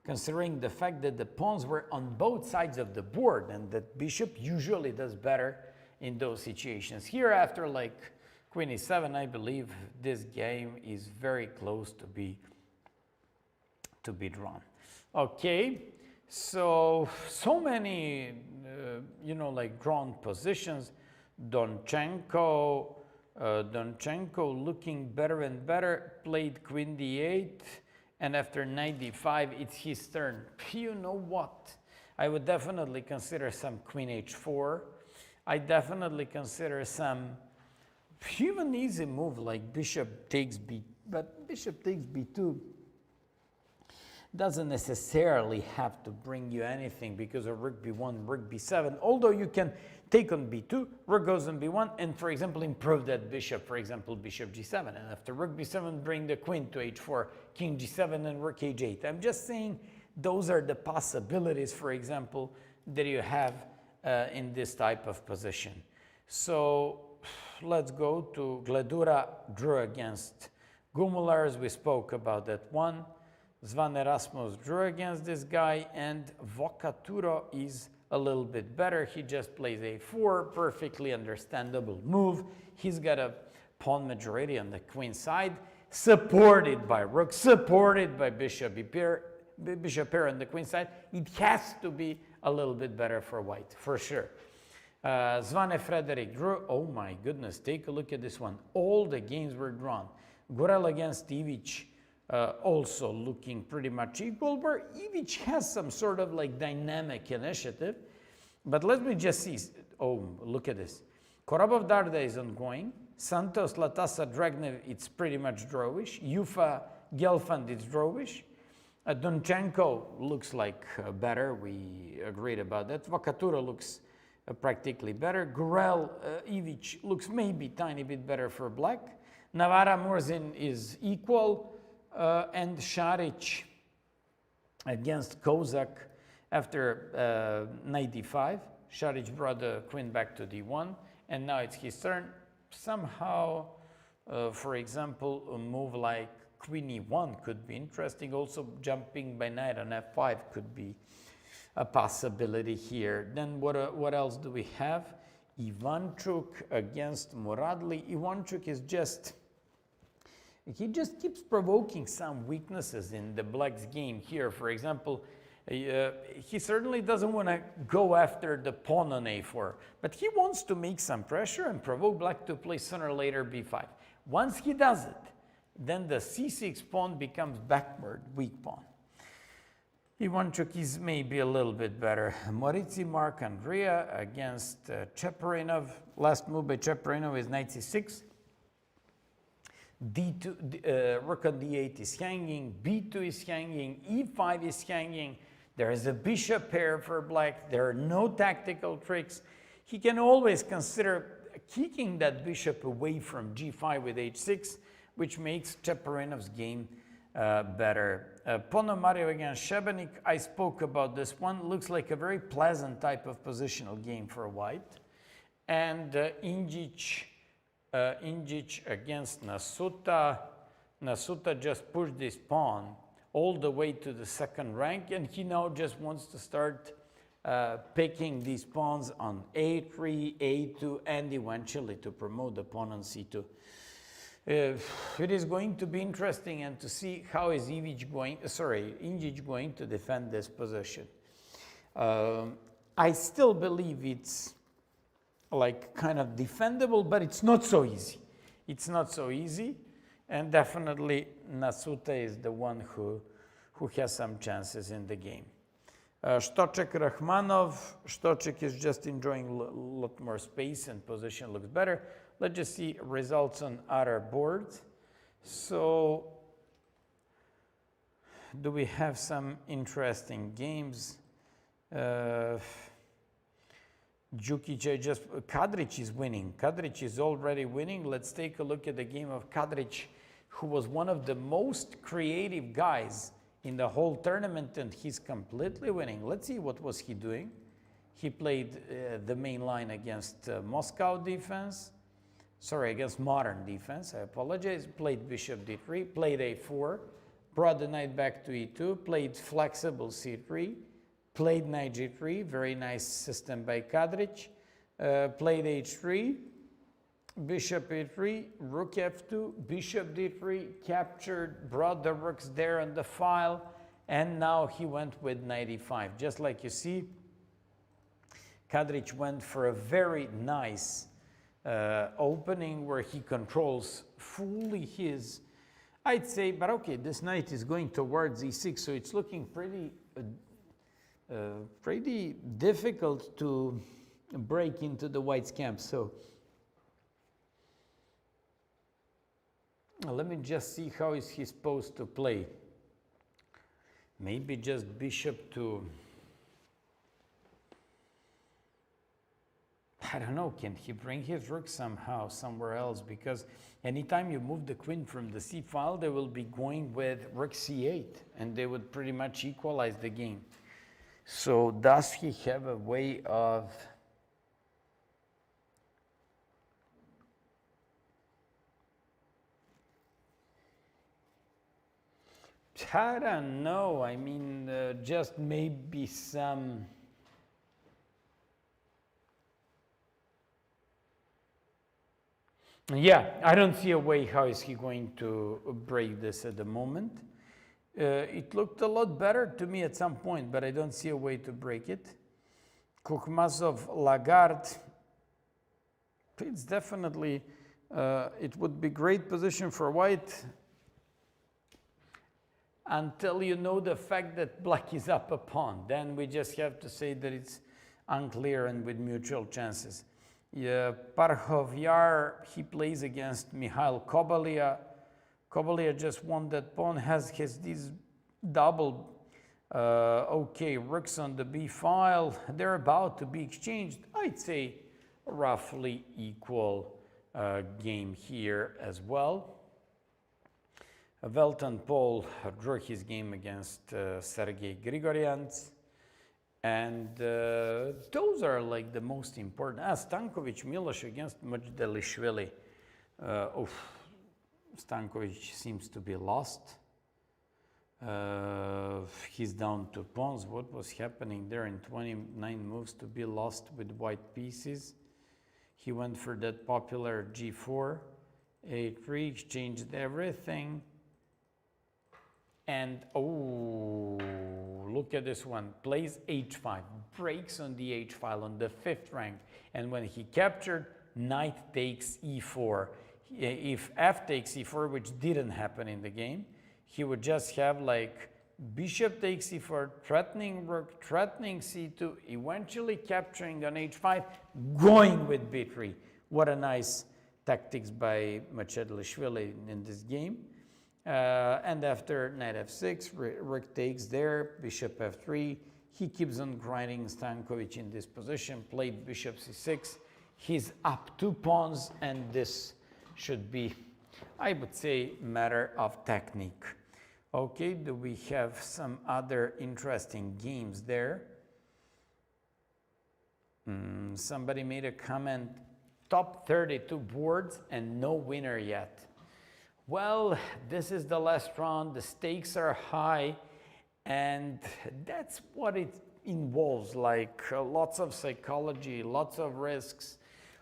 considering the fact that the pawns were on both sides of the board and that bishop usually does better in those situations. Here, after like queen e7, I believe this game is very close to be drawn. Okay. So many, drawn positions. Donchenko looking better and better, played queen d8, and after knight d5, it's his turn. You know what? I would definitely consider some queen h4. I definitely consider some even easy move like bishop takes b, but bishop takes b2 doesn't necessarily have to bring you anything because of rook b1, rook b7, although you can take on b2, rook goes on b1, and for example improve that bishop, for example bishop g7, and after rook b7 bring the queen to h4, king g7 and rook h8. I'm just saying those are the possibilities, for example, that you have in this type of position. So let's go to Gledura drew against Gumulars. We spoke about that one. Zvan Erasmus drew against this guy, and Vocaturo is a little bit better. He just plays a4, perfectly understandable move. He's got a pawn majority on the queen side, supported by rook, supported by bishop pair on the queen side. It has to be a little bit better for white, for sure. Zvane Frederick drew. Oh my goodness, take a look at this one. All the games were drawn. Gorel against Ivic. Also looking pretty much equal, where Ivic has some sort of like dynamic initiative. But let me just see. Oh, look at this. Korobov-Darda is ongoing. Santos Latassa Dragnev, it's pretty much drawish. Yufa Gelfand, it's drawish. Donchenko looks like better. We agreed about that. Vocaturo looks practically better. Gorel, Ivic looks maybe tiny bit better for black. Navara Morzin is equal. And Šarić against Kozak after knight d5. Šarić brought the queen back to d1, and now it's his turn. Somehow, for example, a move like queen e1 could be interesting. Also, jumping by knight on f5 could be a possibility here. Then what else do we have? Ivanchuk against Muradli. Ivanchuk is just... He just keeps provoking some weaknesses in the black's game here. For example, he certainly doesn't want to go after the pawn on a4, but he wants to make some pressure and provoke black to play sooner or later b5. Once he does it, then the c6 pawn becomes backward, weak pawn. Ivanchuk is maybe a little bit better. Moritzi Mark Andrea against Cheparinov. Last move by Cheparinov is knight c6. D2, rook on d8 is hanging, b2 is hanging, e5 is hanging. There is a bishop pair for black. There are no tactical tricks. He can always consider kicking that bishop away from g5 with h6, which makes Chaparenov's game better. Ponomarev against Šebenik, I spoke about this one. Looks like a very pleasant type of positional game for white. And Injic against Nasuta. Nasuta just pushed this pawn all the way to the second rank, and he now just wants to start picking these pawns on a3, a2, and eventually to promote the pawn on c2. It is going to be interesting and to see how is Injic going to defend this position. I still believe it's like kind of defendable, but it's not so easy. It's not so easy, and definitely Nasuta is the one who has some chances in the game. Stoček Rahmanov. Stoček is just enjoying a lot more space and position looks better. Let's just see results on other boards. So, do we have some interesting games? Kadrić is winning. Kadrić is already winning. Let's take a look at the game of Kadrić, who was one of the most creative guys in the whole tournament, and he's completely winning. Let's see what was he doing. He played the main line against Moscow defense. Sorry, against modern defense, I apologize. Played bishop d3, played a4, brought the knight back to e2, played flexible c3, played knight g3, very nice system by Kadrić, played h3, bishop a3, rook f2, bishop d3, captured, brought the rooks there on the file, and now he went with knight e5. Just like you see, Kadrić went for a very nice opening where he controls fully his, I'd say, but okay, this knight is going towards e6, so it's looking pretty difficult to break into the white's camp. So let me just see how is he supposed to play. Maybe just bishop to, I don't know, can he bring his rook somehow somewhere else? Because anytime you move the queen from the c file, they will be going with rook c8, and they would pretty much equalize the game. So does he have a way of I don't know. I mean, just maybe some. Yeah, I don't see a way how is he going to break this at the moment. It looked a lot better to me at some point, but I don't see a way to break it. Kukhmasov, Lagarde. It's definitely, it would be great position for white until you know the fact that black is up a pawn. Then we just have to say that it's unclear and with mutual chances. Yeah, Parkhovyar, he plays against Mikhail Kobalia. Kobalia just won that pawn, has these double, okay, rooks on the b file. They're about to be exchanged. I'd say roughly equal game here as well. Velton Paul drew his game against Sergei Grigorians. And those are like the most important. Stankovic Miloš against Majdelishvili. Stankovic seems to be lost. He's down 2 pawns. What was happening there in 29 moves to be lost with white pieces? He went for that popular g4, a3, exchanged everything. And oh, look at this one, plays h5, breaks on the h file on the 5th rank. And when he captured, knight takes e4. If f takes e4, which didn't happen in the game, he would just have like bishop takes e4, threatening rook, threatening c2, eventually capturing on h5, going with b3. What a nice tactics by Majdelishvili in this game. And after knight f6, rook takes there, bishop f3. He keeps on grinding Stankovic in this position, played bishop c6. He's up 2 pawns, and this should be, I would say, matter of technique. Okay, do we have some other interesting games there? Somebody made a comment, top 32 boards and no winner yet. Well, this is the last round, the stakes are high, and that's what it involves, like lots of psychology, lots of risks.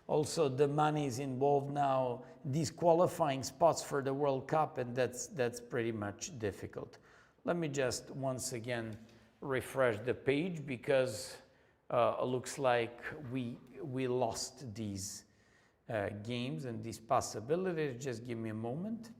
Also, the money is involved now, these qualifying spots for the World Cup, and that's pretty much difficult. Let me just once again refresh the page, because it looks like we lost these games and these possibilities. Just give me a moment.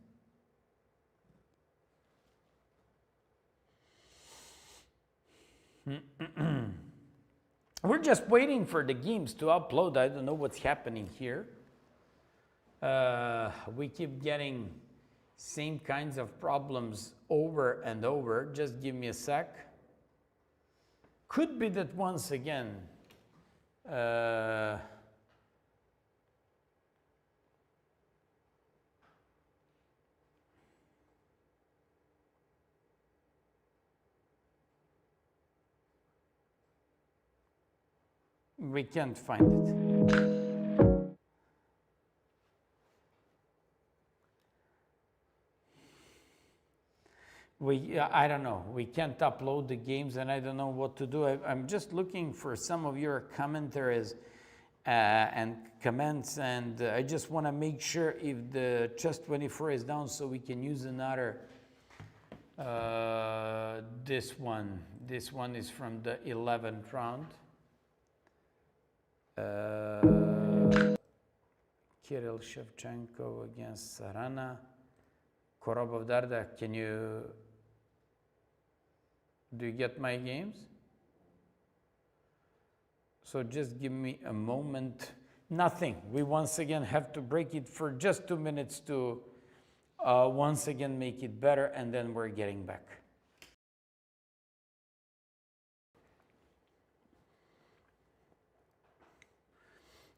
We're just waiting for the games to upload. I don't know what's happening here. We keep getting same kinds of problems over and over. Just give me a sec. Could be that once again we can't find it. I don't know, we can't upload the games, and I don't know what to do. I'm just looking for some of your commentaries and comments, and I just want to make sure if the chess 24 is down, so we can use another. This one is from the 11th round. Kirill Shevchenko against Sarana. Korobov Darda, do you get my games? So just give me a moment. Nothing. We once again have to break it for just 2 minutes to once again make it better, and then we're getting back.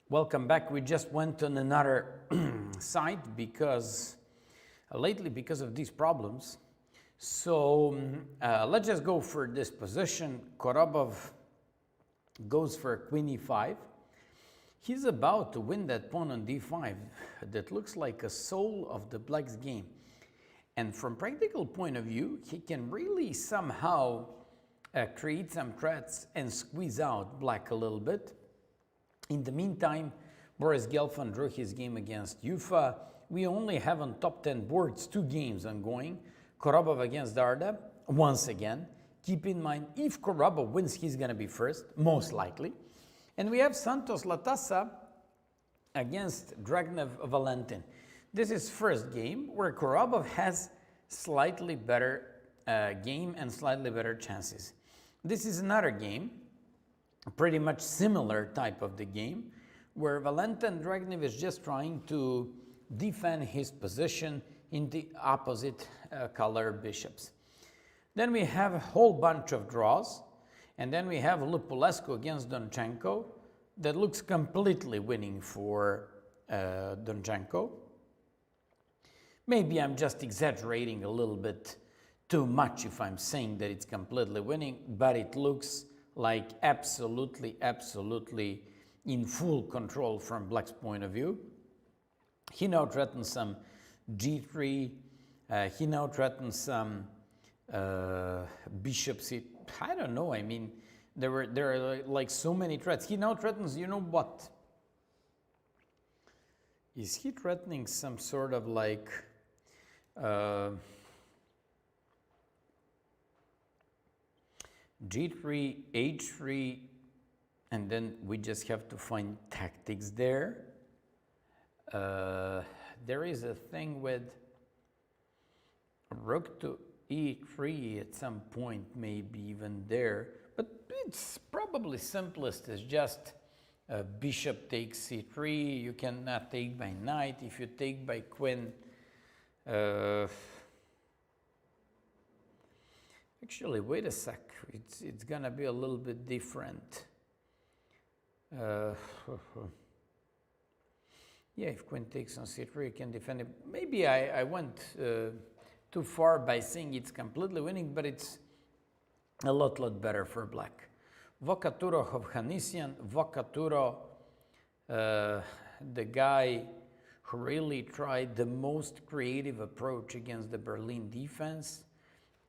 Welcome back. We just went on another site because lately, because of these problems. So let's just go for this position. Korobov goes for queen e5. He's about to win that pawn on d5. That looks like a soul of the black's game. And from practical point of view, he can really somehow create some threats and squeeze out black a little bit. In the meantime, Boris Gelfand drew his game against Ufa. We only have on top 10 boards 2 games ongoing. Korobov against Darda, once again. Keep in mind, if Korobov wins, he's going to be first, most likely. And we have Santos Latasa against Dragnev Valentin. This is first game where Korobov has slightly better game and slightly better chances. This is another game, pretty much similar type of the game, where Valentin Dragnev is just trying to defend his position in the opposite color bishops. Then we have a whole bunch of draws, and then we have Lupulescu against Donchenko that looks completely winning for Donchenko. Maybe I'm just exaggerating a little bit too much if I'm saying that it's completely winning, but it looks like absolutely in full control from Black's point of view. He now threatens some g3, he now threatens some bishop c. I don't know, I mean, there are like so many threats. He now threatens, you know what? Is he threatening some sort of like g3, h3, and then we just have to find tactics there. There is a thing with rook to e3 at some point, maybe even there, but it's probably simplest is just bishop takes c3. You cannot take by knight. If you take by queen, Actually, wait a sec. It's gonna be a little bit different. Yeah, if queen takes on c3, you can defend it. Maybe I went too far by saying it's completely winning, but it's a lot better for black. Vocaturo Hovhannisyan, Vocaturo, the guy who really tried the most creative approach against the Berlin defense.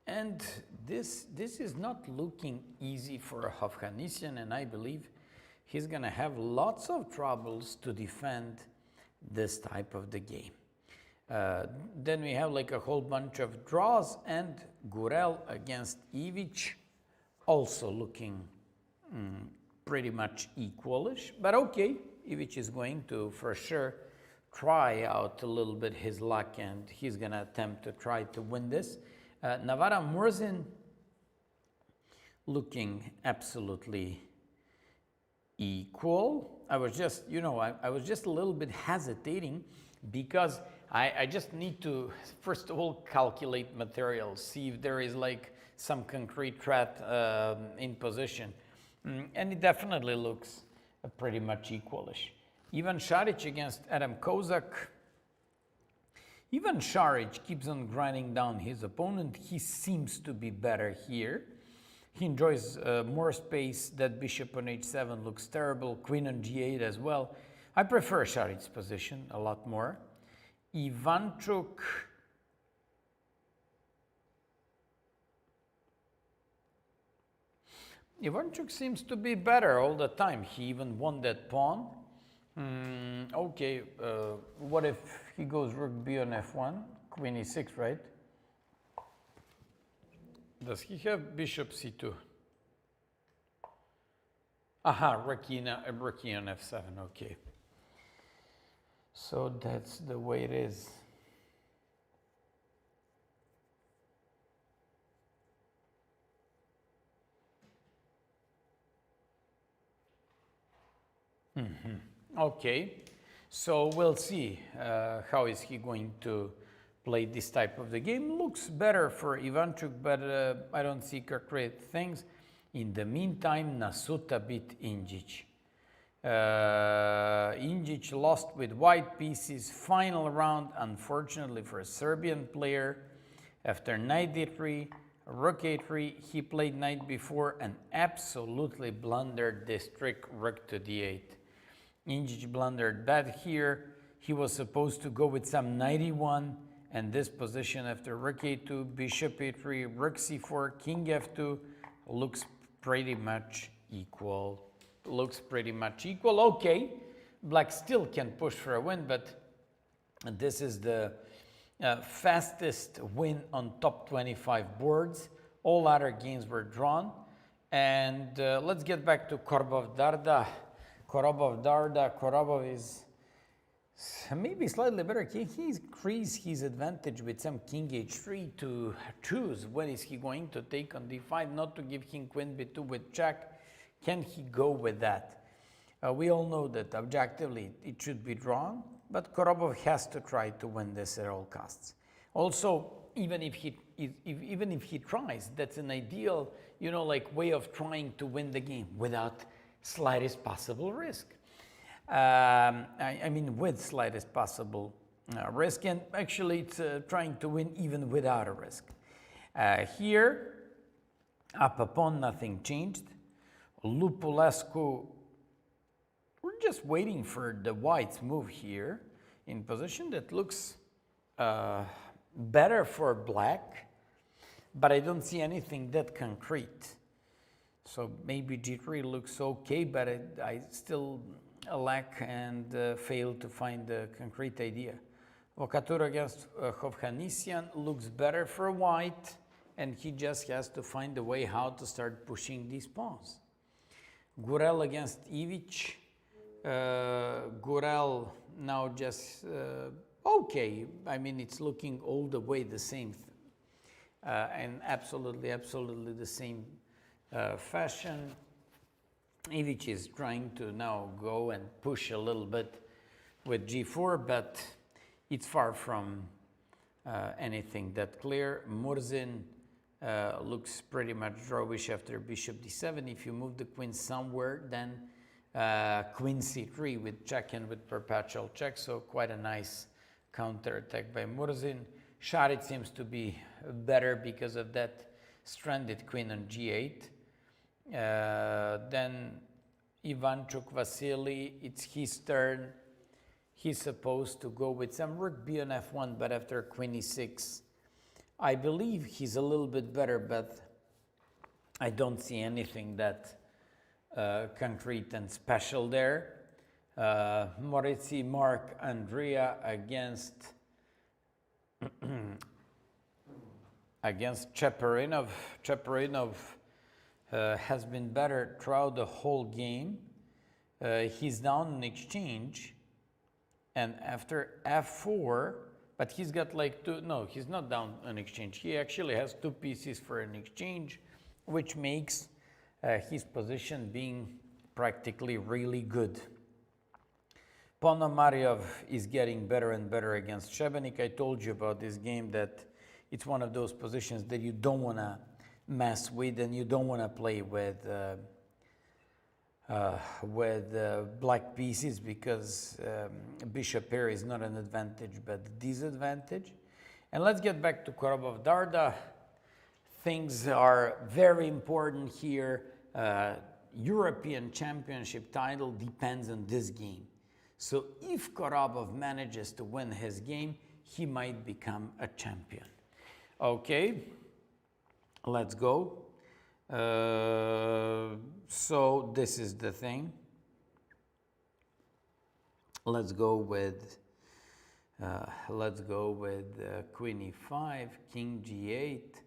And this is not looking easy for Hovhannisyan, and I believe he's gonna have lots of troubles to defend this type of the game. Then we have like a whole bunch of draws, and Gurel against Ivic, also looking pretty much equalish, but okay, Ivic is going to for sure try out a little bit his luck, and he's gonna attempt to try to win this. Navara Murzin looking absolutely equal. I was just, I was just a little bit hesitating because I just need to, first of all, calculate materials, see if there is like some concrete threat in position. And it definitely looks pretty much equalish. Ivan Šarić against Adam Kozak. Ivan Šarić keeps on grinding down his opponent. He seems to be better here. He enjoys more space. That bishop on h7 looks terrible. Queen on g8 as well. I prefer Šarić's position a lot more. Ivanchuk. Ivanchuk seems to be better all the time. He even won that pawn. Okay, what if he goes rook b on f1, queen e6, right? Does he have bishop c2? Aha, rook e on f7, okay. So that's the way it is. Okay, so we'll see how is he going to play this type of the game. Looks better for Ivanchuk, but I don't see great things. In the meantime, Nasuta beat Injic. Injic lost with white pieces. Final round, unfortunately for a Serbian player. After knight d3, rook a3, he played knight b4 and absolutely blundered this trick, rook to d8. Injic blundered bad here. He was supposed to go with some knight e1 and this position after rook a2, bishop a3, rook c4, king f2 looks pretty much equal. Okay, black still can push for a win, but this is the fastest win on top 25 boards. All other games were drawn. And let's get back to Korobov-Darda. Korobov is maybe slightly better. He increased his advantage with some king h3 to choose when is he going to take on d5, not to give him queen b2 with check. Can he go with that? We all know that objectively it should be drawn, but Korobov has to try to win this at all costs. Also, even if he tries, that's an ideal, like way of trying to win the game without slightest possible risk. I mean, with slightest possible risk, and actually it's trying to win even without a risk. Here, up a pawn, nothing changed. Lupulescu, we're just waiting for the white's move here in position that looks better for black, but I don't see anything that concrete. So maybe g3 looks okay, but I still lack and fail to find a concrete idea. Vocatura against Hovhannisyan looks better for white, and he just has to find a way how to start pushing these pawns. Gurel against Ivic. Gurel now just okay. I mean, it's looking all the way the same and absolutely the same fashion. Ivic is trying to now go and push a little bit with g4, but it's far from anything that clear. Murzin looks pretty much drawish after bishop d7. If you move the queen somewhere, then queen c3 with check and with perpetual check, so quite a nice counter-attack by Murzin. Šarić seems to be better because of that stranded queen on g8. Then Ivanchuk Vasily, it's his turn. He's supposed to go with some rook b on f1, but after queen e6, I believe he's a little bit better, but I don't see anything that concrete and special there. Moritzi, Mark, Andrea against Cheparinov. Cheparinov has been better throughout the whole game. He's down in exchange, and after f4, but he's got like two, no, he's not down an exchange. He actually has two pieces for an exchange, which makes his position being practically really good. Ponomaryov is getting better and better against Šebenik. I told you about this game that it's one of those positions that you don't want to mess with, and you don't want to play with black pieces, because bishop pair is not an advantage but a disadvantage. And let's get back to Korobov Darda. Things are very important here. European Championship title depends on this game. So if Korobov manages to win his game, he might become a champion. Okay, let's go. So this is the thing. Let's go with queen e5, king g8,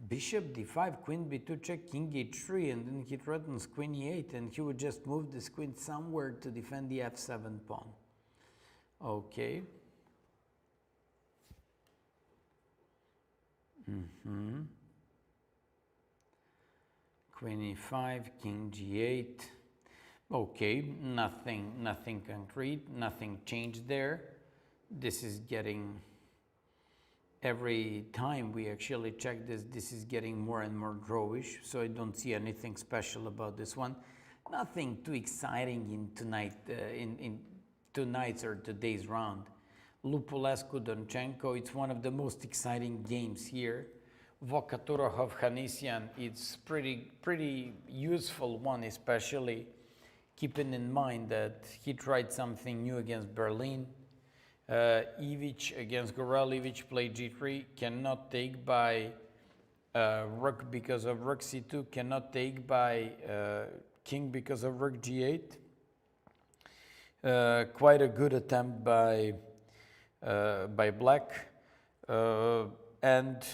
bishop d5, queen b2 check, king h3, and then he threatens queen e8, and he would just move this queen somewhere to defend the f7 pawn. Okay. Queen e5, king g8. Okay, nothing concrete, nothing changed there. This is getting, every time we actually check this, this is getting more and more drawish, so I don't see anything special about this one. Nothing too exciting in tonight's or today's round. Lupulescu Donchenko, it's one of the most exciting games here. Vokaturov Hanisian, it's pretty useful one, especially keeping in mind that he tried something new against Berlin. Ivic against Gorel. Ivic played g3, cannot take by rook because of rook c2, cannot take by king because of rook g8. Quite a good attempt by black, and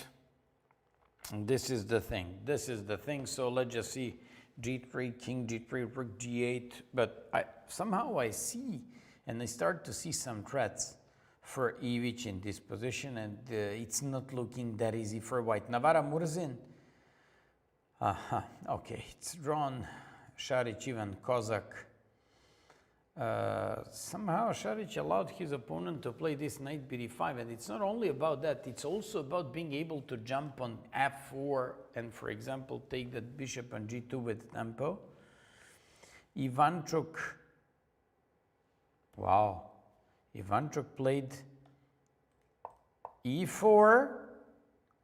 this is the thing. So let's just see g3, king g3, rook g8, but somehow I see, and I start to see some threats for Ivic in this position, and it's not looking that easy for white. Navara Murzin. Okay, it's drawn. Šarić, Ivan Kozak. Somehow Šarić allowed his opponent to play this knight bd5, and it's not only about that, it's also about being able to jump on f4 and, for example, take that bishop on g2 with tempo. Ivanchuk, wow, Ivanchuk played e4.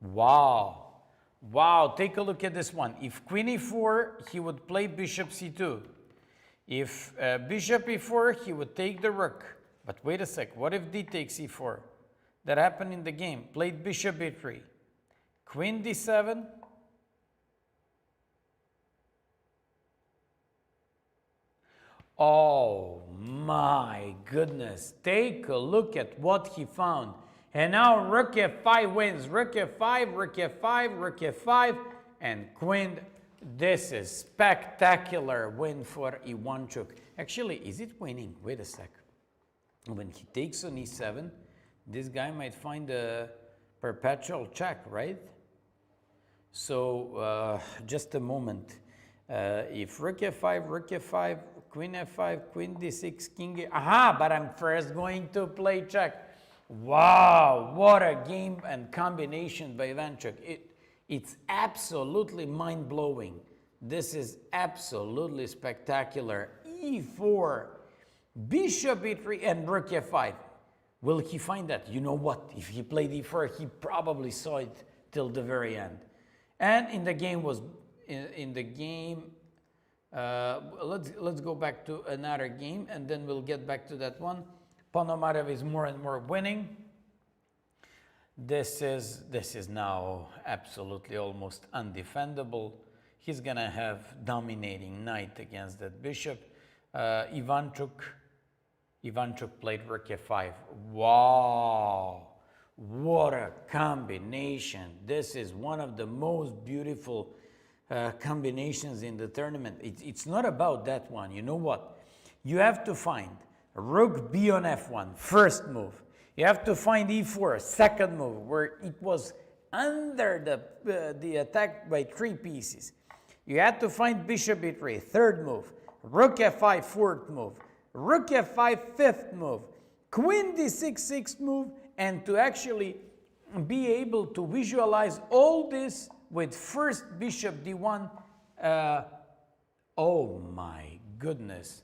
Wow, take a look at this one. If queen e4, he would play bishop c2. If bishop e4, he would take the rook. But wait a sec, what if d takes e4? That happened in the game. Played bishop e3. Queen d7. Oh my goodness. Take a look at what he found. And now rook f5 wins. Rook f5, rook f5, rook f5, and queen. This is spectacular win for Ivanchuk. Actually, is it winning? Wait a sec. When he takes on e7, this guy might find a perpetual check, right? So just a moment. If rook f5, queen f5, queen d6, king aha, but I'm first going to play check. Wow, what a game and combination by Ivanchuk. It's absolutely mind-blowing. This is absolutely spectacular. E4, bishop e3, and rook f5. Will he find that? You know what? If he played e4, he probably saw it till the very end. And in the game let's go back to another game, and then we'll get back to that one. Ponomarev is more and more winning. This is now absolutely almost undefendable. He's gonna have dominating knight against that bishop. Ivanchuk played rook f5. Wow, what a combination. This is one of the most beautiful combinations in the tournament. It's not about that one. You know what? You have to find rook b on f1, first move. You have to find e4, second move, where it was under the attack by 3 pieces. You had to find bishop e3, third move. Rook f5, fourth move. Rook f5, fifth move. Queen d6, sixth move. And to actually be able to visualize all this with first bishop d1, oh my goodness.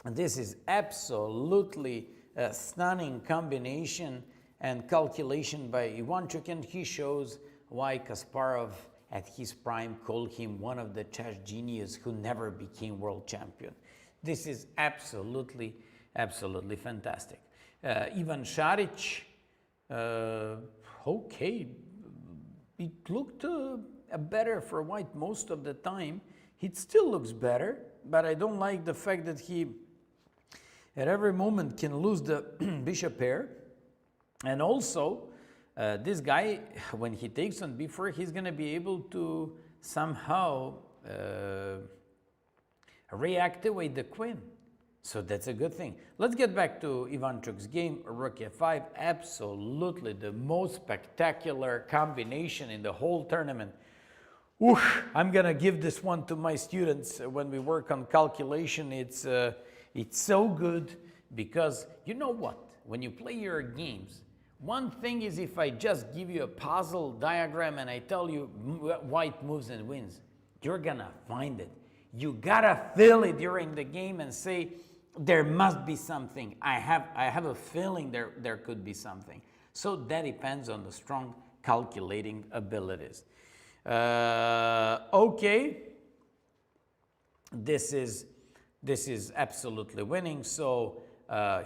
This is absolutely a stunning combination and calculation by Ivanchuk, and he shows why Kasparov at his prime called him one of the chess geniuses who never became world champion. This is absolutely, absolutely fantastic. Ivan Šarić, okay, it looked better for white most of the time. It still looks better, but I don't like the fact that he at every moment can lose the bishop pair. And also, this guy, when he takes on b4, he's going to be able to somehow reactivate the queen. So that's a good thing. Let's get back to Ivanchuk's game. Rook f5, absolutely the most spectacular combination in the whole tournament. Oof, I'm going to give this one to my students when we work on calculation. It's so good because you know what? When you play your games, one thing is if I just give you a puzzle diagram and I tell you white moves and wins, you're gonna find it. You gotta feel it during the game and say, there must be something. I have a feeling there could be something. So that depends on the strong calculating abilities. Okay, this is absolutely winning. So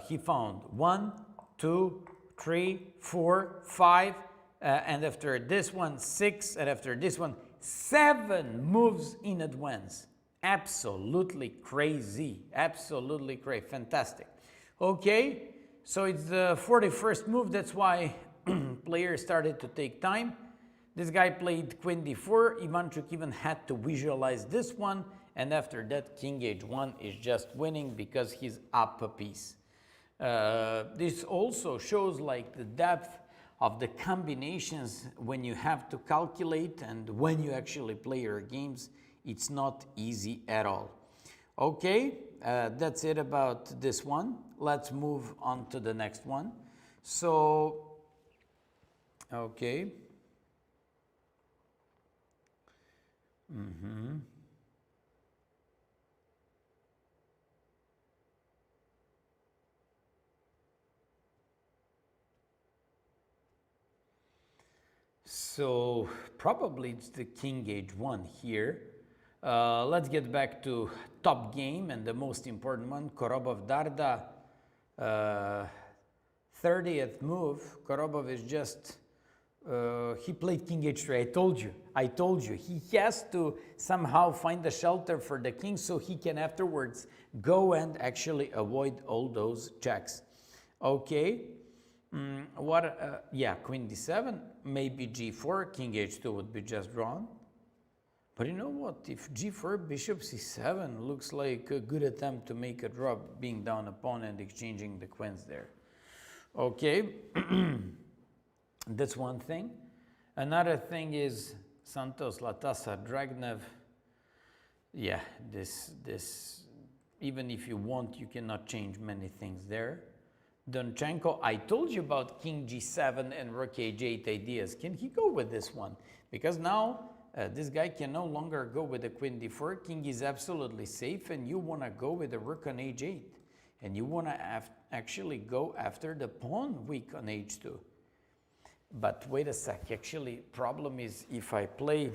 he found 1, 2, 3, 4, 5, and after this one 6, and after this one 7 moves in advance. Absolutely crazy, absolutely crazy, fantastic. Okay, so it's the 41st move. That's why players started to take time. This guy played queen d4. Ivanchuk even had to visualize this one, and after that king h1 is just winning because he's up a piece. This also shows like the depth of the combinations when you have to calculate, and when you actually play your games, it's not easy at all. Okay, that's it about this one. Let's move on to the next one. So, okay. So probably it's the king h1 here. Let's get back to top game and the most important one, Korobov-Darda. 30th move. Korobov is just, he played king h3. I told you. He has to somehow find a shelter for the king so he can afterwards go and actually avoid all those checks. Okay. Yeah, queen d7, maybe g4, king h2 would be just drawn. But you know what, if g4, bishop c7 looks like a good attempt to make a draw, being down a pawn and exchanging the queens there. Okay, that's one thing. Another thing is Santos, Latasa, Dragnev. Yeah, this, even if you want, you cannot change many things there. Donchenko, I told you about king g7 and rook h8 ideas. Can he go with this one? Because now this guy can no longer go with the queen d4. King is absolutely safe, and you want to go with the rook on h8. And you want to actually go after the pawn weak on h2. But wait a sec, actually, problem is if I play...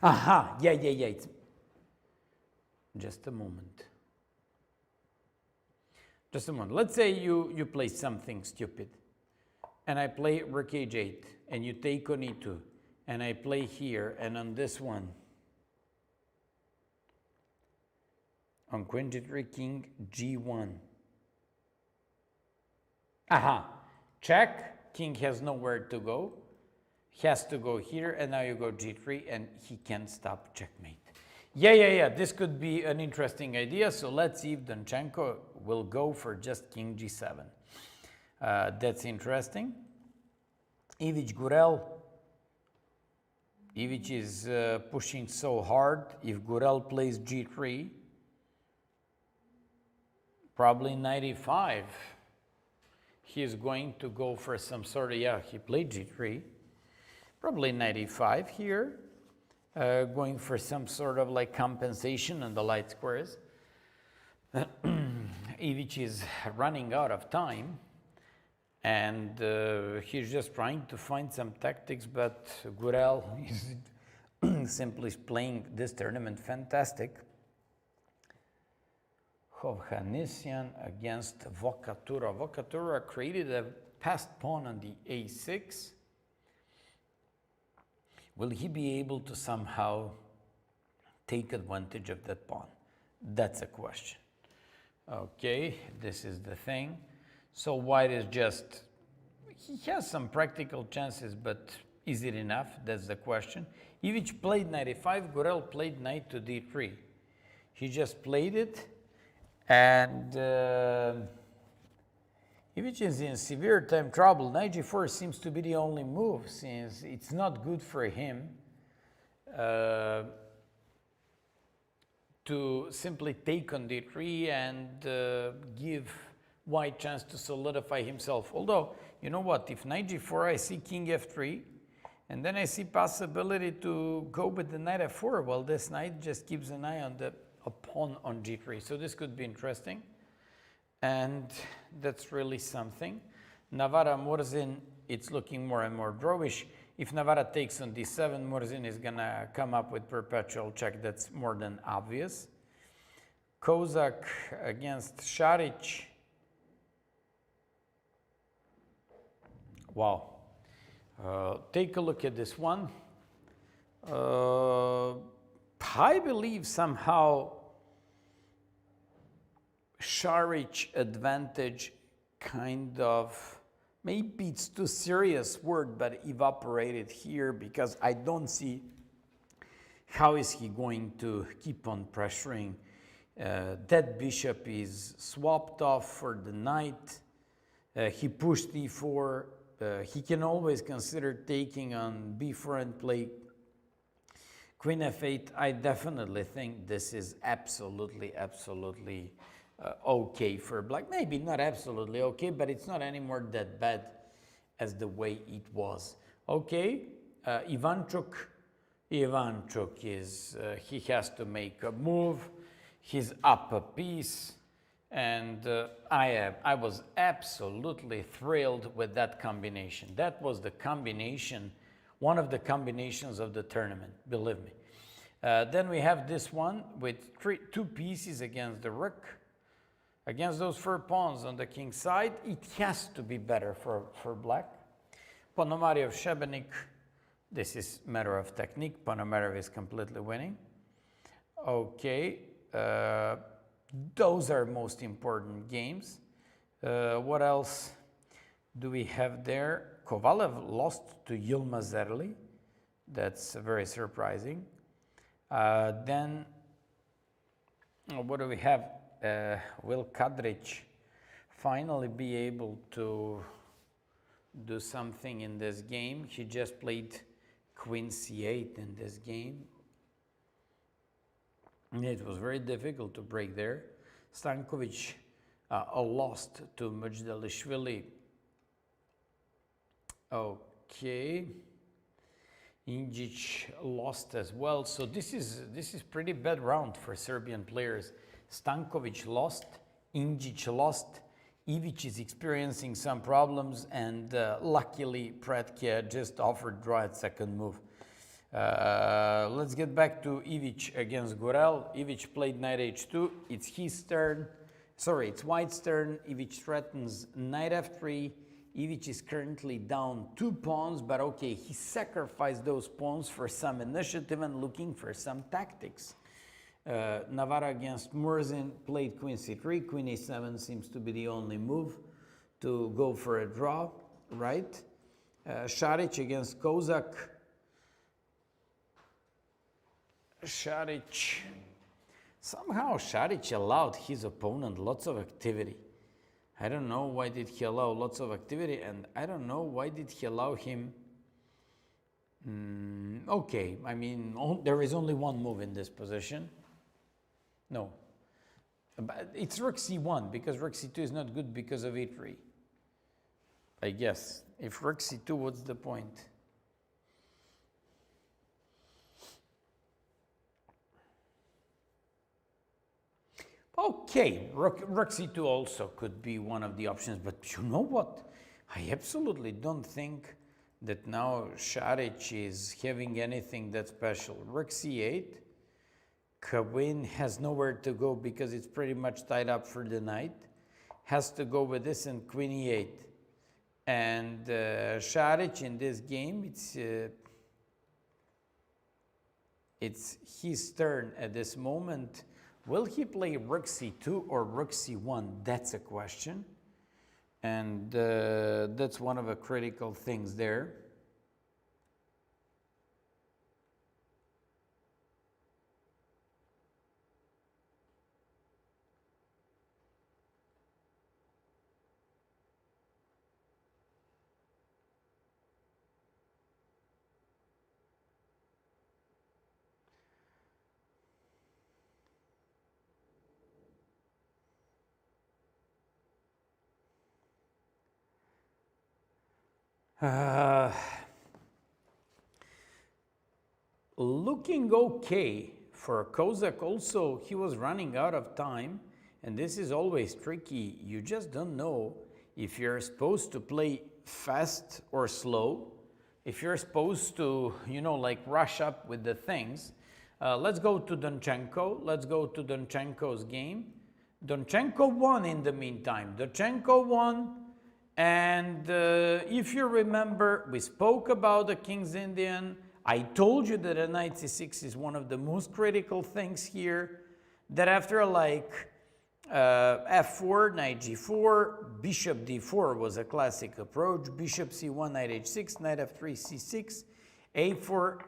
Aha, yeah. It's... Just a moment. Just a moment. Let's say you play something stupid, and I play rook h8, and you take on e2, and I play here, and on this one, on queen g3, king g1. Aha, check, king has nowhere to go, has to go here, and now you go g3, and he can't stop checkmate. Yeah, this could be an interesting idea, so let's see if Donchenko will go for just king g7. That's interesting. Ivic Gurel. Ivic is pushing so hard. If Gurel plays g3, probably 95. He's going to go for some sort of, yeah, he played g3. Probably 95 here. Going for some sort of like compensation on the light squares. Ivic is running out of time, and he's just trying to find some tactics, but Gurel is simply playing this tournament fantastic. Hovhannisyan against Vokatura. Vokatura created a passed pawn on the a6. Will he be able to somehow take advantage of that pawn? That's a question. Okay, this is the thing. So white is just, he has some practical chances, but is it enough? That's the question. Ivic played 95, Gurel played knight to d3. He just played it, and Ivic is in severe time trouble. Knight g4 seems to be the only move, since it's not good for him to simply take on d3 and give white chance to solidify himself. Although, you know what, if knight g4, I see king f3, and then I see possibility to go with the knight f4. Well, this knight just keeps an eye on the pawn on g3, so this could be interesting. And that's really something. Navara Murzin, it's looking more and more drawish. If Navara takes on d7, Murzin is gonna come up with perpetual check. That's more than obvious. Kozak against Šarić. Wow. Take a look at this one. I believe somehow Šarić advantage kind of, maybe it's too serious word, but evaporated here, because I don't see how is he going to keep on pressuring. That bishop is swapped off for the knight. He pushed e4. He can always consider taking on b4 and play queen f8. I definitely think this is absolutely okay for black. Maybe not absolutely okay, but it's not anymore that bad as the way it was. Okay, Ivanchuk is, he has to make a move. He's up a piece, and I was absolutely thrilled with that combination. That was the combination, one of the combinations of the tournament, believe me. Then we have this one with two pieces against the rook. Against those 4 pawns on the king's side, it has to be better for black. Ponomarev Šebenik, this is matter of technique. Ponomarev is completely winning. Okay, those are most important games. What else do we have there? Kovalev lost to Yilmaz Erli. That's very surprising. Then, what do we have? Will Kadrić finally be able to do something in this game? He just played queen c8 in this game. It was very difficult to break there. Stankovic lost to Mjdelishvili. Okay. Injic lost as well. So this is pretty bad round for Serbian players. Stankovic lost, Injic lost, Ivic is experiencing some problems, and luckily Pretke just offered draw at second move. Let's get back to Ivic against Gorel. Ivic played knight h2. It's his turn. Sorry, it's White's turn. Ivic threatens knight f3. Ivic is currently down 2 pawns, but okay, he sacrificed those pawns for some initiative and looking for some tactics. Navarra against Murzin played queen c3. Queen a7 seems to be the only move to go for a draw, right? Šarić against Kozak. Šarić. Somehow Šarić allowed his opponent lots of activity. I don't know why did he allow lots of activity, and I don't know why did he allow him. Okay, I mean, there is only one move in this position. No, but it's rook c1 because rook c2 is not good because of e3. I guess if rook c2, what's the point? Okay, rook c2 also could be one of the options, but you know what? I absolutely don't think that now Šarić is having anything that special. Rook c8, queen has nowhere to go because it's pretty much tied up for the night. Has to go with this and queen e8. And Šarić in this game, it's his turn at this moment. Will he play rook c2 or rook c1? That's a question. And that's one of the critical things there. Looking okay for Kozak. Also, he was running out of time, and this is always tricky. You just don't know if you're supposed to play fast or slow, if you're supposed to, you know, like rush up with the things. Let's go to Donchenko. Let's go to Donchenko's game. Donchenko won in the meantime. Donchenko won. And if you remember, we spoke about the King's Indian. I told you that a knight c6 is one of the most critical things here. That after like f4, knight g4, bishop d4 was a classic approach. Bishop c1, knight h6, knight f3, c6, a4,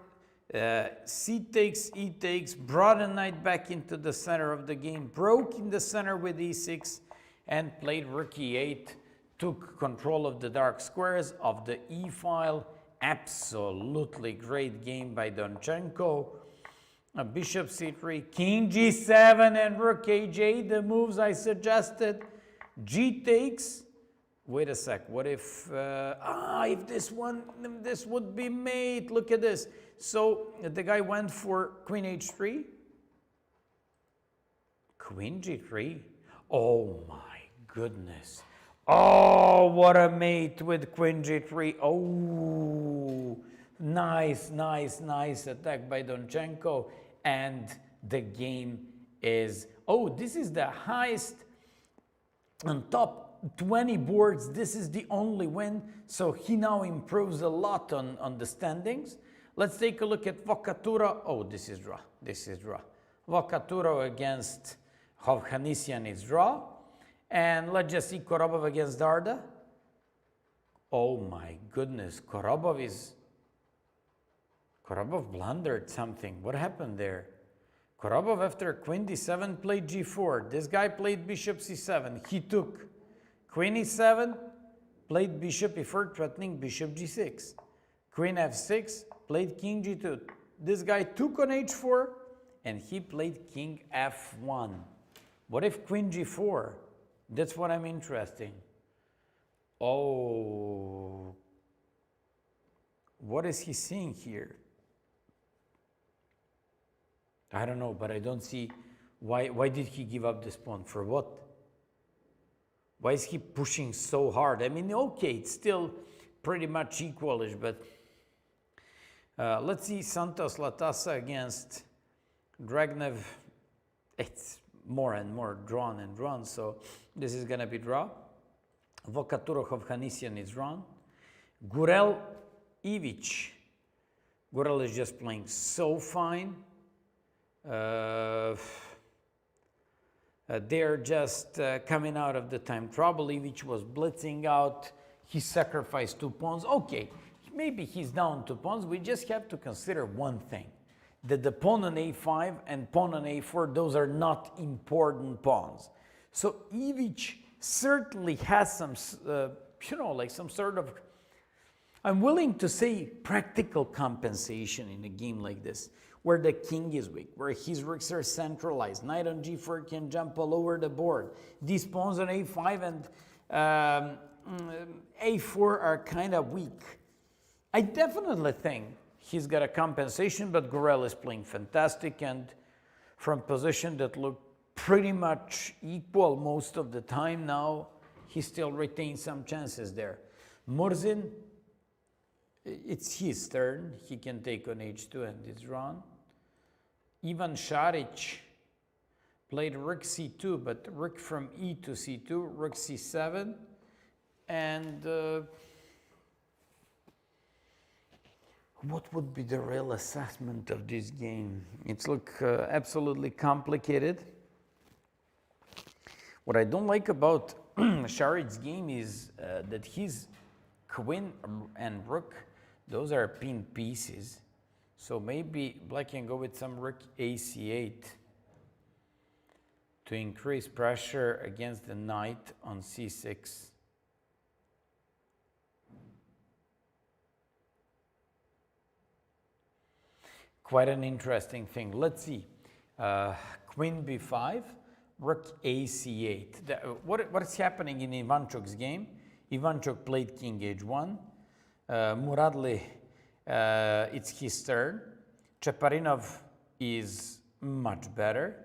c takes, e takes, brought a knight back into the center of the game, broke in the center with e6, and played rook e8. Took control of the dark squares of the e-file. Absolutely great game by Donchenko. Bishop c3, king g7, and rook aj, the moves I suggested. G takes. Wait a sec, what if, if this would be mate. Look at this. So the guy went for queen h3. Queen g3. Oh my goodness. Oh, what a mate with queen g3. Oh, nice attack by Donchenko. And the game is, this is the highest on top 20 boards. This is the only win. So he now improves a lot on the standings. Let's take a look at Vokatura. Oh, this is draw. Vokatura against Hovhannisyan is draw. And let's just see Korobov against Darda. Oh my goodness, Korobov blundered something. What happened there? Korobov after queen d7 played g4. This guy played bishop c7. He took queen e7, played bishop e4, threatening bishop g6. Queen f6, played king g2. This guy took on h4, and he played king f1. What if queen g4? That's what I'm interested. Oh, what is he seeing here? I don't know, but I don't see why did he give up this pawn? For what? Why is he pushing so hard? I mean, okay, it's still pretty much equalish, but let's see Santos Latasa against Dragnev. It's more and more drawn and drawn, so this is gonna be draw. Vokaturokhov Hanisian is drawn. Gurel Ivic. Gurel is just playing so fine. They're just coming out of the time trouble. Ivic was blitzing out. He sacrificed 2 pawns. Okay, maybe he's down 2 pawns. We just have to consider one thing. That the pawn on a5 and pawn on a4, those are not important pawns. So Ivic certainly has some, like some sort of, I'm willing to say, practical compensation in a game like this, where the king is weak, where his rooks are centralized. Knight on g4 can jump all over the board. These pawns on a5 and a4 are kind of weak. I definitely think he's got a compensation, but Gurel is playing fantastic, and from position that looked pretty much equal most of the time now, he still retains some chances there. Murzin, it's his turn. He can take on h2 and it's drawn. Ivan Šarić played rook c2, but rook from e to c2, rook c7, and what would be the real assessment of this game? It's absolutely complicated. What I don't like about Šarić's game is that his queen and rook, those are pinned pieces. So maybe black can go with some rook ac8 to increase pressure against the knight on c6. Quite an interesting thing. Let's see. Queen b5, rook ac8. What is happening in Ivanchuk's game? Ivanchuk played king h1. Muradli, it's his turn. Chaparinov is much better.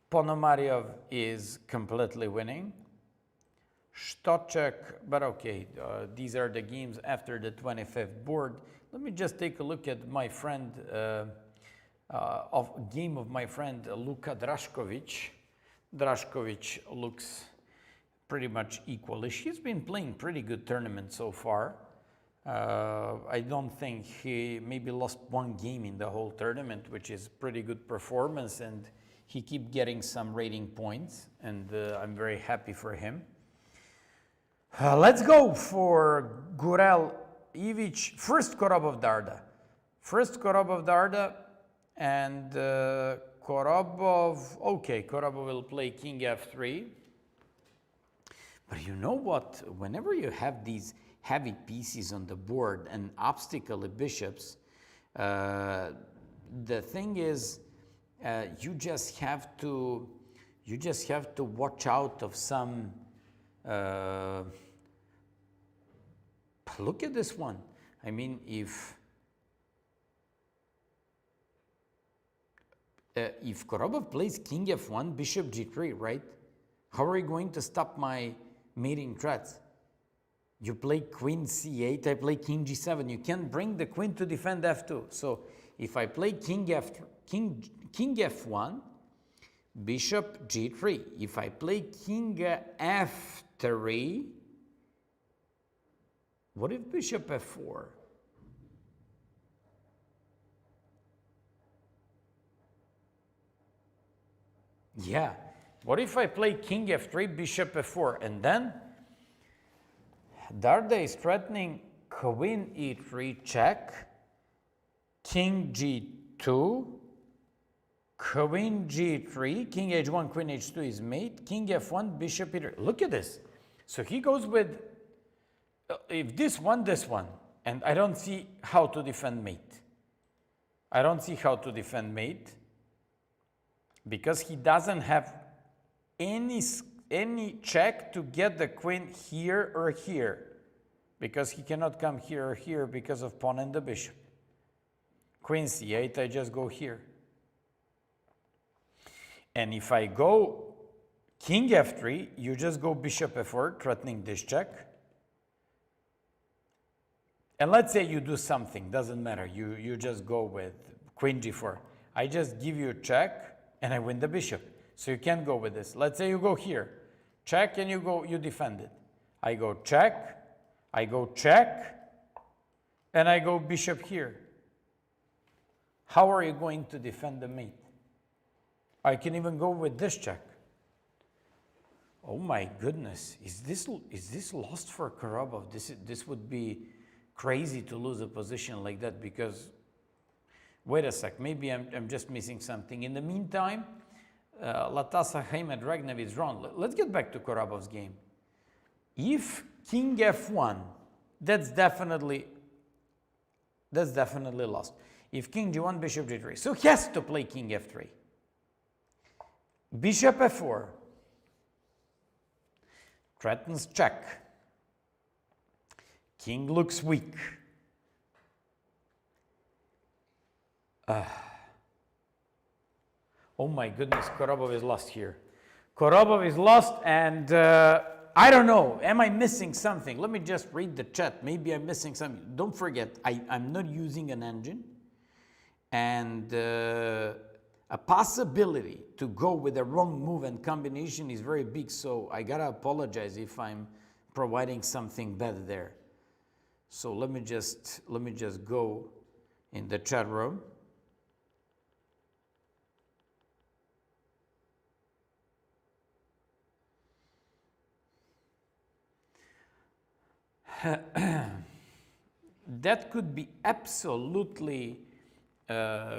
Ponomaryov is completely winning. Stochek, but okay, these are the games after the 25th board. Let me just take a look at my friend, game of my friend Luka Drašković. Drašković looks pretty much equalish. He's been playing pretty good tournament so far. I don't think he maybe lost 1 game in the whole tournament, which is pretty good performance, and he keep getting some rating points, and I'm very happy for him. Let's go for Gurel Ivic. First Korobov Darda. And Korobov, okay, Korobov will play king f3. But you know what? Whenever you have these heavy pieces on the board and obstacle bishops, the thing is, you just have to watch out of some. Look at this one. I mean, if Korobov plays king f1, bishop g3, right? How are you going to stop my mating threats? You play queen c8, I play king g7. You can't bring the queen to defend f2. So if I play king f1, bishop g3. If I play king f3, what if bishop f4? Yeah. What if I play king f3, bishop f4, and then Darda is threatening queen e3 check, king g2, queen g3, king h1, queen h2 is mate, king f1, bishop e3. Look at this. So he goes with, if this one, and I don't see how to defend mate. Because he doesn't have any any check to get the queen here or here, because he cannot come here or here because of pawn and the bishop. Queen c8, I just go here. And if I go king f3, you just go bishop f4, threatening this check. And let's say you do something, doesn't matter. You just go with queen g4. I just give you a check and I win the bishop. So you can't go with this. Let's say you go here. Check and you defend it. I go check, and I go bishop here. How are you going to defend the mate? I can even go with this check. Oh my goodness, is this lost for Karabov? This would be crazy to lose a position like that, because, wait a sec, maybe I'm just missing something. In the meantime, Latasa Heimed Ragnev is wrong. Let's get back to Karabov's game. If king f1, that's definitely lost. If king g1, bishop g3, so he has to play king f3. Bishop f4, threatens check. King looks weak. Oh my goodness, Karabov is lost here. Karabov is lost, and I don't know, am I missing something? Let me just read the chat. Maybe I'm missing something. Don't forget, I'm not using an engine, and a possibility to go with a wrong move and combination is very big, so I gotta apologize if I'm providing something bad there. So let me just go in the chat room. That could be absolutely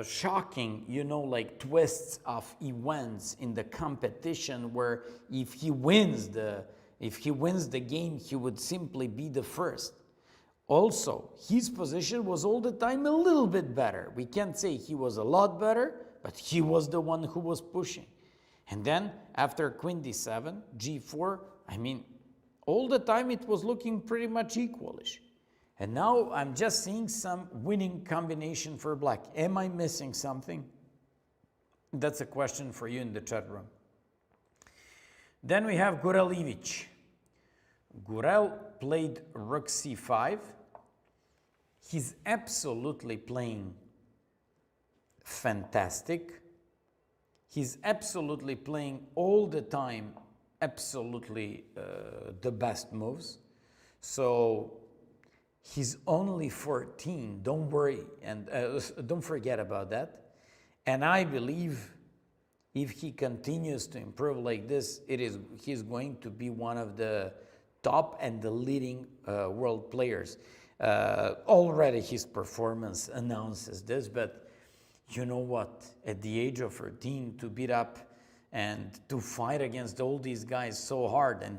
shocking, you know, like twists of events in the competition, where if he wins the game, he would simply be the first. Also, his position was all the time a little bit better. We can't say he was a lot better, but he was the one who was pushing. And then after queen d7, g4, I mean, all the time it was looking pretty much equalish. And now I'm just seeing some winning combination for black. Am I missing something? That's a question for you in the chat room. Then we have Gurelevich. Gurel played rook c5. He's absolutely playing fantastic. He's absolutely playing all the time, absolutely the best moves. So he's only 14, don't worry, and don't forget about that. And I believe if he continues to improve like this, he's going to be one of the top and the leading world players. Already his performance announces this, but you know what? At the age of 13, to beat up and to fight against all these guys so hard, and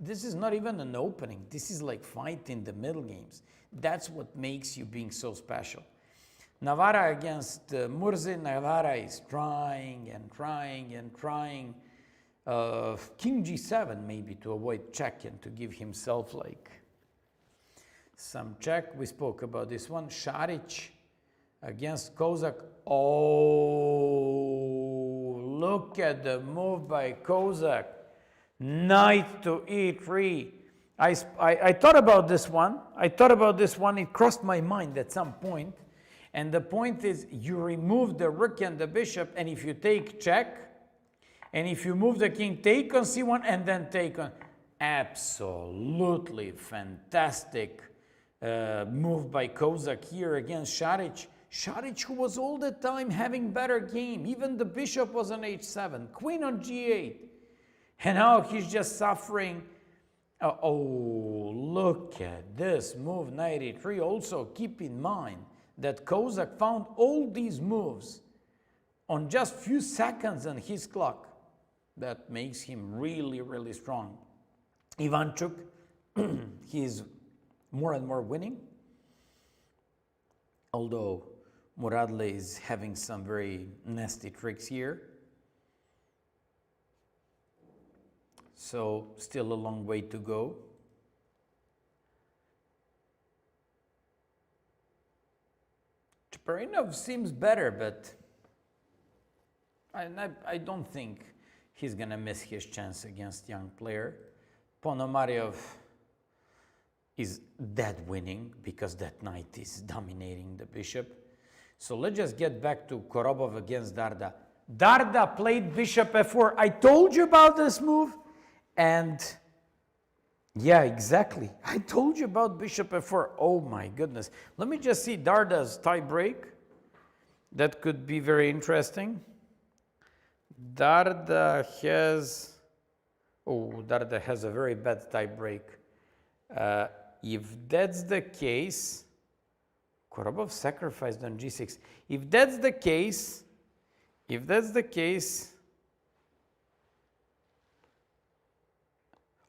this is not even an opening, this is like fight in the middle games. That's what makes you being so special. Navarra against Murzi. Navarra is trying and trying and trying. King g7 maybe to avoid check and to give himself like some check. We spoke about this one. Šarić against Kozak. Oh, look at the move by Kozak. Knight to e3. I thought about this one. It crossed my mind at some point. And the point is, you remove the rook and the bishop, and if you take check, and if you move the king, take on c1 and then take on. Absolutely fantastic move by Kozak here against Šarić. Šarić, who was all the time having better game. Even the bishop was on h7, queen on g8. And now he's just suffering. Oh, look at this move, knight e3. Also, keep in mind that Kozak found all these moves on just few seconds on his clock. That makes him really, really strong. Ivanchuk, he's more and more winning. Although Muradle is having some very nasty tricks here. So still a long way to go. Chaparinov seems better, but I don't think he's going to miss his chance against young player. Ponomariov is dead winning because that knight is dominating the bishop. So let's just get back to Korobov against Darda. Darda played bishop f4. I told you about this move. And yeah, exactly. I told you about bishop f4. Oh my goodness. Let me just see Darda's tie break. That could be very interesting. Darda has a very bad tie break. If that's the case, Korobov sacrificed on g6. If that's the case,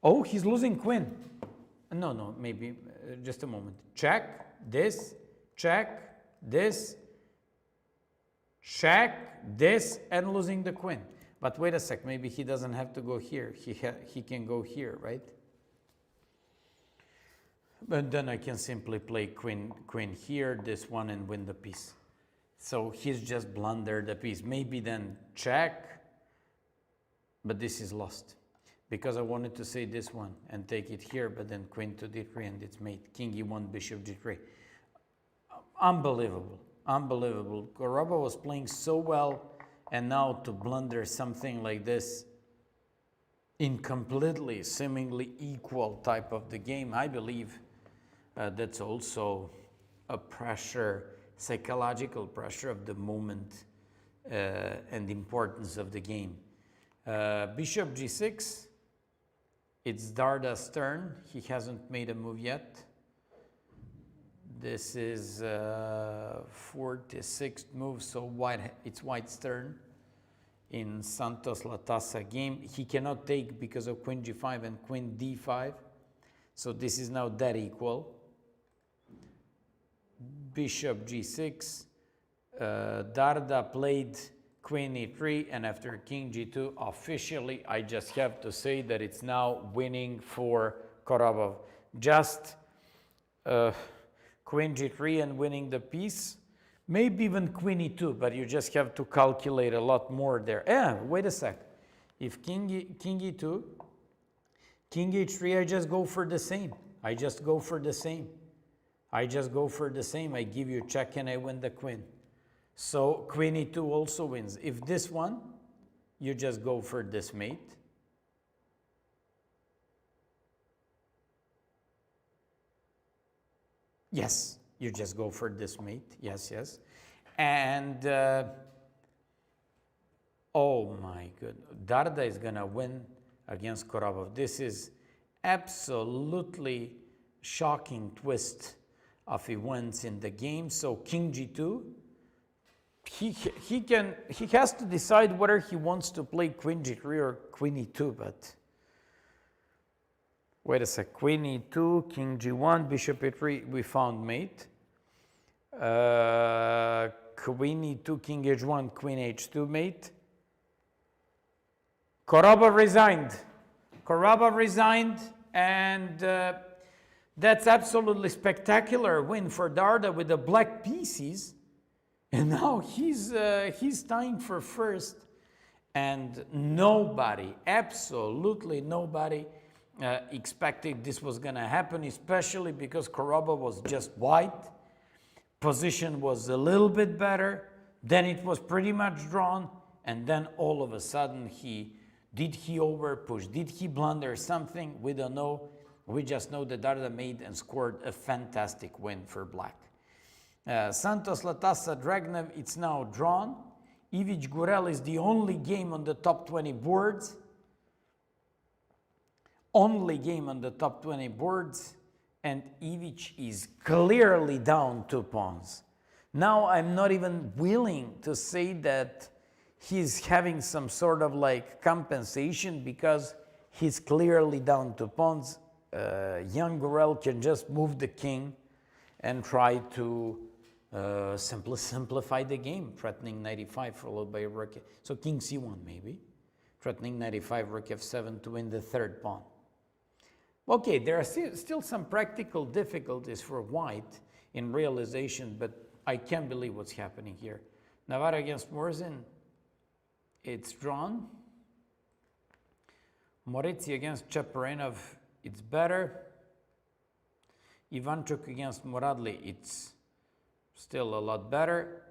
oh, he's losing queen. No, maybe just a moment. Check this, and losing the queen. But wait a sec, maybe he doesn't have to go here. He can go here, right? But then I can simply play queen here, this one, and win the piece. So he's just blundered the piece. Maybe then check, but this is lost. Because I wanted to say this one and take it here, but then queen to d3 and it's mate. King e1, bishop g3. Unbelievable, unbelievable. Korobov was playing so well, and now to blunder something like this in completely, seemingly equal type of the game, I believe that's also a pressure, psychological pressure of the moment and importance of the game. Bishop g6. It's Darda's turn. He hasn't made a move yet. This is 46th move, so it's White's turn. In Santos Latasa game, he cannot take because of queen g5 and queen d5. So this is now dead equal. Bishop g6. Darda played queen e3, and after king g2, officially, I just have to say that it's now winning for Korobov. Just queen g3 and winning the piece. Maybe even queen e2, but you just have to calculate a lot more there. Wait a sec. If king e2, king h3, I just go for the same. I give you check and I win the queen. So queen e2 also wins. If this one, you just go for this mate. Yes, you just go for this mate. Yes. And, oh my goodness, Darda is going to win against Korobov. This is absolutely shocking twist of events in the game. So king g2. He has to decide whether he wants to play queen g3 or queen e2, but wait a sec. Queen e2, king g1, bishop e3, we found mate. Queen e2, king h1, queen h2 mate. Korobov resigned, and that's absolutely spectacular win for Darda with the black pieces. And now he's tying for first, and nobody, absolutely nobody, expected this was going to happen, especially because Korobov was just white. Position was a little bit better. Then it was pretty much drawn, and then all of a sudden did he overpush? Did he blunder something? We don't know. We just know that Darda made and scored a fantastic win for black. Santos Latasa Dragnev, it's now drawn. Ivic Gurel is the only game on the top 20 boards. And Ivic is clearly down 2 pawns. Now I'm not even willing to say that he's having some sort of like compensation because he's clearly down 2 pawns. Young Gurel can just move the king and try to simplify the game, threatening 95 followed by a rook. So king c1 maybe. threatening knight e5, rook f7 to win the third pawn. Okay, there are still some practical difficulties for white in realization, but I can't believe what's happening here. Navarro against Morzin, it's drawn. Moritzi against Chaperenov, it's better. Ivanchuk against Muradli, it's still a lot better.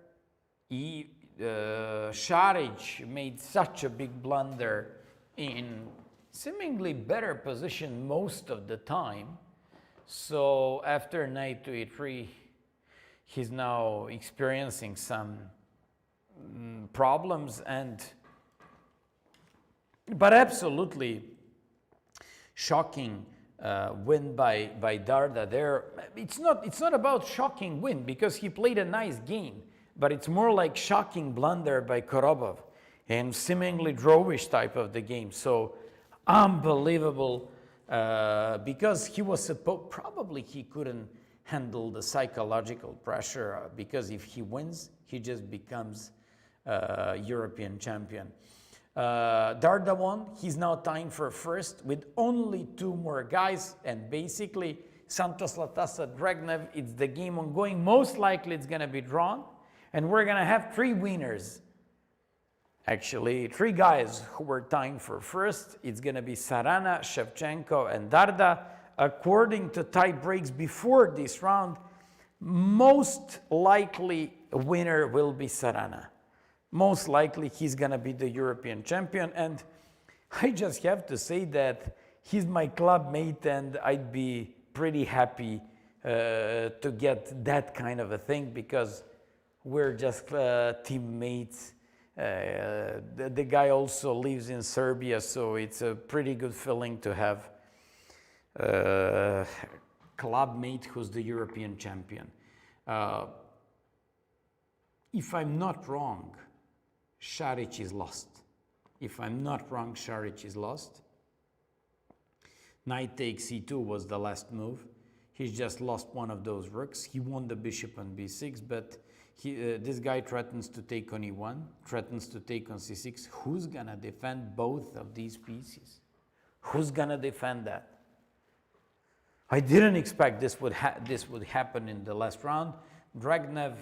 Šarić made such a big blunder in seemingly better position most of the time. So after knight to e3, he's now experiencing some problems, but absolutely shocking win by Darda there. It's not about shocking win because he played a nice game, but it's more like shocking blunder by Korobov and seemingly drawish type of the game. So unbelievable because he was supposed, probably he couldn't handle the psychological pressure because if he wins, he just becomes European champion. Darda won. He's now tying for first with only 2 more guys, and basically Santos Latasa Dragnev, it's the game ongoing. Most likely it's going to be drawn, and we're going to have 3 winners. Actually, 3 guys who were tying for first. It's going to be Sarana, Shevchenko, and Darda. According to tie breaks before this round, most likely winner will be Sarana. Most likely he's going to be the European champion, and I just have to say that he's my club mate, and I'd be pretty happy to get that kind of a thing because we're just teammates. The guy also lives in Serbia, so it's a pretty good feeling to have a club mate who's the European champion. If I'm not wrong, Šarić is lost. If I'm not wrong, Šarić is lost. Knight takes c2 was the last move. He's just lost one of those rooks. He won the bishop on b6, but this guy threatens to take on e1, threatens to take on c6. Who's gonna defend both of these pieces? Who's gonna defend that? I didn't expect this would happen in the last round. Dragnev,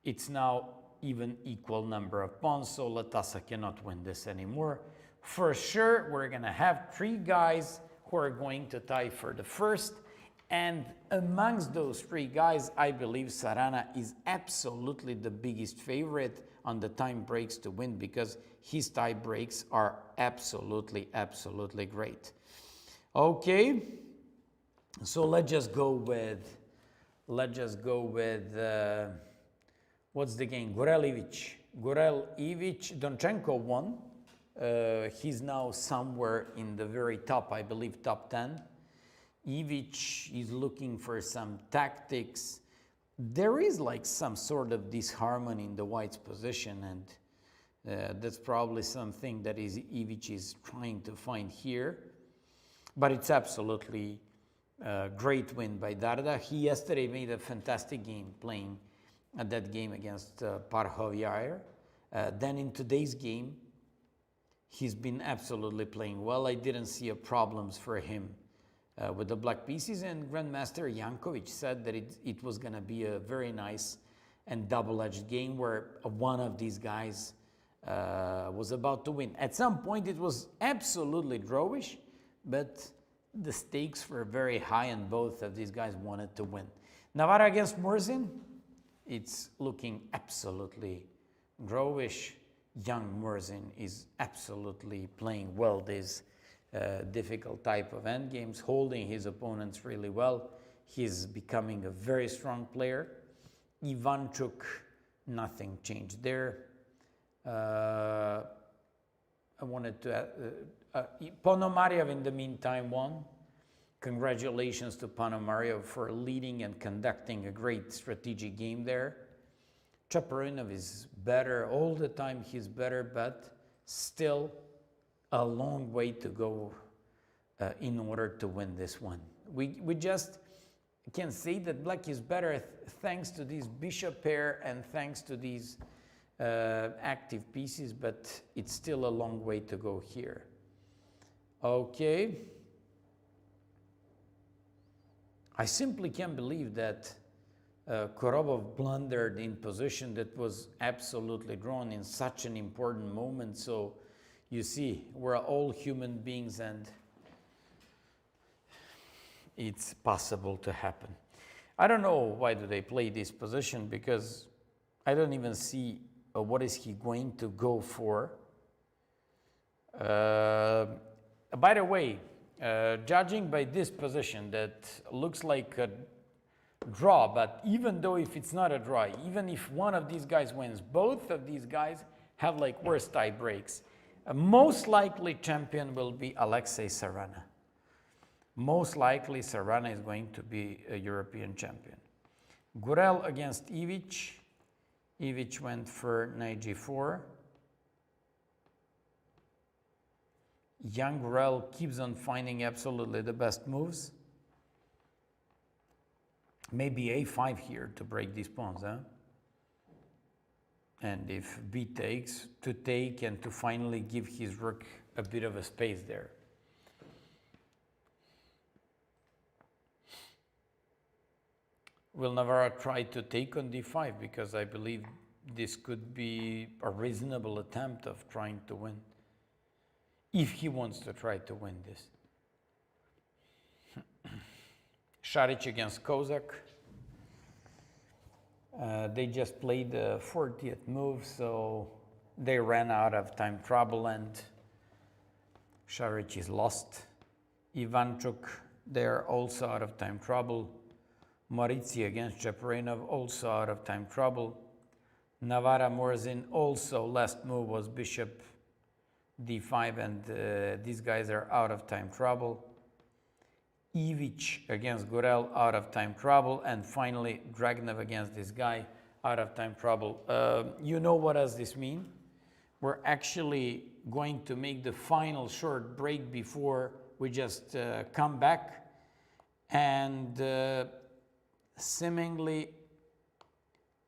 it's now even equal number of pawns, so Latasa cannot win this anymore. For sure, we're gonna have 3 guys who are going to tie for the first, and amongst those 3 guys, I believe Sarana is absolutely the biggest favorite on the time breaks to win because his tie breaks are absolutely great. Okay, so let's just go with what's the game? Gorel Ivic, Donchenko won. He's now somewhere in the very top, I believe top 10. Ivic is looking for some tactics. There is like some sort of disharmony in the white's position, and that's probably something that Ivic is trying to find here. But it's absolutely a great win by Darda. He yesterday made a fantastic game playing at that game against Parhoviar. Then in today's game, he's been absolutely playing well. I didn't see problems for him with the black pieces, and Grandmaster Jankovic said that it was going to be a very nice and double-edged game where one of these guys was about to win. At some point, it was absolutely drawish, but the stakes were very high, and both of these guys wanted to win. Navarro against Morzin, it's looking absolutely drawish. Young Morzin is absolutely playing well these difficult type of endgames, holding his opponents really well. He's becoming a very strong player. Ivanchuk, nothing changed there. I wanted to Ponomarev in the meantime won. Congratulations to Ponomarev for leading and conducting a great strategic game there. Chaperenov is better all the time, he's better, but still a long way to go in order to win this one. We just can say that black is better thanks to this bishop pair and thanks to these active pieces, but it's still a long way to go here. Okay. I simply can't believe that Korobov blundered in position that was absolutely drawn in such an important moment. So you see, we're all human beings and it's possible to happen. I don't know why do they play this position, because I don't even see what is he going to go for. By the way, judging by this position that looks like a draw, but even though if it's not a draw, even if one of these guys wins, both of these guys have like worse tie breaks. Most likely champion will be Alexei Sarana. Most likely Sarana is going to be a European champion. Gurel against Ivic. Ivic went for knight g4. Young Gurel keeps on finding absolutely the best moves. Maybe a5 here to break these pawns, huh? And if b takes, to take and to finally give his rook a bit of a space there. Will Navarro try to take on d5? Because I believe this could be a reasonable attempt of trying to win, if he wants to try to win this. Šarić against Kozak. They just played the 40th move, so they ran out of time trouble and Šarić is lost. Ivanchuk, they're also out of time trouble. Maurizi against Chaperenov, also out of time trouble. Navarra Morzin, also last move was bishop d5, and these guys are out of time trouble. Ivic against Gurel, out of time trouble, and finally Dragnev against this guy, out of time trouble. You know what does this mean? We're actually going to make the final short break before we just come back, and seemingly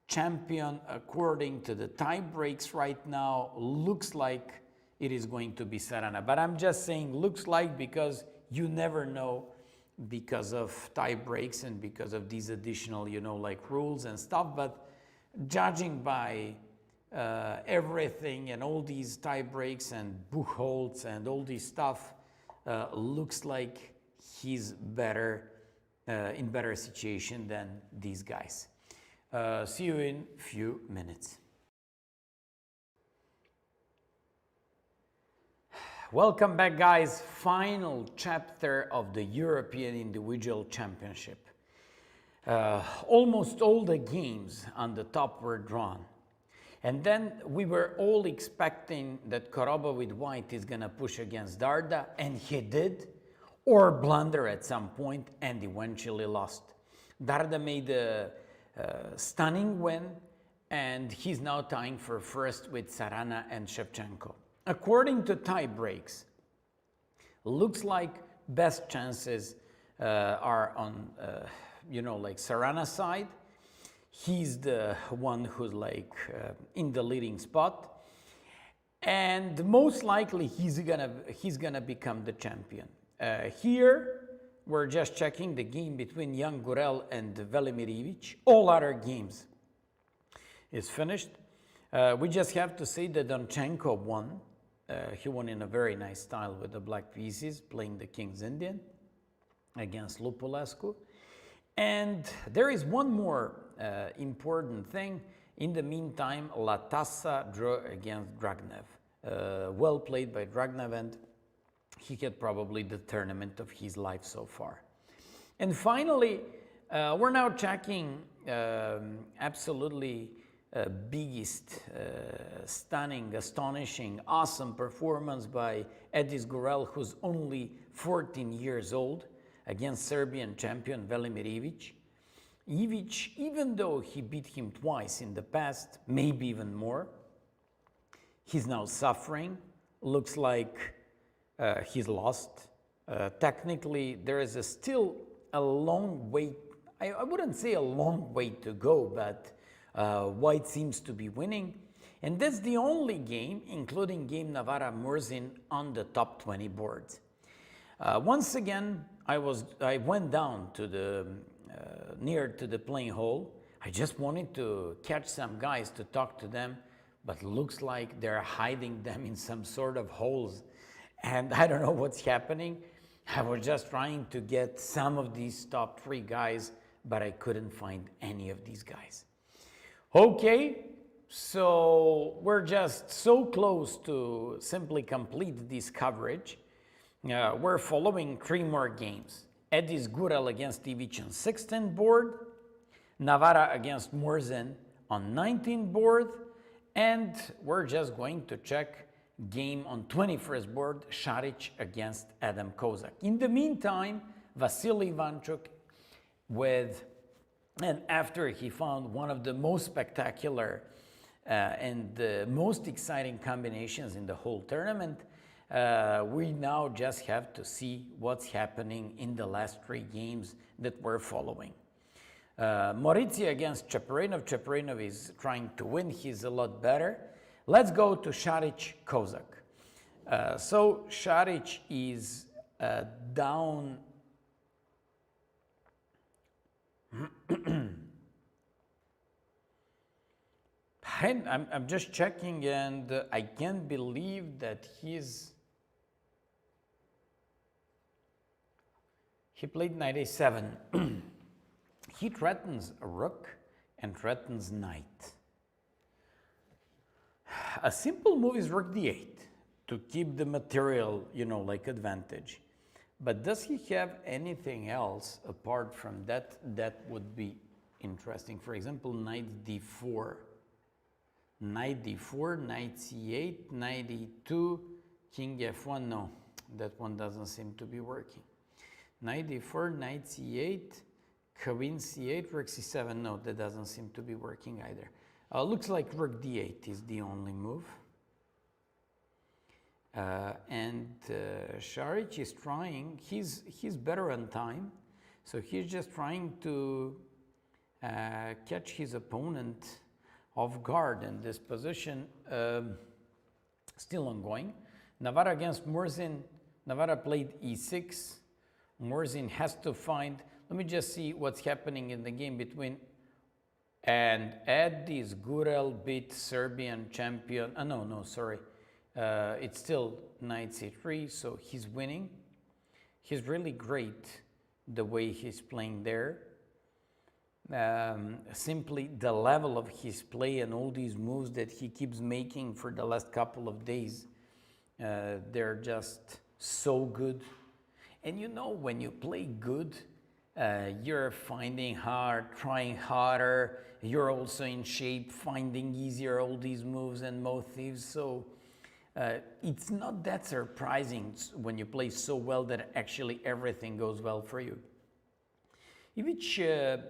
champion according to the tie breaks right now looks like it is going to be Sarana. But I'm just saying looks like, because you never know, because of tie breaks and because of these additional, you know, like rules and stuff. But judging by everything and all these tie breaks and Buchholz and all this stuff, looks like he's better, in better situation than these guys. See you in few minutes. Welcome back, guys. Final chapter of the European Individual Championship. Almost all the games on the top were drawn. And then we were all expecting that Korobov with white is going to push against Darda, and he did, or blunder at some point, and eventually lost. Darda made a stunning win, and he's now tying for first with Sarana and Shevchenko. According to tie breaks, looks like best chances are on, you know, like Sarana's side. He's the one who's like in the leading spot, and most likely he's gonna become the champion. Here we're just checking the game between young Gurel and Velimir Ivic. All other games is finished. We just have to say that Donchenko won. He won in a very nice style with the black pieces, playing the King's Indian against Lupulescu. And there is one more important thing. In the meantime, Latassa drew against Dragnev. Well played by Dragnev, and he had probably the tournament of his life so far. And finally, we're now checking absolutely biggest, stunning, astonishing, awesome performance by Edis Gurel, who's only 14 years old, against Serbian champion Velimir Ivic. Ivic, even though he beat him twice in the past, maybe even more, he's now suffering. Looks like he's lost. Technically, there is still a long way, I wouldn't say a long way to go, but white seems to be winning. And that's the only game, including game Navarra-Murzin, on the top 20 board. Once again, I went down to the near to the playing hole. I just wanted to catch some guys to talk to them, but looks like they're hiding them in some sort of holes. And I don't know what's happening. I was just trying to get some of these top 3 guys, but I couldn't find any of these guys. Okay, so we're just so close to simply complete this coverage. We're following 3 more games. Edis Gurel against Ivic on 16th board, Navarra against Murzin on 19th board, and we're just going to check game on 21st board, Šarić against Adam Kozak. In the meantime, Vasily Ivanchuk and after he found one of the most spectacular and the most exciting combinations in the whole tournament, we now just have to see what's happening in the last 3 games that we're following. Moritzi against Cheparinov. Cheparinov is trying to win. He's a lot better. Let's go to Šarić Kozak. So Šarić is down. I'm just checking, and I can't believe that he played knight a7. He threatens a rook and threatens knight. A simple move is rook d8 to keep the material, like advantage. But does he have anything else apart from that that would be interesting? For example, knight d4. Knight d4, knight c8, knight e2, king f1. No, that one doesn't seem to be working. Knight d4, knight c8, queen c8, rook c7. No, that doesn't seem to be working either. Looks like rook d8 is the only move. Šarić is trying, he's better on time, so he's just trying to catch his opponent off guard, and this position still ongoing. Navarra against Murzin. Navarra played e6. Murzin has to find, let me just see what's happening in the game between, and Edis Gurel beat Serbian champion, it's still knight c3, so he's winning. He's really great the way he's playing there. Simply the level of his play and all these moves that he keeps making for the last couple of days, they're just so good. And when you play good, you're finding hard, trying harder, you're also in shape, finding easier all these moves and motifs. So it's not that surprising when you play so well that actually everything goes well for you. Ivic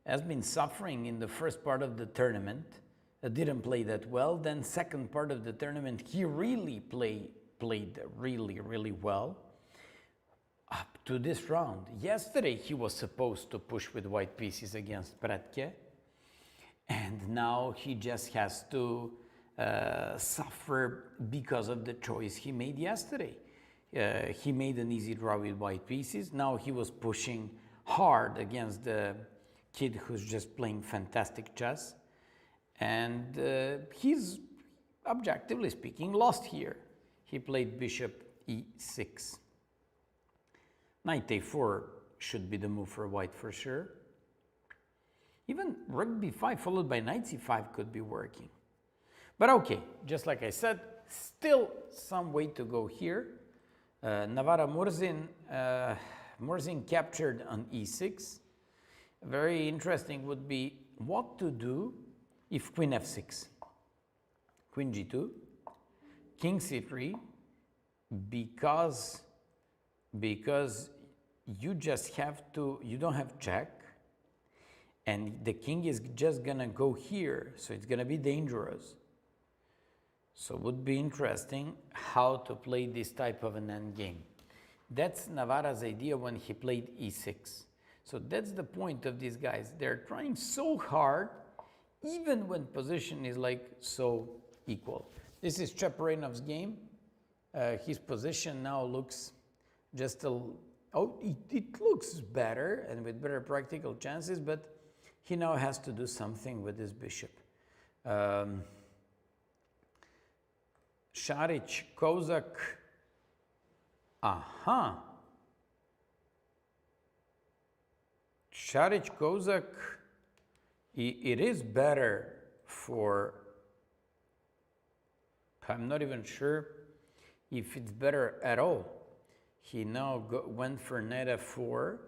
has been suffering in the first part of the tournament, didn't play that well. Then second part of the tournament, he really played really well up to this round. Yesterday he was supposed to push with white pieces against Pretke, and now he just has to suffer because of the choice he made yesterday. He made an easy draw with white pieces. Now he was pushing hard against the kid who's just playing fantastic chess, and he's, objectively speaking, lost here. He played bishop e6. Knight a4 should be the move for white for sure. Even rook b5 followed by knight c5 could be working. But okay, just like I said, still some way to go here. Navarra-Murzin, Murzin captured on e6. Very interesting would be what to do if queen f6, queen g2, king c3, because you just have to, you don't have check, and the king is just gonna go here, so it's gonna be dangerous. So it would be interesting how to play this type of an endgame. That's Navarra's idea when he played e6. So that's the point of these guys. They're trying so hard, even when position is like so equal. This is Cheparenov's game. His position now looks just it looks better and with better practical chances, but he now has to do something with his bishop. Šarić, Kozak. Aha. Šarić, Kozak. It is better for. I'm not even sure if it's better at all. He now went for knight f4.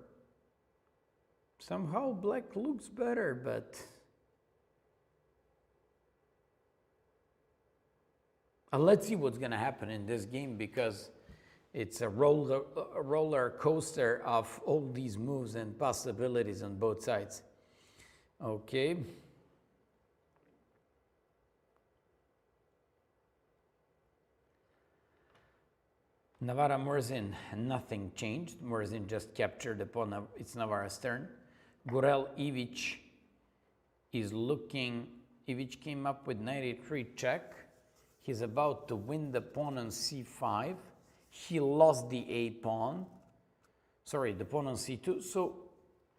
Somehow black looks better, but let's see what's going to happen in this game, because it's a roller coaster of all these moves and possibilities on both sides. Okay. Navara Murzin, nothing changed. Murzin just captured the pawn. It's Navara's turn. Gurel Ivic is looking. Ivic came up with knight e3 check. He's about to win the pawn on c5. He lost the a pawn. Sorry, the pawn on c2. So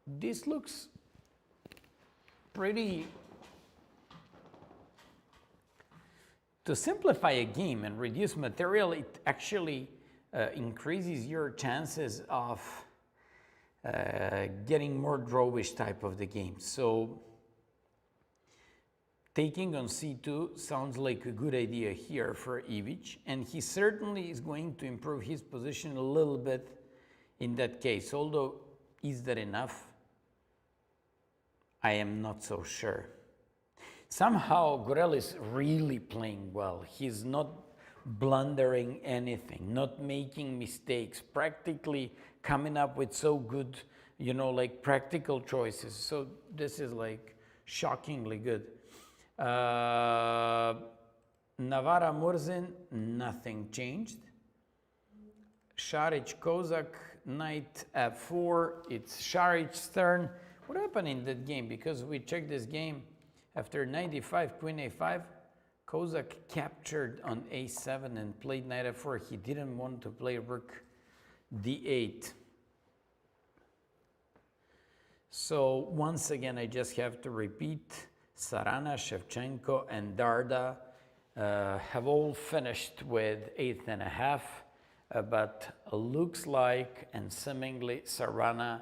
this looks pretty. To simplify a game and reduce material, it actually increases your chances of getting more drawish type of the game. So taking on c2 sounds like a good idea here for Ivic, and he certainly is going to improve his position a little bit in that case. Although, is that enough? I am not so sure. Somehow Gurel is really playing well. He's not blundering anything, not making mistakes, practically coming up with so good, like practical choices. So this is like shockingly good. Navara Murzin, nothing changed. Šarić Kozak, knight f4, it's Šarić's turn. What happened in that game? Because we checked this game after knight e5, queen a5, Kozak captured on a7 and played knight f4. He didn't want to play rook d8. So once again, I just have to repeat, Sarana, Shevchenko, and Darda have all finished with 8.5, but looks like and seemingly Sarana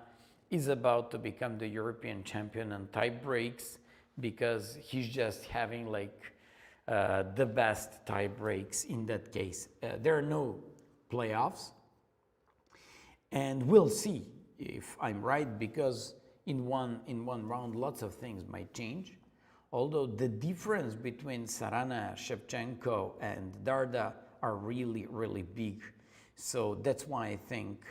is about to become the European champion on tie breaks, because he's just having like the best tie breaks in that case. There are no playoffs, and we'll see if I'm right, because in one round lots of things might change. Although the difference between Sarana, Shevchenko, and Darda are really, really big. So that's why I think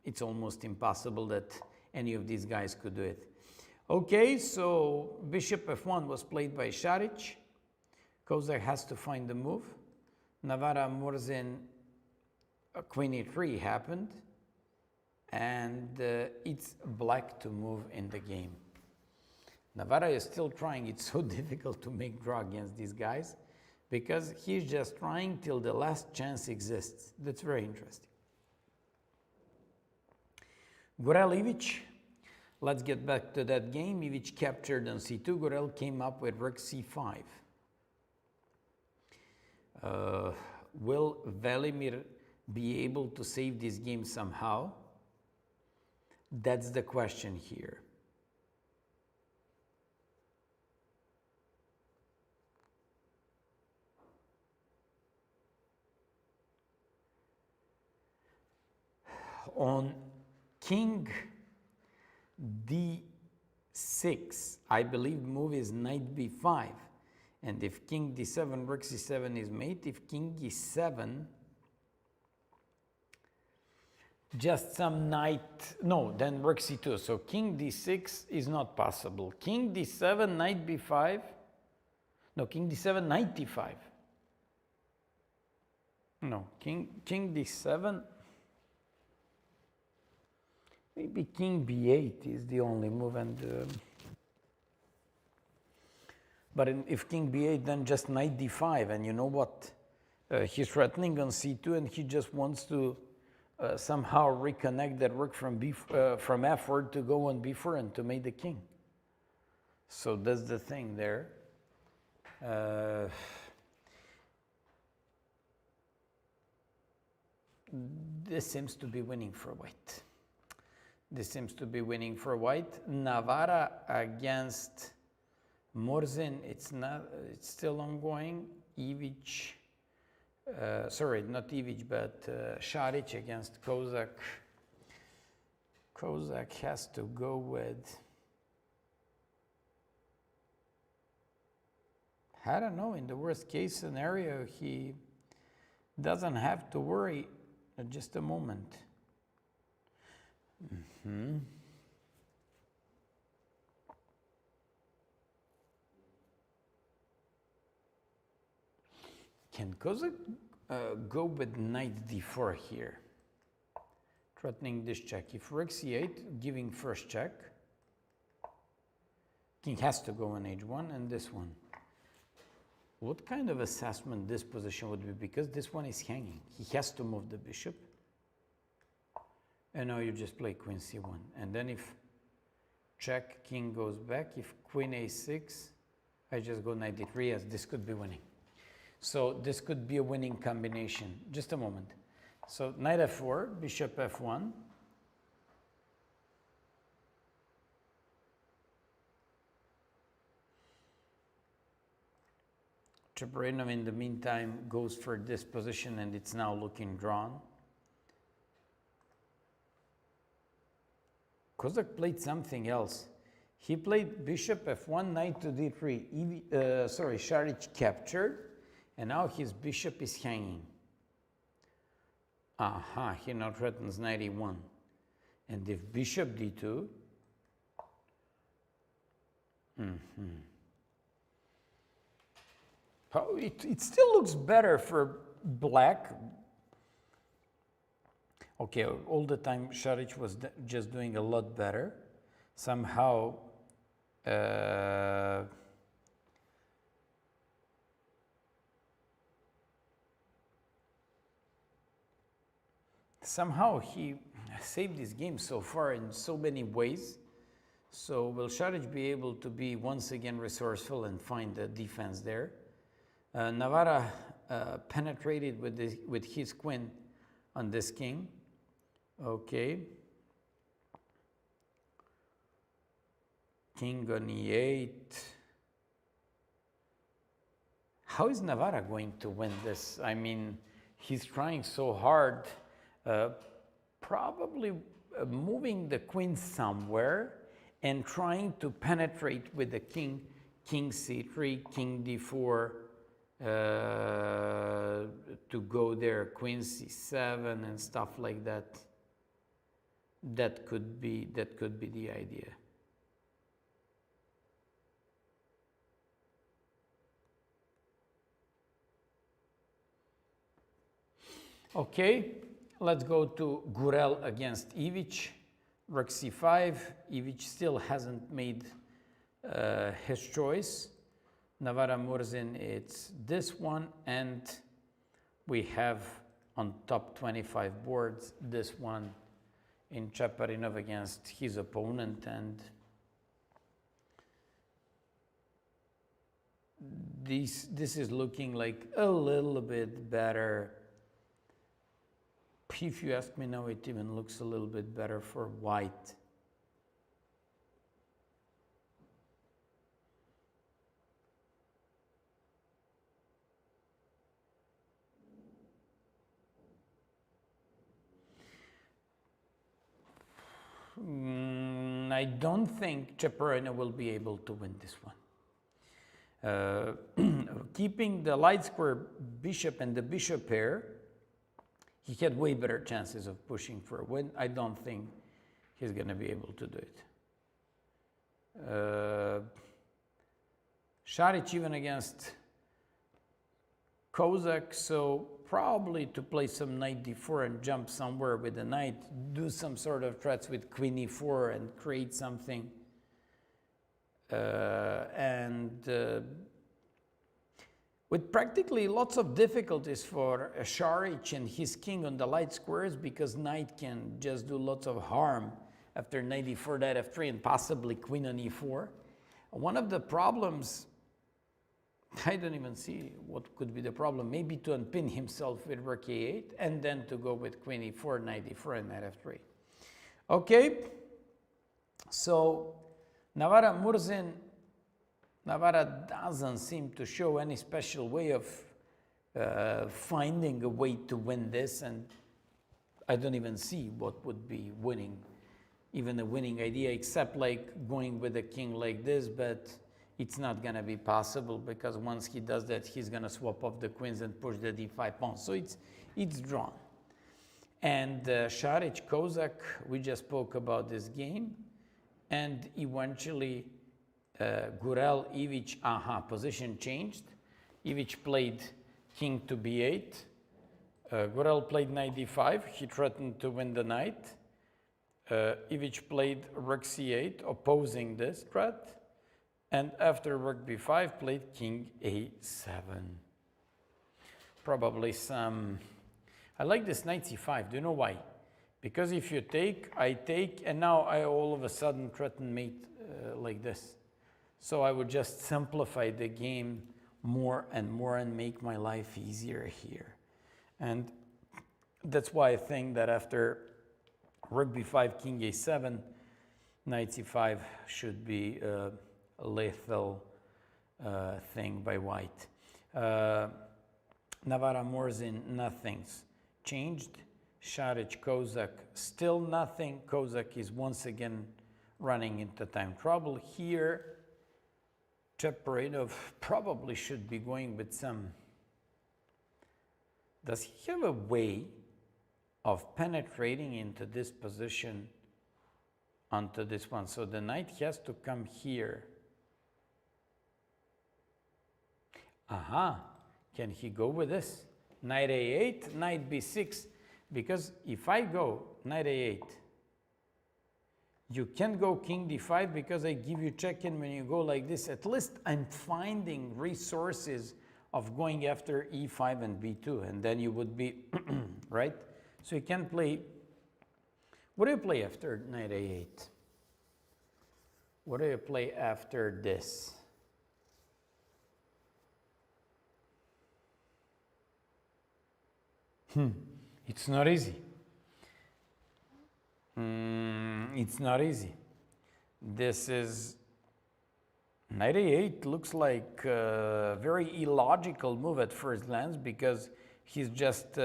it's almost impossible that any of these guys could do it. Okay, so bishop f1 was played by Šarić. Kozak has to find the move. Navara Murzin, queen e3 happened. And it's black to move in the game. Navara is still trying. It's so difficult to make draw against these guys, because he's just trying till the last chance exists. That's very interesting. Gurel Ivic. Let's get back to that game. Ivic captured on c2. Gurel came up with rook c5. Will Velimir be able to save this game somehow? That's the question here. On king d6, I believe move is knight b5. And if king d7, rook c7 is mate. If king e7, just some knight, no, then rook c2. So king d6 is not possible. King d7, knight b5. No, king d7, knight d5. No, king d7. Maybe king b8 is the only move, and But if king b8, then just knight d5, and you know what? He's threatening on c2, and he just wants to somehow reconnect that rook from f4 to go on b4 and to mate the king. So that's the thing there. This seems to be winning for white. This seems to be winning for white. Navarra against Morzin, it's still ongoing. Ivic, sorry, not Ivic, but Šarić against Kozak. Kozak has to go with, I don't know, in the worst case scenario, he doesn't have to worry. Just a moment. Can Kozak go with knight d4 here? Threatening this check. If rook c8, giving first check. King has to go on h1 and this one. What kind of assessment this position would be? Because this one is hanging. He has to move the bishop. And now you just play queen c1. And then if check, king goes back. If queen a6, I just go knight d3, as this could be winning. So this could be a winning combination. Just a moment. So knight f4, bishop f1. Cheparinov in the meantime goes for this position, and it's now looking drawn. Kozak played something else. He played bishop f1, knight to d3. Šarić captured, and now his bishop is hanging. Aha, he now threatens knight e1. And if bishop d2, it still looks better for black. Okay, all the time Šarić was just doing a lot better. Somehow, he saved this game so far in so many ways. So will Šarić be able to be once again resourceful and find the defense there? Navarra penetrated with his queen on this king. Okay. King on e8. How is Navarra going to win this? I mean, he's trying so hard, probably moving the queen somewhere and trying to penetrate with the king, king c3, king d4, to go there, queen c7 and stuff like that. That could be the idea. Okay, let's go to Gurel against Ivic. Rook c5. Ivic still hasn't made his choice. Navarra Morzin, it's this one, and we have on top 25 boards this one in Cheparinov against his opponent, and this is looking like a little bit better. If you ask me now, it even looks a little bit better for white. I don't think Cheparinov will be able to win this one. Keeping the light square bishop and the bishop pair, he had way better chances of pushing for a win. I don't think he's going to be able to do it. Šarić even against Kozak, so probably to play some knight d4 and jump somewhere with the knight, do some sort of threats with queen e4 and create something. and with practically lots of difficulties for Šarić and his king on the light squares, because knight can just do lots of harm after knight e4, knight f3, and possibly queen on e4. One of the problems, I don't even see what could be the problem, maybe to unpin himself with rook a8 and then to go with queen e4, knight e4, and knight f3. Okay, so Navarra doesn't seem to show any special way of finding a way to win this, and I don't even see what would be winning, even a winning idea, except like going with a king like this, but it's not going to be possible, because once he does that, he's going to swap off the queens and push the d5 pawn. So it's drawn. And Šarić, Kozak, we just spoke about this game. And eventually, Gurel, Ivić, position changed. Ivić played king to b8. Gurel played knight d5. He threatened to win the knight. Ivić played rook c8, opposing this threat. And after rook b5, played king a7. Probably some... I like this knight c5. Do you know why? Because if you take, I take, and now I all of a sudden threaten mate like this. So I would just simplify the game more and make my life easier here. And that's why I think that after rook b5, king a7, knight c5 should be a lethal thing by white. Navarra-Morzin, nothing's changed. Šarić, Kozak, still nothing. Kozak is once again running into time trouble here. Chaparinov probably should be going with some... Does he have a way of penetrating into this position onto this one? So the knight has to come here. Can he go with this? Knight a8, knight b6. Because if I go knight a8, you can't go king d5 because I give you check-in when you go like this. At least I'm finding resources of going after e5 and b2, and then you would be, right? So you can play, what do you play after knight a8? What do you play after this? It's not easy. It's not easy. This is knight a8 looks like a very illogical move at first glance, because he's just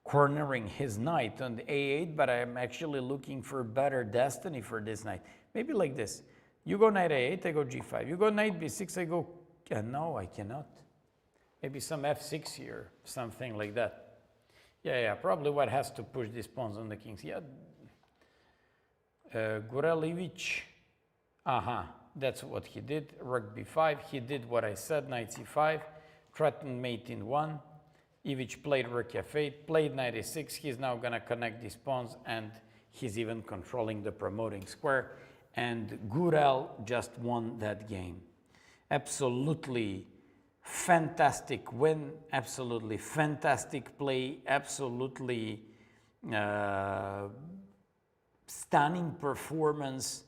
cornering his knight on the a8, but I'm actually looking for better destiny for this knight. Maybe like this. You go knight a8, I go g5. You go knight b6, I go... no, I cannot. Maybe some f6 here, something like that. Yeah, probably what has to push these pawns on the kings. Yeah. Gurel-Ivić, that's what he did. Rook b5, he did what I said, knight c5, threatened mate in 1. Ivić played rook f8, played knight a6. He's now going to connect these pawns, and he's even controlling the promoting square. And Gurel just won that game. Absolutely fantastic win, absolutely fantastic play, absolutely stunning performance.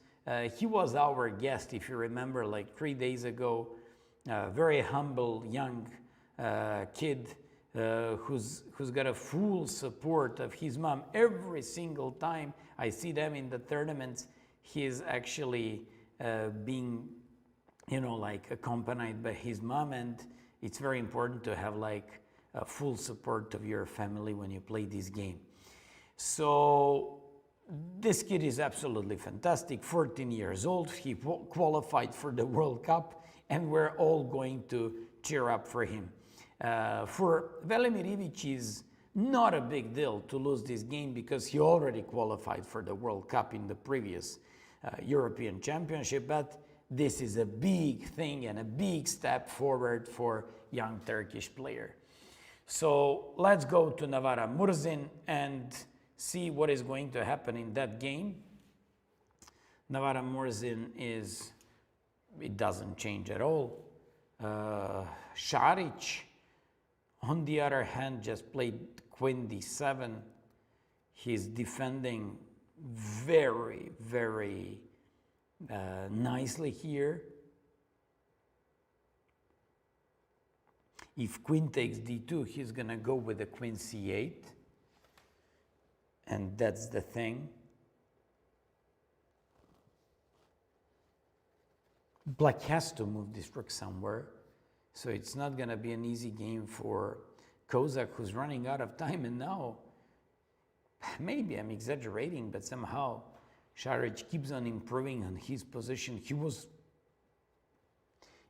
He was our guest, if you remember, like 3 days ago. Very humble young kid who's got a full support of his mom. Every single time I see them in the tournaments, he is actually being, like accompanied by his mom, and it's very important to have like a full support of your family when you play this game. So this kid is absolutely fantastic, 14 years old. He qualified for the World Cup, and we're all going to cheer up for him. For Velimir Ivić, is not a big deal to lose this game because he already qualified for the World Cup in the previous European Championship, but this is a big thing and a big step forward for young Turkish player. So let's go to Navarra-Morzin and see what is going to happen in that game. Navarra-Morzin is it doesn't change at all. Šarić, on the other hand, just played queen d7. He's defending very, very nicely here. If queen takes d2, he's going to go with the queen c8. And that's the thing. Black has to move this rook somewhere. So it's not going to be an easy game for Kozak, who's running out of time. And now, maybe I'm exaggerating, but somehow Šarić keeps on improving on his position. He was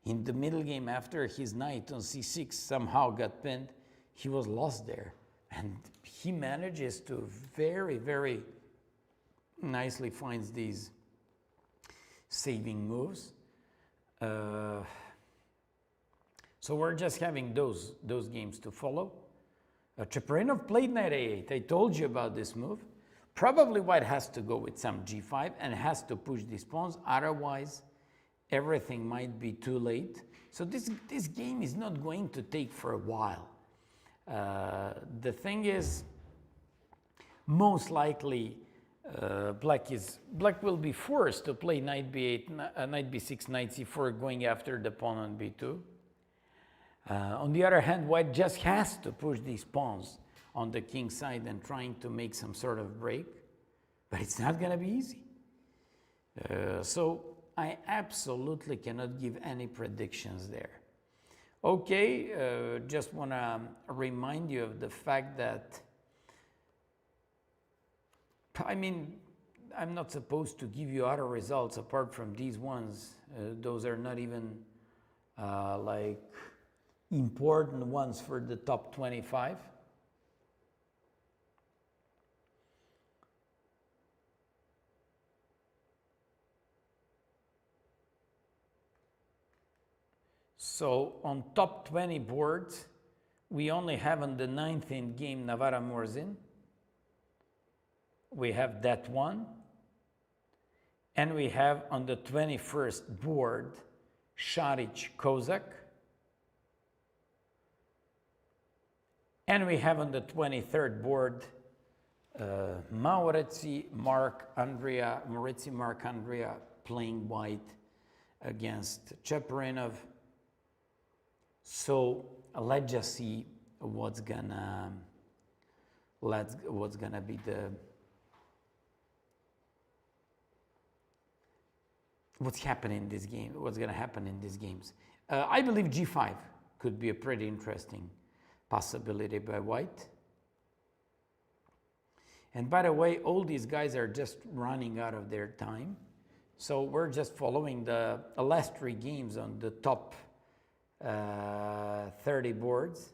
in the middle game after his knight on c6 somehow got pinned. He was lost there. And he manages to very, very nicely finds these saving moves. So we're just having those games to follow. Cheparinov played knight a8. I told you about this move. Probably white has to go with some g5 and has to push these pawns. Otherwise, everything might be too late. So this game is not going to take for a while. The thing is, most likely, Black will be forced to play knight b8, knight b6, knight c4, going after the pawn on b2. On the other hand, white just has to push these pawns on the king side and trying to make some sort of break, but it's not going to be easy. So I absolutely cannot give any predictions there. Okay, just want to remind you of the fact that, I mean, I'm not supposed to give you other results apart from these ones. Those are not even like important ones for the top 25. So on top 20 boards, we only have on the 19th game Navarra-Morzin. We have that one. And we have on the 21st board, Šarić-Kozak. And we have on the 23rd board, Maurizio Marc-Andrea playing white against Cheparinov. So let's just see what's gonna be what's happening in this game. What's gonna happen in these games? I believe g5 could be a pretty interesting possibility by white. And by the way, all these guys are just running out of their time. So we're just following the last 3 games on the top 30 boards.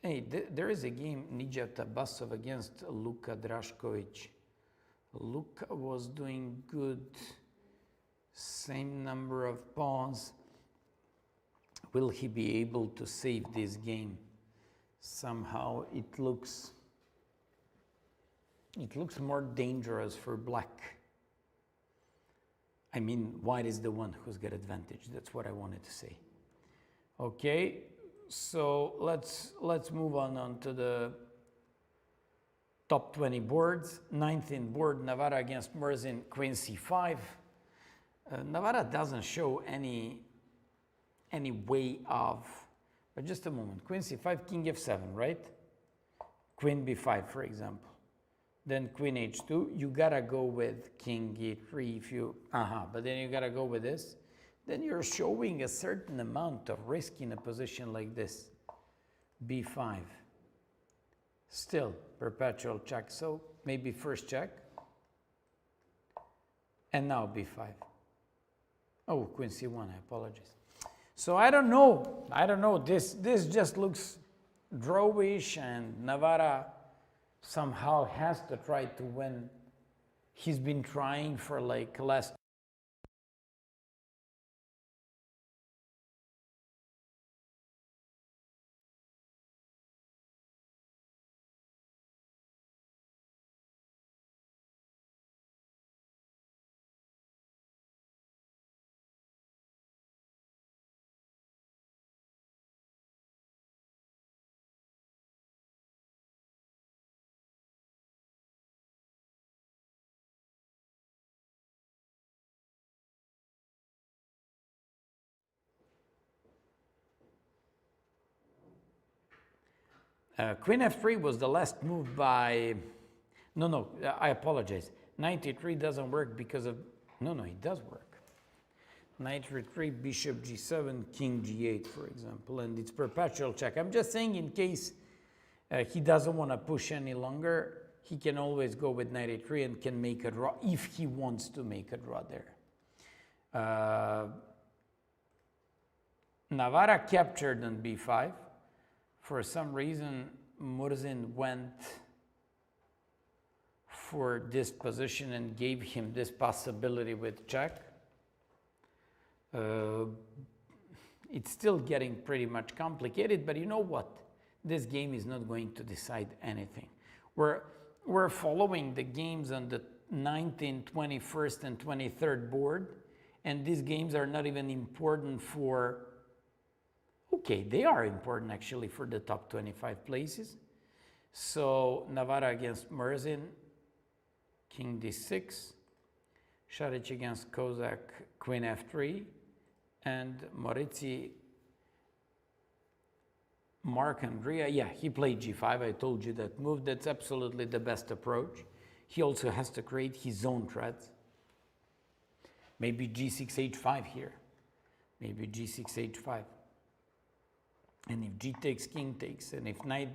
Hey, there is a game, Nijat Abbasov against Luka Drašković. Luka was doing good, same number of pawns. Will he be able to save this game? Somehow it looks more dangerous for black. I mean, white is the one who's got advantage. That's what I wanted to say. Okay, so let's move on to the top 20 boards. 19th board, Navarra against Morzin, queen c5. Navarra doesn't show any way of, but just a moment. Queen c5, king f7, right? Queen b5, for example. Then queen h2, you gotta go with king e3 if you, but then you gotta go with this. Then you're showing a certain amount of risk in a position like this. b5. Still perpetual check, so maybe first check. And now b5. Oh, queen c1, I apologize. So I don't know, this just looks drawish, and Navarra somehow has to try to win. He's been trying for like last Queen f3 was the last move by... No, I apologize. Knight e3 doesn't work because of... No, it does work. Knight e3, bishop g7, king g8, for example, and it's perpetual check. I'm just saying in case he doesn't want to push any longer, he can always go with knight e3 and can make a draw if he wants to make a draw there. Navarra captured on b5. For some reason, Murzin went for this position and gave him this possibility with check. It's still getting pretty much complicated, but you know what? This game is not going to decide anything. We're following the games on the 19th, 21st, and 23rd board, and these games are not even important for... Okay, they are important actually for the top 25 places. So Navarra against Murzin, king d6, Šarić against Kozak, queen f3, and Moritzi, Mark Andrea, yeah, he played g5. I told you that move. That's absolutely the best approach. He also has to create his own threats. Maybe g6, h5 here. Maybe g6, h5. And if g takes, king takes, and if knight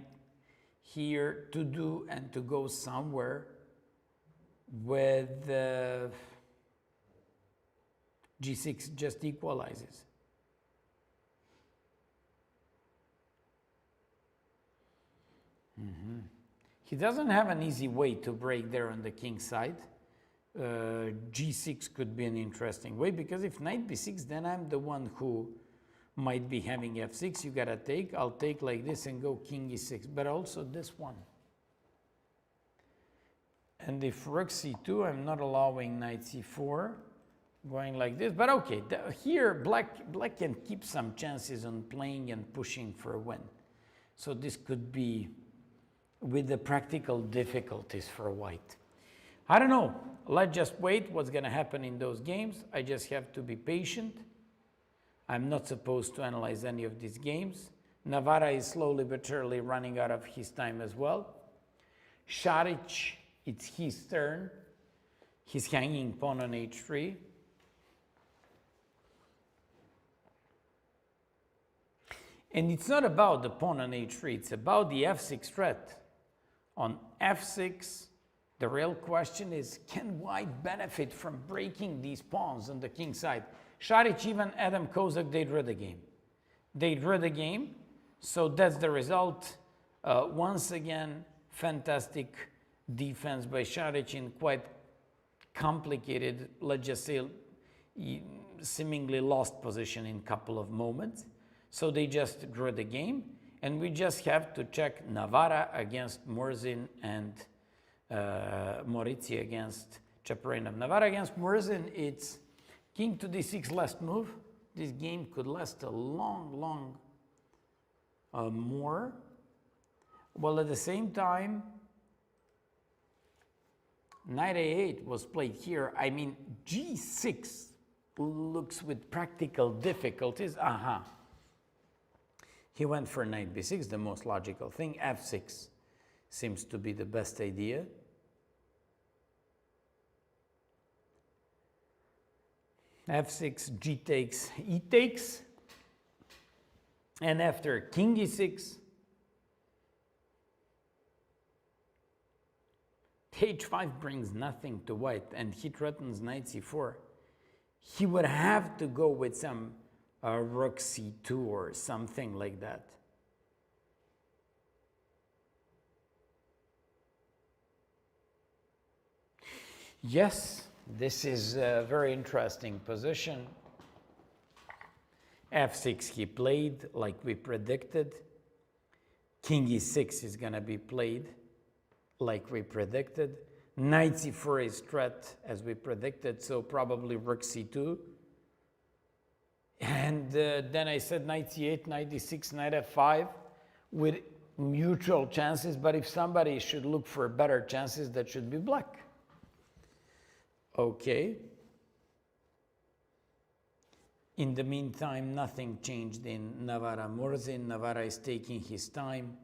here to do and to go somewhere with g6 just equalizes. He doesn't have an easy way to break there on the king side. g6 could be an interesting way, because if knight b6, then I'm the one who might be having f6. You gotta take. I'll take like this and go king e6, but also this one. And if rook c2, I'm not allowing knight c4, going like this. But okay, here black can keep some chances on playing and pushing for a win. So this could be with the practical difficulties for white. I don't know. Let's just wait what's going to happen in those games. I just have to be patient. I'm not supposed to analyze any of these games. Navarra is slowly but surely running out of his time as well. Šarić, it's his turn. He's hanging pawn on h3. And it's not about the pawn on h3, it's about the f6 threat. On f6, the real question is, can white benefit from breaking these pawns on the king side? Šarić, even Adam Kozak, they drew the game. They drew the game, so that's the result. Once again, fantastic defense by Šarić in quite complicated, let's just say, seemingly lost position in a couple of moments. So they just drew the game, and we just have to check Navarra against Murzin and Moritzi against Chaperenov. Navarra against Murzin, it's king to d6 last move. This game could last a long more. While at the same time, knight a8 was played here. I mean, g6 looks with practical difficulties. He went for knight b6, the most logical thing. f6 seems to be the best idea. f6, g takes, e takes. And after king e6, h5 brings nothing to white, and he threatens knight c4. He would have to go with some rook c2 or something like that. Yes, this is a very interesting position. f6 he played like we predicted. King e6 is going to be played like we predicted. Knight c4 is threat as we predicted, so probably rook c2. And then I said knight c8, knight d6, knight f5 with mutual chances, but if somebody should look for better chances, that should be black. Okay. In the meantime, nothing changed in Navarra Murzin. Navarra is taking his time.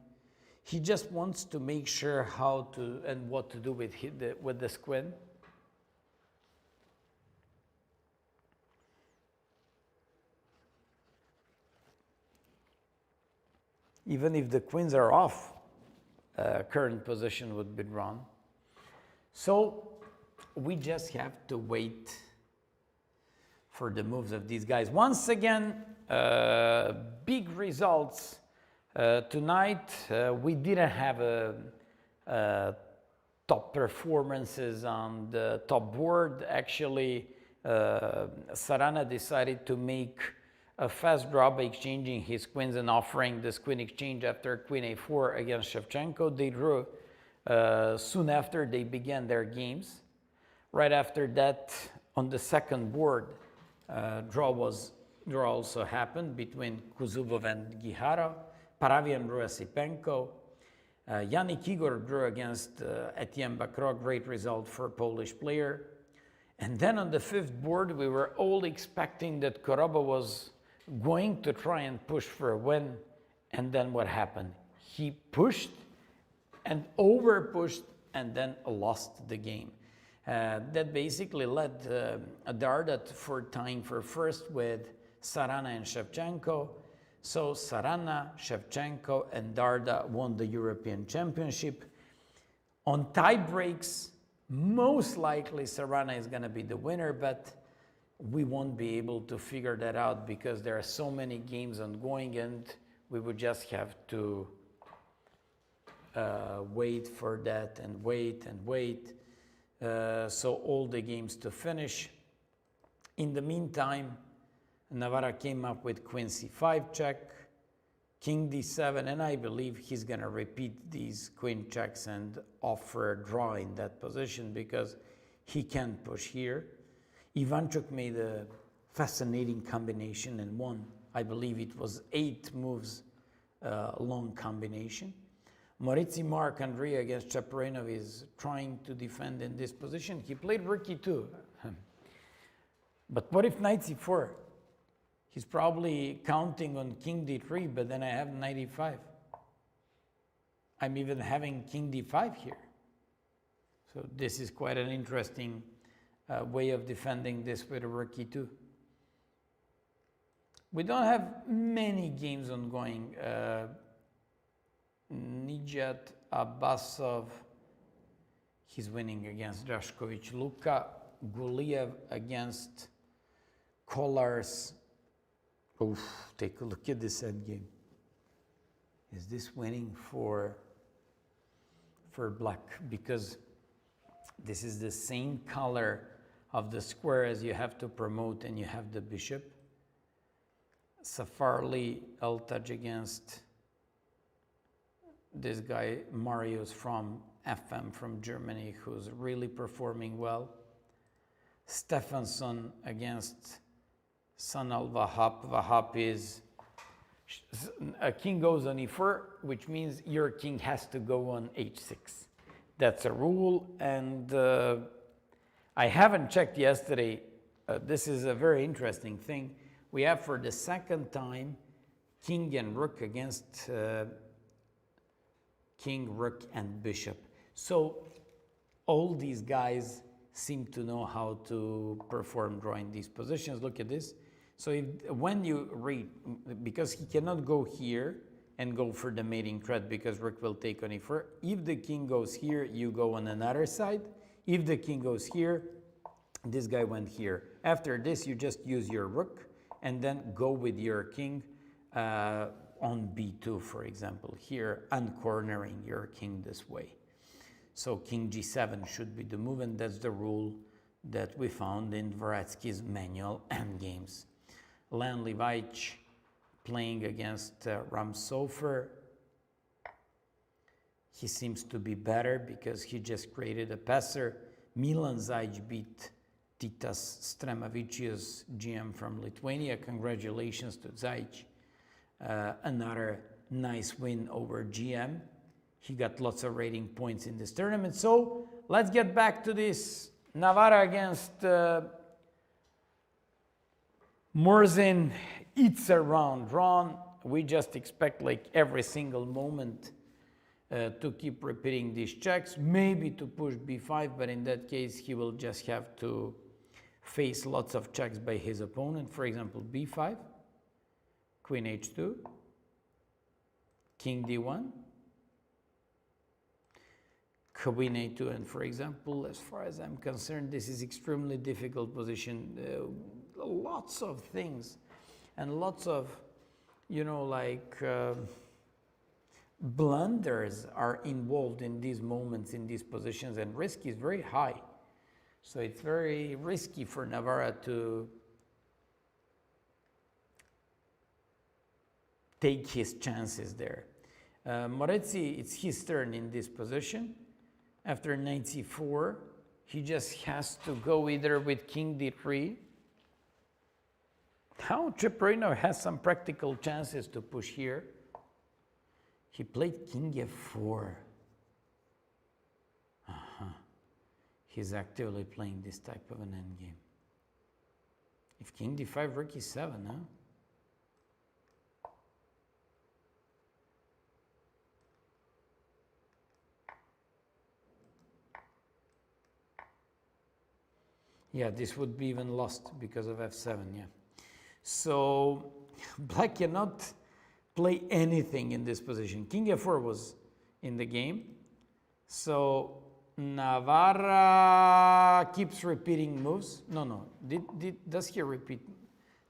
He just wants to make sure how to and what to do with this queen. Even if the queens are off, current position would be drawn. So we just have to wait for the moves of these guys. Once again, big results tonight. We didn't have top performances on the top board. Actually, Sarana decided to make a fast draw by exchanging his queens and offering this queen exchange after queen a4 against Shevchenko. They drew soon after they began their games. Right after that, on the second board, draw also happened between Kuzubov and Gihara. Paravian drew Asipenko. Yannick Igor drew against Etienne Bacro, great result for a Polish player. And then on the fifth board, we were all expecting that Koroba was going to try and push for a win. And then what happened? He pushed and over-pushed and then lost the game. That basically led Darda for tying for first with Sarana and Shevchenko. So Sarana, Shevchenko, and Darda won the European Championship. On tie breaks, most likely Sarana is going to be the winner, but we won't be able to figure that out because there are so many games ongoing and we would just have to wait for that and wait and wait. So all the games to finish. In the meantime, Navarra came up with queen c5 check, king d7, and I believe he's going to repeat these queen checks and offer a draw in that position because he can't push here. Ivanchuk made a fascinating combination and won. I believe it was 8 moves long combination. Moritzi Marc-Andrea against Chaperenov is trying to defend in this position. He played rook e2. But what if knight c4? He's probably counting on king d3, but then I have knight e5. I'm even having king d5 here. So this is quite an interesting way of defending this with a rook e2. We don't have many games ongoing. Nijat Abbasov, he's winning against Drašković. Luka Guliev against Kolars. Oof, take a look at this endgame. Is this winning for black? Because this is the same color of the square as you have to promote and you have the bishop. Safarli Eltaj against this guy, Marius from FM from Germany, who's really performing well. Stefansson against Sanal Vahap. Vahap is a king goes on e4, which means your king has to go on h6. That's a rule, and I haven't checked yesterday. This is a very interesting thing. We have for the second time king and rook against king, rook, and bishop. So all these guys seem to know how to perform drawing these positions. Look at this. So when you read, because he cannot go here and go for the mating threat because rook will take on e4. If the king goes here, you go on another side. If the king goes here, this guy went here. After this, you just use your rook and then go with your king on b2, for example, here, uncornering your king this way. So king g7 should be the move, and that's the rule that we found in Dvoretsky's manual and games. Len Levaich playing against Ram Sofer. He seems to be better because he just created a passer. Milan Zajic beat Titas Stremavicius, GM from Lithuania. Congratulations to Zajic. Another nice win over GM. He got lots of rating points in this tournament. So let's get back to this Navarra against Murzin. It's a round drawn. We just expect like every single moment to keep repeating these checks, maybe to push b5, but in that case he will just have to face lots of checks by his opponent. For example, b5, queen h2, king d1, queen a2, and for example, as far as I'm concerned, this is extremely difficult position. Lots of things and lots of, blunders are involved in these moments, in these positions, and risk is very high. So it's very risky for Navarra to take his chances there. Moretzi, it's his turn in this position. After knight c4, he just has to go either with king d3. Now Cheparino has some practical chances to push here. He played king f4. He's actively playing this type of an endgame. If king d5, rook e7, huh? Yeah, this would be even lost because of f7, yeah. So black cannot play anything in this position. King f4 was in the game. So Navarra keeps repeating moves. No. Does he repeat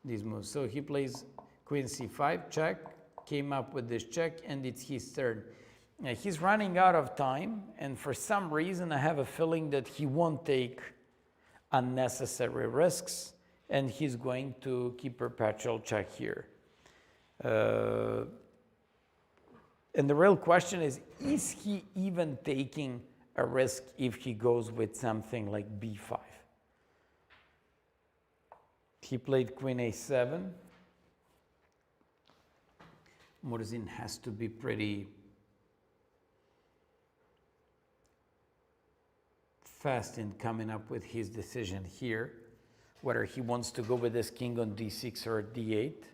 these moves? So he plays queen c5, check, came up with this check, and it's his turn. He's running out of time, and for some reason I have a feeling that he won't take unnecessary risks, and he's going to keep perpetual check here. And the real question is he even taking a risk if he goes with something like b5? He played queen a7. Murzin has to be pretty fast in coming up with his decision here, whether he wants to go with his king on d6 or d8.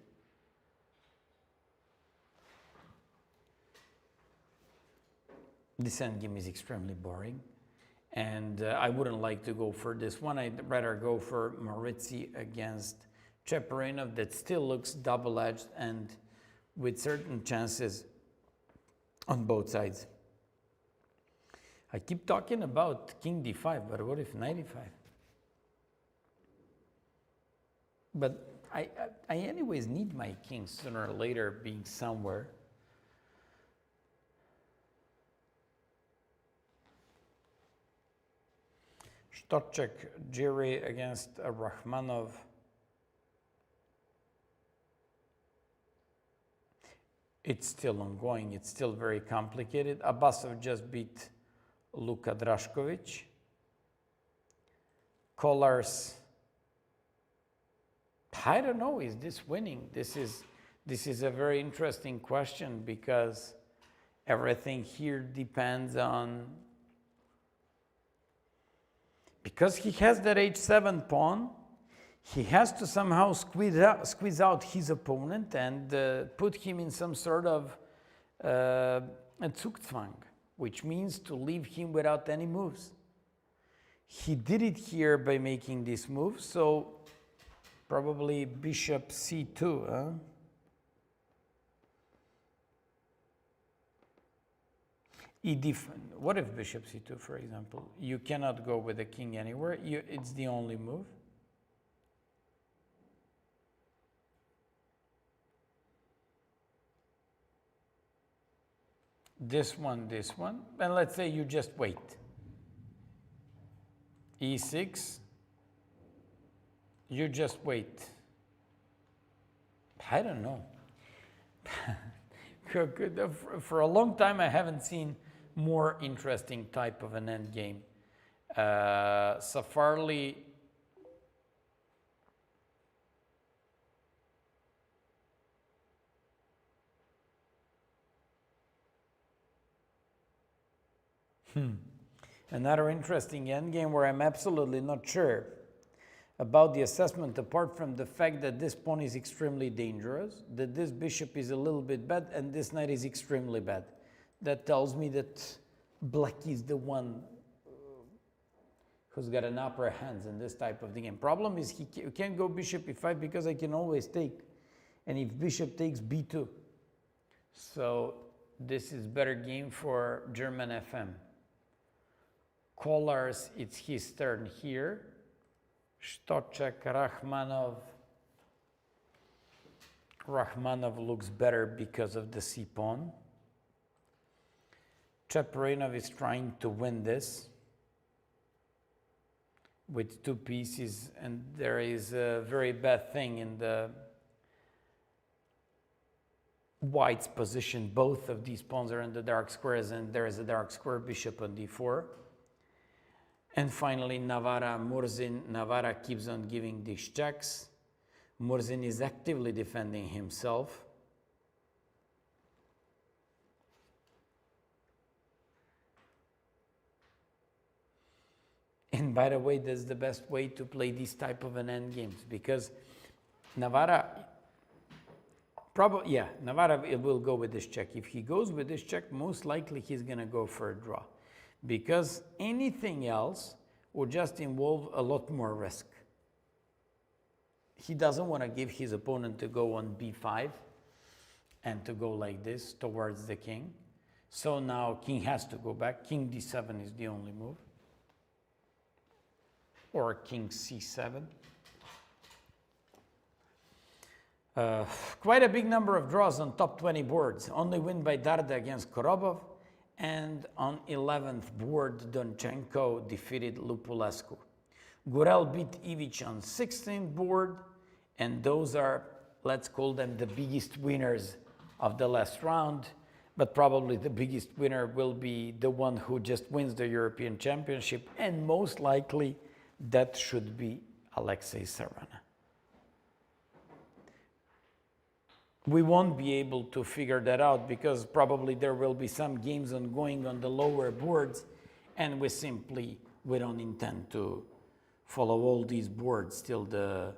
This endgame is extremely boring, and I wouldn't like to go for this one. I'd rather go for Moretzi against Cheparinov. That still looks double-edged and with certain chances on both sides. I keep talking about king d5, but what if knight e5? But I anyways need my king sooner or later being somewhere. Stochek, Jiri against Rachmanov. It's still ongoing. It's still very complicated. Abbasov just beat Luka Drašković. Kolar's, I don't know, is this winning? This is a very interesting question because everything here depends on, because he has that h7 pawn, he has to somehow squeeze out his opponent and put him in some sort of a Zugzwang, which means to leave him without any moves. He did it here by making this move, so probably bishop c2, huh? What if bishop c2, for example? You cannot go with the king anywhere. It's the only move. This one, and let's say you just wait. e6, you just wait. I don't know. For a long time I haven't seen more interesting type of an endgame. Safarli Another interesting endgame where I'm absolutely not sure about the assessment, apart from the fact that this pawn is extremely dangerous, that this bishop is a little bit bad, and this knight is extremely bad. that tells me that black is the one who's got an upper hand in this type of the game. Problem is he can't go bishop e5 because I can always take. And if bishop takes b2. So this is better game for German FM. Kollars, it's his turn here. Stoczek, Rachmanov looks better because of the c-pawn. Cheparinov is trying to win this with 2 pieces, and there is a very bad thing in the white's position. Both of these pawns are in the dark squares, and there is a dark square bishop on d4. And finally, Navara, Murzin. Navara keeps on giving these checks. Murzin is actively defending himself. And by the way, that's the best way to play these type of an end games, because Navara, Navara will go with this check. If he goes with this check, most likely he's going to go for a draw, because anything else would just involve a lot more risk. He doesn't want to give his opponent to go on b5 and to go like this towards the king. So now king has to go back. King d7 is the only move. Or king c7. Quite a big number of draws on top 20 boards. Only win by Darda against Korobov. And on 11th board, Donchenko defeated Lupulescu. Gurel beat Ivic on 16th board. And those are, let's call them the biggest winners of the last round. But probably the biggest winner will be the one who just wins the European Championship. And most likely, that should be Alexei Serena. We won't be able to figure that out because probably there will be some games ongoing on the lower boards, and we don't intend to follow all these boards till the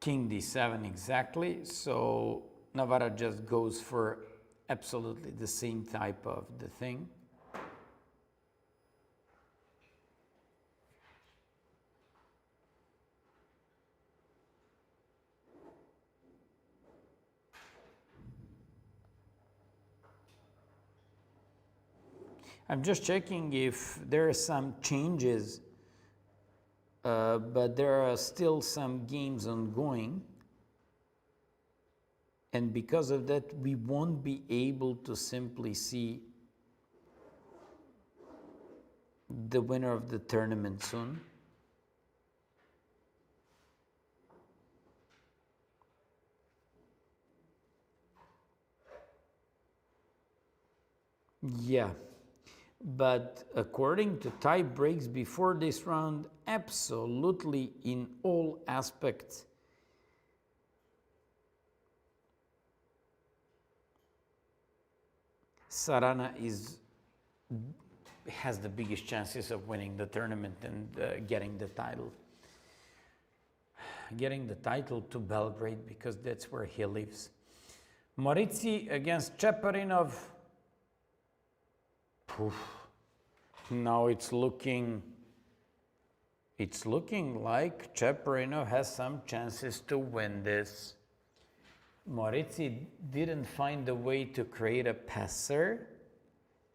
king d7 exactly. So Navara just goes for absolutely the same type of the thing. I'm just checking if there are some changes, but there are still some games ongoing. And because of that, we won't be able to simply see the winner of the tournament soon. Yeah, but according to tie breaks before this round, absolutely in all aspects, Sarana has the biggest chances of winning the tournament and getting the title. Getting the title to Belgrade, because that's where he lives. Moritzi against Cheparinov. Poof. Now it's looking like Cheparinov has some chances to win this. Moritzi didn't find a way to create a passer.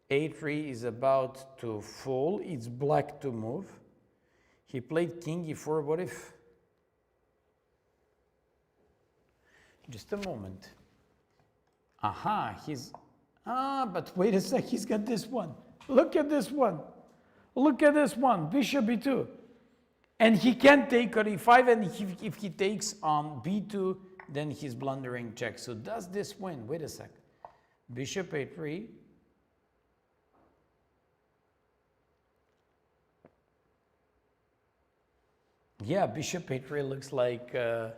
A3 is about to fall. It's black to move. He played king e4. What if? Just a moment. Aha, but wait a sec, he's got this one. Look at this one. Look at this one, bishop b2. And he can't take on e5, and if he takes on b2, then he's blundering check. So does this win? Wait a sec. Bishop a3. Yeah, bishop a3 looks like a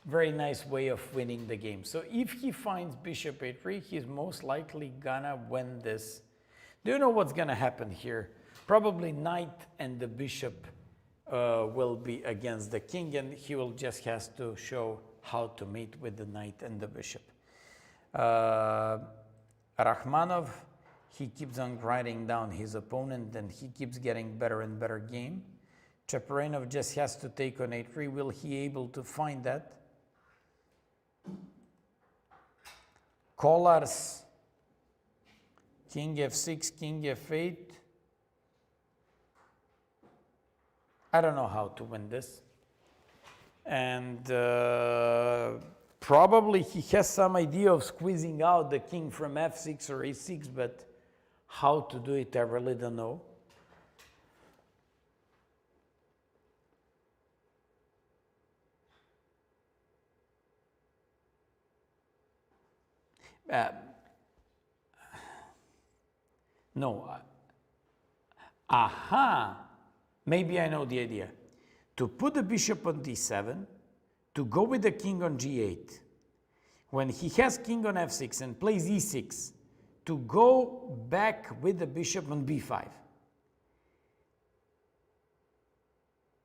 very nice way of winning the game. So if he finds bishop a3, he's most likely gonna win this. Do you know what's going to happen here? Probably knight and the bishop will be against the king, and he will just has to show how to mate with the knight and the bishop. Rachmanov, he keeps on writing down his opponent, and he keeps getting better and better game. Cheparinov just has to take on a3. Will he able to find that? Kolar's king f6, king f8. I don't know how to win this. And probably he has some idea of squeezing out the king from f6 or a6, but how to do it, I really don't know. No. Aha! Maybe I know the idea. To put the bishop on d7, to go with the king on g8. When he has king on f6 and plays e6, to go back with the bishop on b5.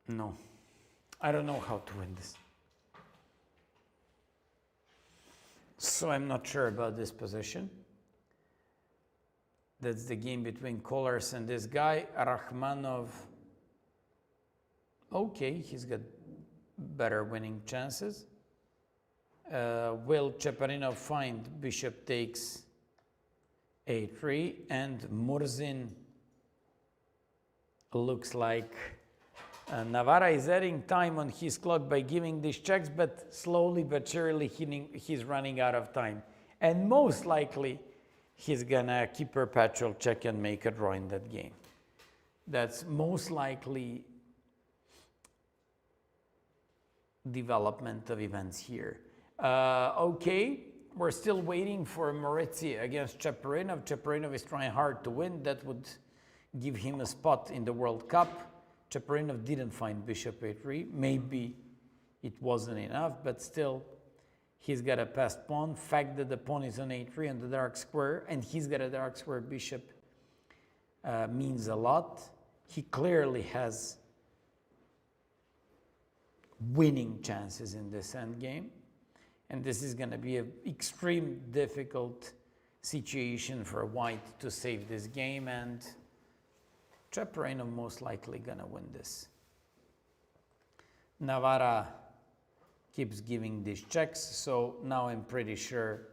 No, I don't know how to win this. So I'm not sure about this position. That's the game between Kolar's and this guy. Rachmanov, okay, he's got better winning chances. Will Cheparinov find bishop takes a3, and Murzin looks like Navarra is adding time on his clock by giving these checks, but slowly but surely he's running out of time. And most likely, he's gonna keep perpetual check and make a draw in that game. That's most likely development of events here. Okay, we're still waiting for Moritzi against Cheparinov. Cheparinov is trying hard to win. That would give him a spot in the World Cup. Cheparinov didn't find bishop a3. Maybe it wasn't enough, but still, he's got a passed pawn. Fact that the pawn is on a3 and the dark square, and he's got a dark square bishop means a lot. He clearly has winning chances in this endgame, and this is going to be an extreme difficult situation for white to save this game, and Cheparinov most likely gonna win this. Navarra keeps giving these checks, so now I'm pretty sure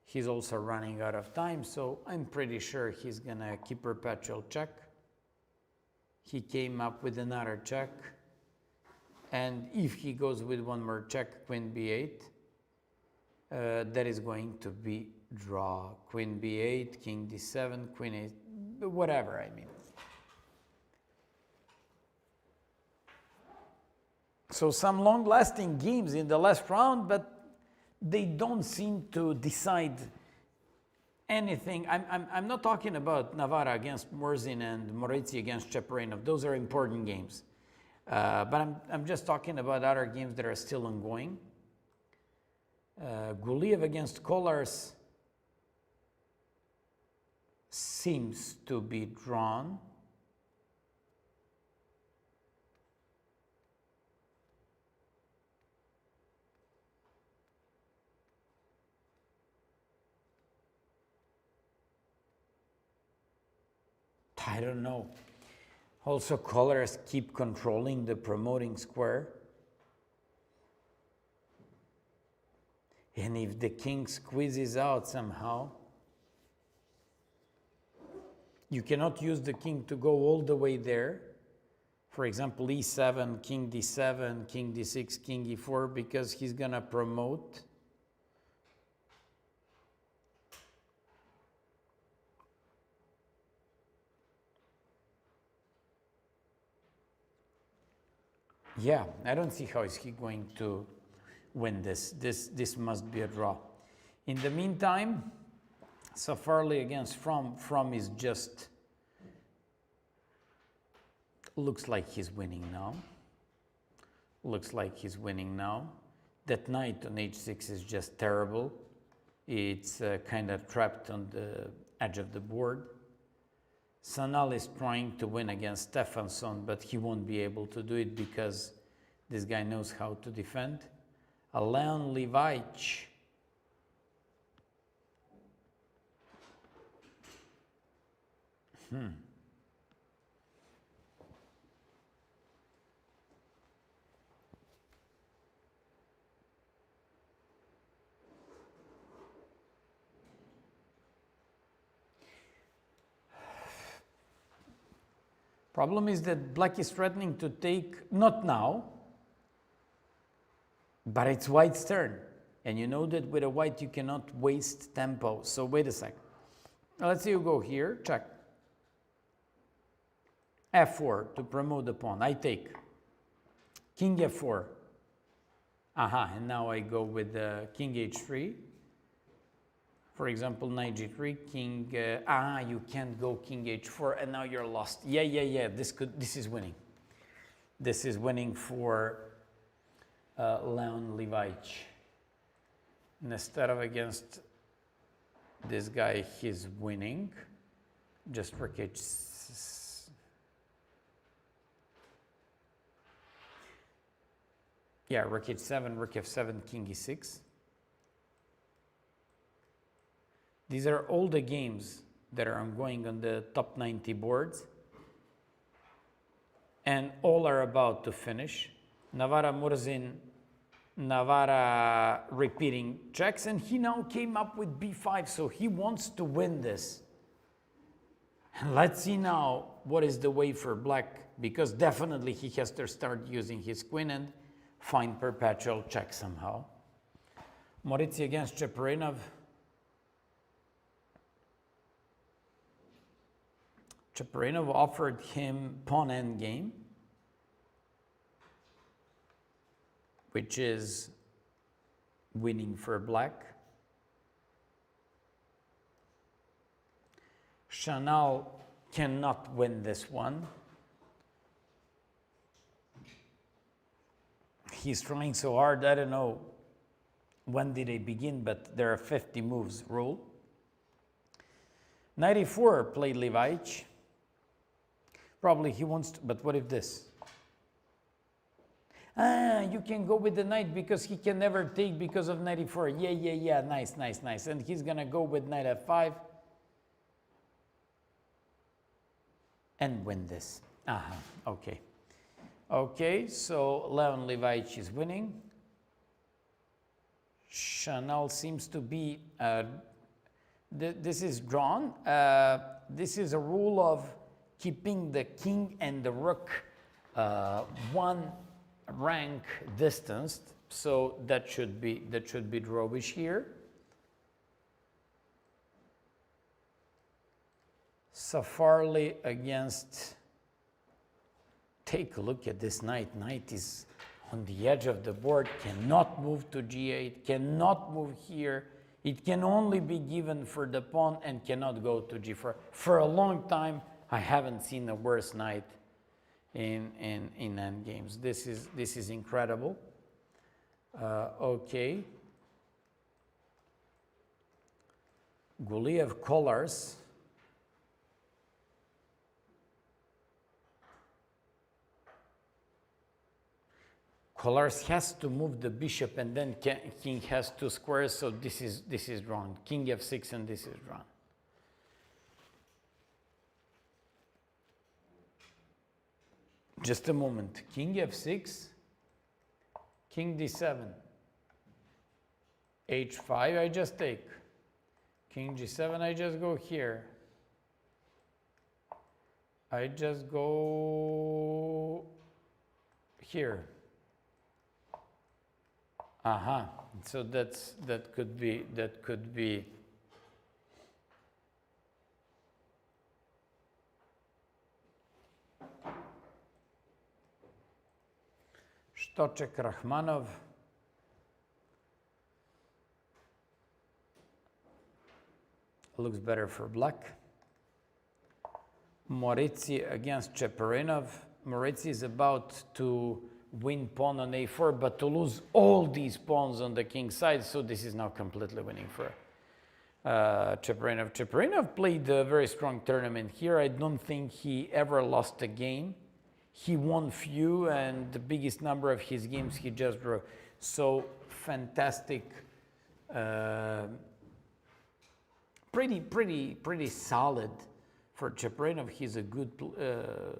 he's also running out of time, so I'm pretty sure he's gonna keep perpetual check. He came up with another check, and if he goes with one more check, queen b8, that is going to be draw. Queen b8, king d7, queen a, whatever, I mean. So some long-lasting games in the last round, but they don't seem to decide anything. I'm not talking about Navarra against Murzin and Moritzi against Cheparinov. Those are important games. But I'm just talking about other games that are still ongoing. Guliev against Kolar's seems to be drawn. I don't know. Also, Kolar's keep controlling the promoting square. And if the king squeezes out somehow, you cannot use the king to go all the way there. For example, e7, king d7, king d6, king e4, because he's gonna promote. Yeah, I don't see how is he going to win this. This must be a draw. In the meantime, Safarli against From is just looks like he's winning now. Looks like he's winning now. That knight on h6 is just terrible. It's kind of trapped on the edge of the board. Sanal is trying to win against Stefansson, but he won't be able to do it because this guy knows how to defend. Leon Levic. Problem is that black is threatening to take, not now, but it's white's turn. And you know that with a white you cannot waste tempo. So wait a sec. Let's say you go here, check. F4 to promote the pawn. I take. King F4. And now I go with King H3. For example, Knight G3, King, you can't go King H4, and now you're lost. Yeah, this is winning. This is winning for Leon Levic. Nesterov against this guy, he's winning. Just rook H. Yeah, rook H7, rook F7, King E6. These are all the games that are ongoing on the top 90 boards. And all are about to finish. Navara Murzin, Navara repeating checks, and he now came up with B5, so he wants to win this. And let's see now what is the way for black, because definitely he has to start using his queen and find perpetual check somehow. Moritzi against Cheparinov. Cheparinov offered him pawn endgame, which is winning for black. Chanel cannot win this one. He's trying so hard, I don't know when did they begin, but there are 50 moves rule. 94 played Levic. Probably he wants to, but what if this? You can go with the knight because he can never take because of 94. Yeah, nice. And he's gonna go with knight F5 and win this. Okay. Okay, so Leon Levic is winning. Chanel seems to be, this is drawn. This is a rule of keeping the king and the rook one rank distanced, so that should be drawish here. Safarli against, take a look at this knight. Knight is on the edge of the board, cannot move to G8, cannot move here. It can only be given for the pawn and cannot go to G4. For a long time, I haven't seen a worse knight in endgames. This is incredible. Okay. Guliev collars. Collars has to move the bishop, and then king has two squares, so this is drawn. King F6, and this is drawn. Just a moment. King F6, King D7, H5, I just take. King G7, I just go here. I just go here. So that could be. Stochek Rachmanov. Looks better for black. Moritzi against Cheparinov. Moritzi is about to win pawn on a4, but to lose all these pawns on the king's side, so this is now completely winning for Cheparinov. Cheparinov played a very strong tournament here. I don't think he ever lost a game. He won few, and the biggest number of his games he just drew. So fantastic, pretty solid for Cheparinov. He's a good,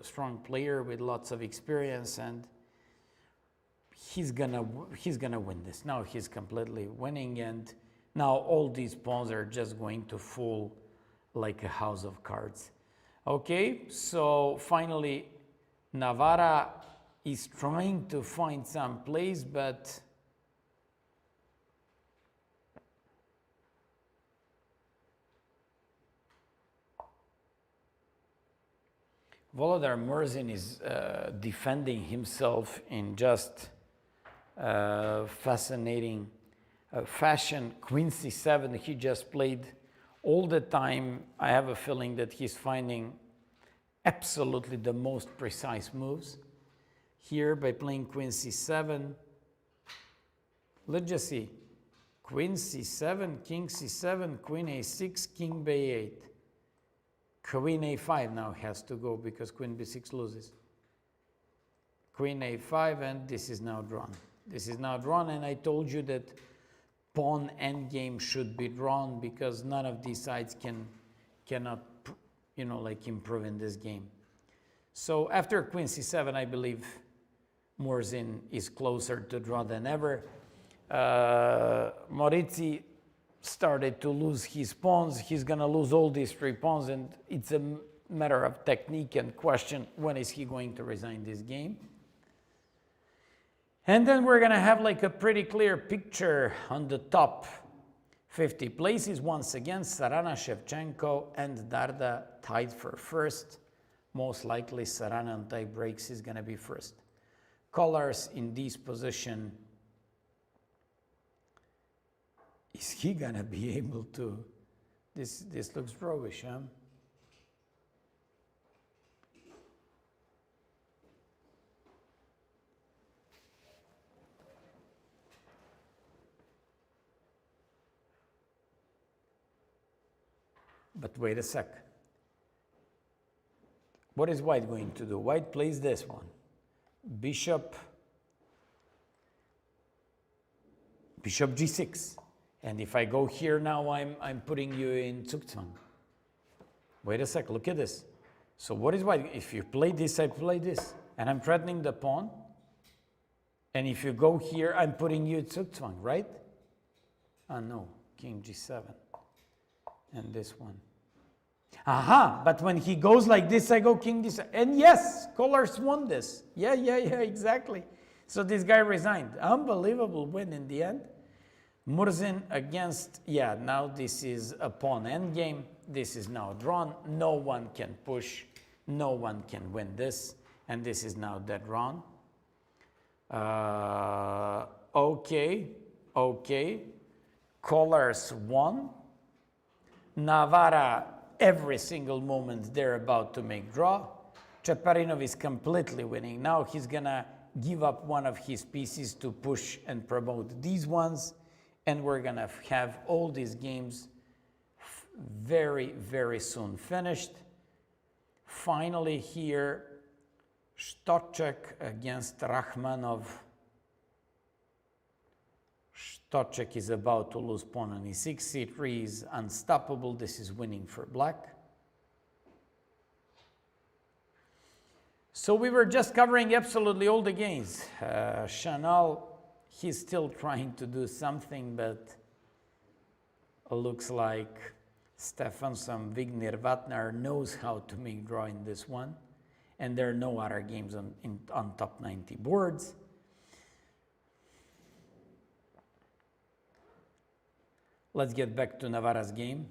strong player with lots of experience, and he's gonna win this. Now he's completely winning, and now all these pawns are just going to fall like a house of cards. Okay, so finally Navarra is trying to find some place, but Volodar Murzin is defending himself in just fascinating fashion. Queen c7, he just played all the time. I have a feeling that he's finding absolutely the most precise moves here by playing Queen c7. Let's just see. Queen c7, King c7, Queen a6, King b8. Queen a5 now has to go because Queen b6 loses. Queen a5, and this is now drawn. This is now drawn, and I told you that pawn endgame should be drawn because none of these sides cannot, you know, like improve in this game. So after Queen c7, I believe Murzin is closer to draw than ever. Morizzi started to lose his pawns. He's gonna lose all these 3 pawns, and it's a matter of technique and question when is he going to resign this game. And then we're gonna have like a pretty clear picture on the top 50 places. Once again, Sarana, Shevchenko, and Darda tied for first. Most likely Sarana on tie breaks is gonna be first. Colors in this position. Is he gonna be able to? This looks drawish, huh? But wait a sec. What is White going to do? White plays this one. Bishop g6. And if I go here now, I'm putting you in Zugzwang. Wait a sec, look at this. So what is White? If you play this, I play this. And I'm threatening the pawn. And if you go here, I'm putting you in Zugzwang, right? Ah, no, King g7. And this one. Aha, but when he goes like this, I go King d7. And yes, colors won this. Yeah, exactly. So this guy resigned. Unbelievable win in the end. Murzin against, yeah, now this is a pawn endgame. This is now drawn. No one can push. No one can win this. And this is now dead drawn. Okay. Colors won. Navarra, every single moment they're about to make draw. Cheparinov is completely winning. Now he's gonna give up one of his pieces to push and promote these ones. And we're gonna have all these games very, very soon finished. Finally here, Stoczek against Rachmanov. Stoczek is about to lose pawn on e6. c3 is unstoppable. This is winning for black. So we were just covering absolutely all the games. Chanel, he's still trying to do something, but looks like Stefansson, Vignir, Vatnar knows how to make draw in this one. And there are no other games on top 90 boards. Let's get back to Navarra's game.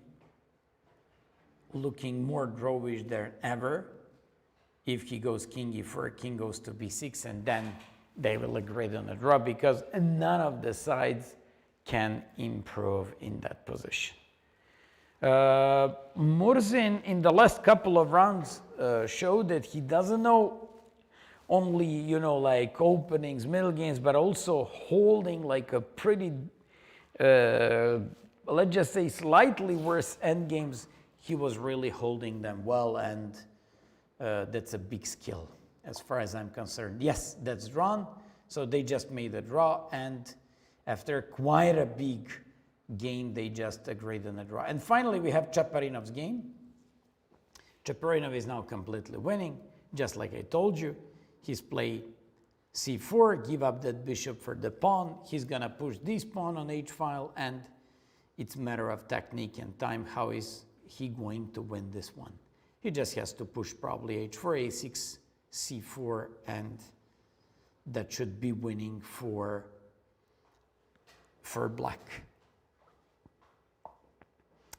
Looking more drawish than ever. If he goes King e4, King goes to b6, and then they will agree on a draw because none of the sides can improve in that position. Murzin in the last couple of rounds showed that he doesn't know only, you know, like openings, middle games, but also holding like a pretty let's just say, slightly worse endgames, he was really holding them well, and that's a big skill as far as I'm concerned. Yes, that's drawn, so they just made a draw, and after quite a big game, they just agreed on a draw. And finally, we have Chaparinov's game. Chaparinov is now completely winning, just like I told you. He's played c4, give up that bishop for the pawn. He's gonna push this pawn on h-file, and it's a matter of technique and time. How is he going to win this one? He just has to push probably h4, a6, c4, and that should be winning for black.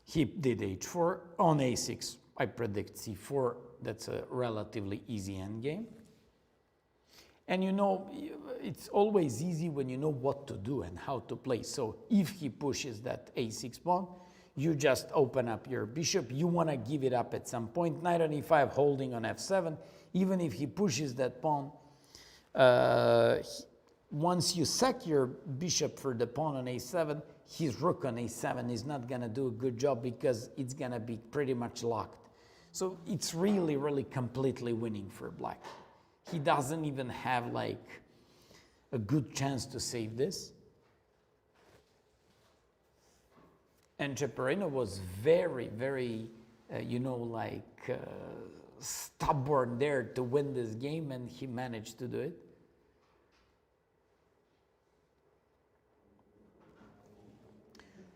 He did h4 on a6. I predict c4. That's a relatively easy endgame. And you know, it's always easy when you know what to do and how to play. So if he pushes that a6 pawn, you just open up your bishop. You want to give it up at some point. Knight on e5 holding on f7. Even if he pushes that pawn, once you sack your bishop for the pawn on a7, his rook on a7 is not going to do a good job because it's going to be pretty much locked. So it's really, really completely winning for black. He doesn't even have like a good chance to save this. And Chaparinov was very, very, stubborn there to win this game, and he managed to do it.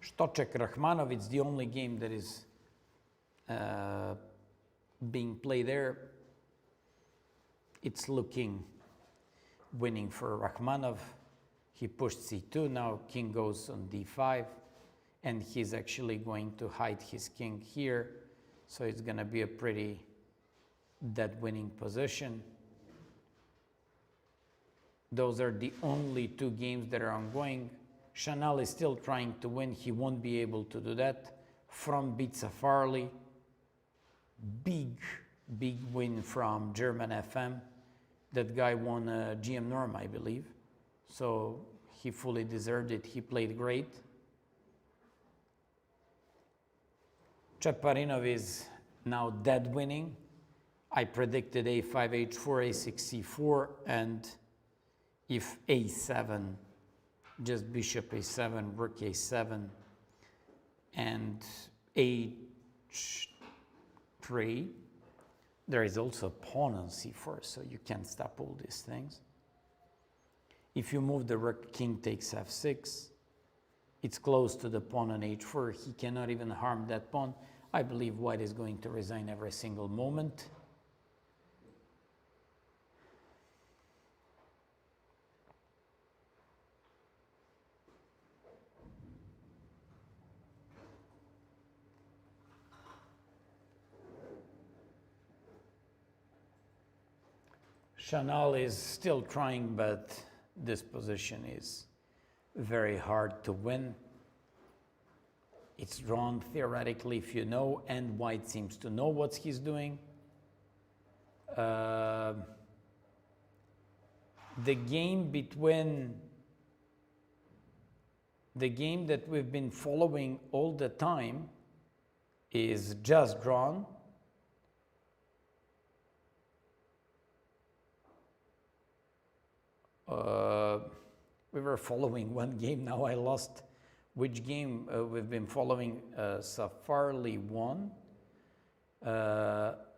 Stoček Rahmanov, it's the only game that is being played there. It's looking winning for Rahmanov. He pushed c2, now king goes on d5, and he's actually going to hide his king here, so it's going to be a pretty dead winning position. Those are the only two games that are ongoing. Chanel is still trying to win. He won't be able to do that. From beats Farley. Big win from German FM. That guy won a GM Norm, I believe. So he fully deserved it. He played great. Chaparinov is now dead winning. I predicted a5, h4, a6, c4, and if a7, just bishop a7, rook a7, and h3. There is also a pawn on c4, so you can't stop all these things. If you move the rook, king takes f6. It's close to the pawn on h4. He cannot even harm that pawn. I believe white is going to resign every single moment. Chanel is still trying, but this position is very hard to win. It's drawn theoretically if you know, and white seems to know what he's doing. The game that we've been following all the time is just drawn. We were following one game, now I lost which game we've been following. Safarli won.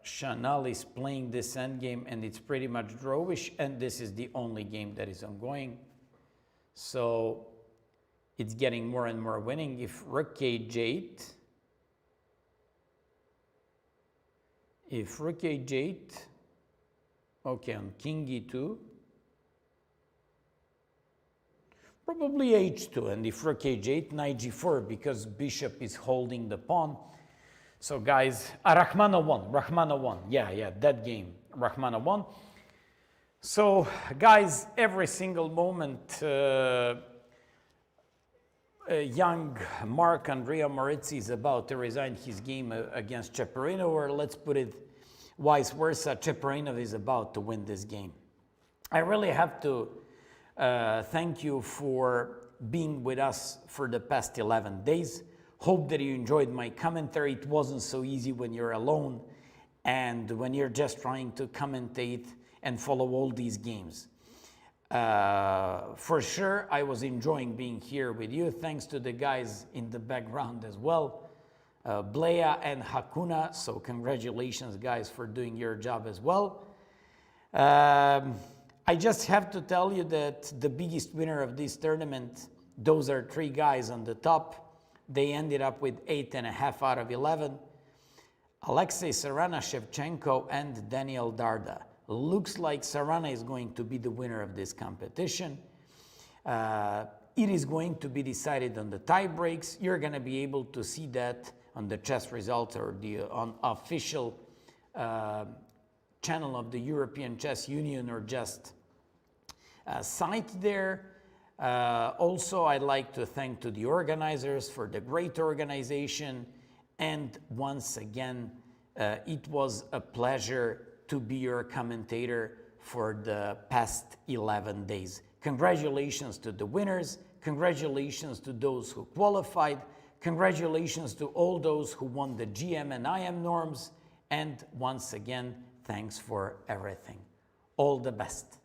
Chanel is playing this endgame, and it's pretty much drawish, and this is the only game that is ongoing. So it's getting more and more winning. If rook h8, okay, on king e2, probably h2, and if rook h8, knight g4, because bishop is holding the pawn. So guys, Rahmanov won, yeah, that game, Rahmanov won. So guys, every single moment, young Mark Andrea Morizzi is about to resign his game against Chaparinov, or let's put it vice versa, Chaparinov is about to win this game. I really have to thank you for being with us for the past 11 days. Hope that you enjoyed my commentary. It wasn't so easy when you're alone and when you're just trying to commentate and follow all these games. For sure, I was enjoying being here with you. Thanks to the guys in the background as well, Blea and Hakuna. So congratulations, guys, for doing your job as well. I just have to tell you that the biggest winner of this tournament, those are 3 guys on the top. They ended up with 8.5 out of 11. Alexei Sarana, Shevchenko, and Daniel Darda. Looks like Sarana is going to be the winner of this competition. It is going to be decided on the tie breaks. You're going to be able to see that on the chess results or the official channel of the European Chess Union or just site there. Also, I'd like to thank to the organizers for the great organization. And once again, it was a pleasure to be your commentator for the past 11 days. Congratulations to the winners. Congratulations to those who qualified. Congratulations to all those who won the GM and IM norms. And once again, thanks for everything. All the best.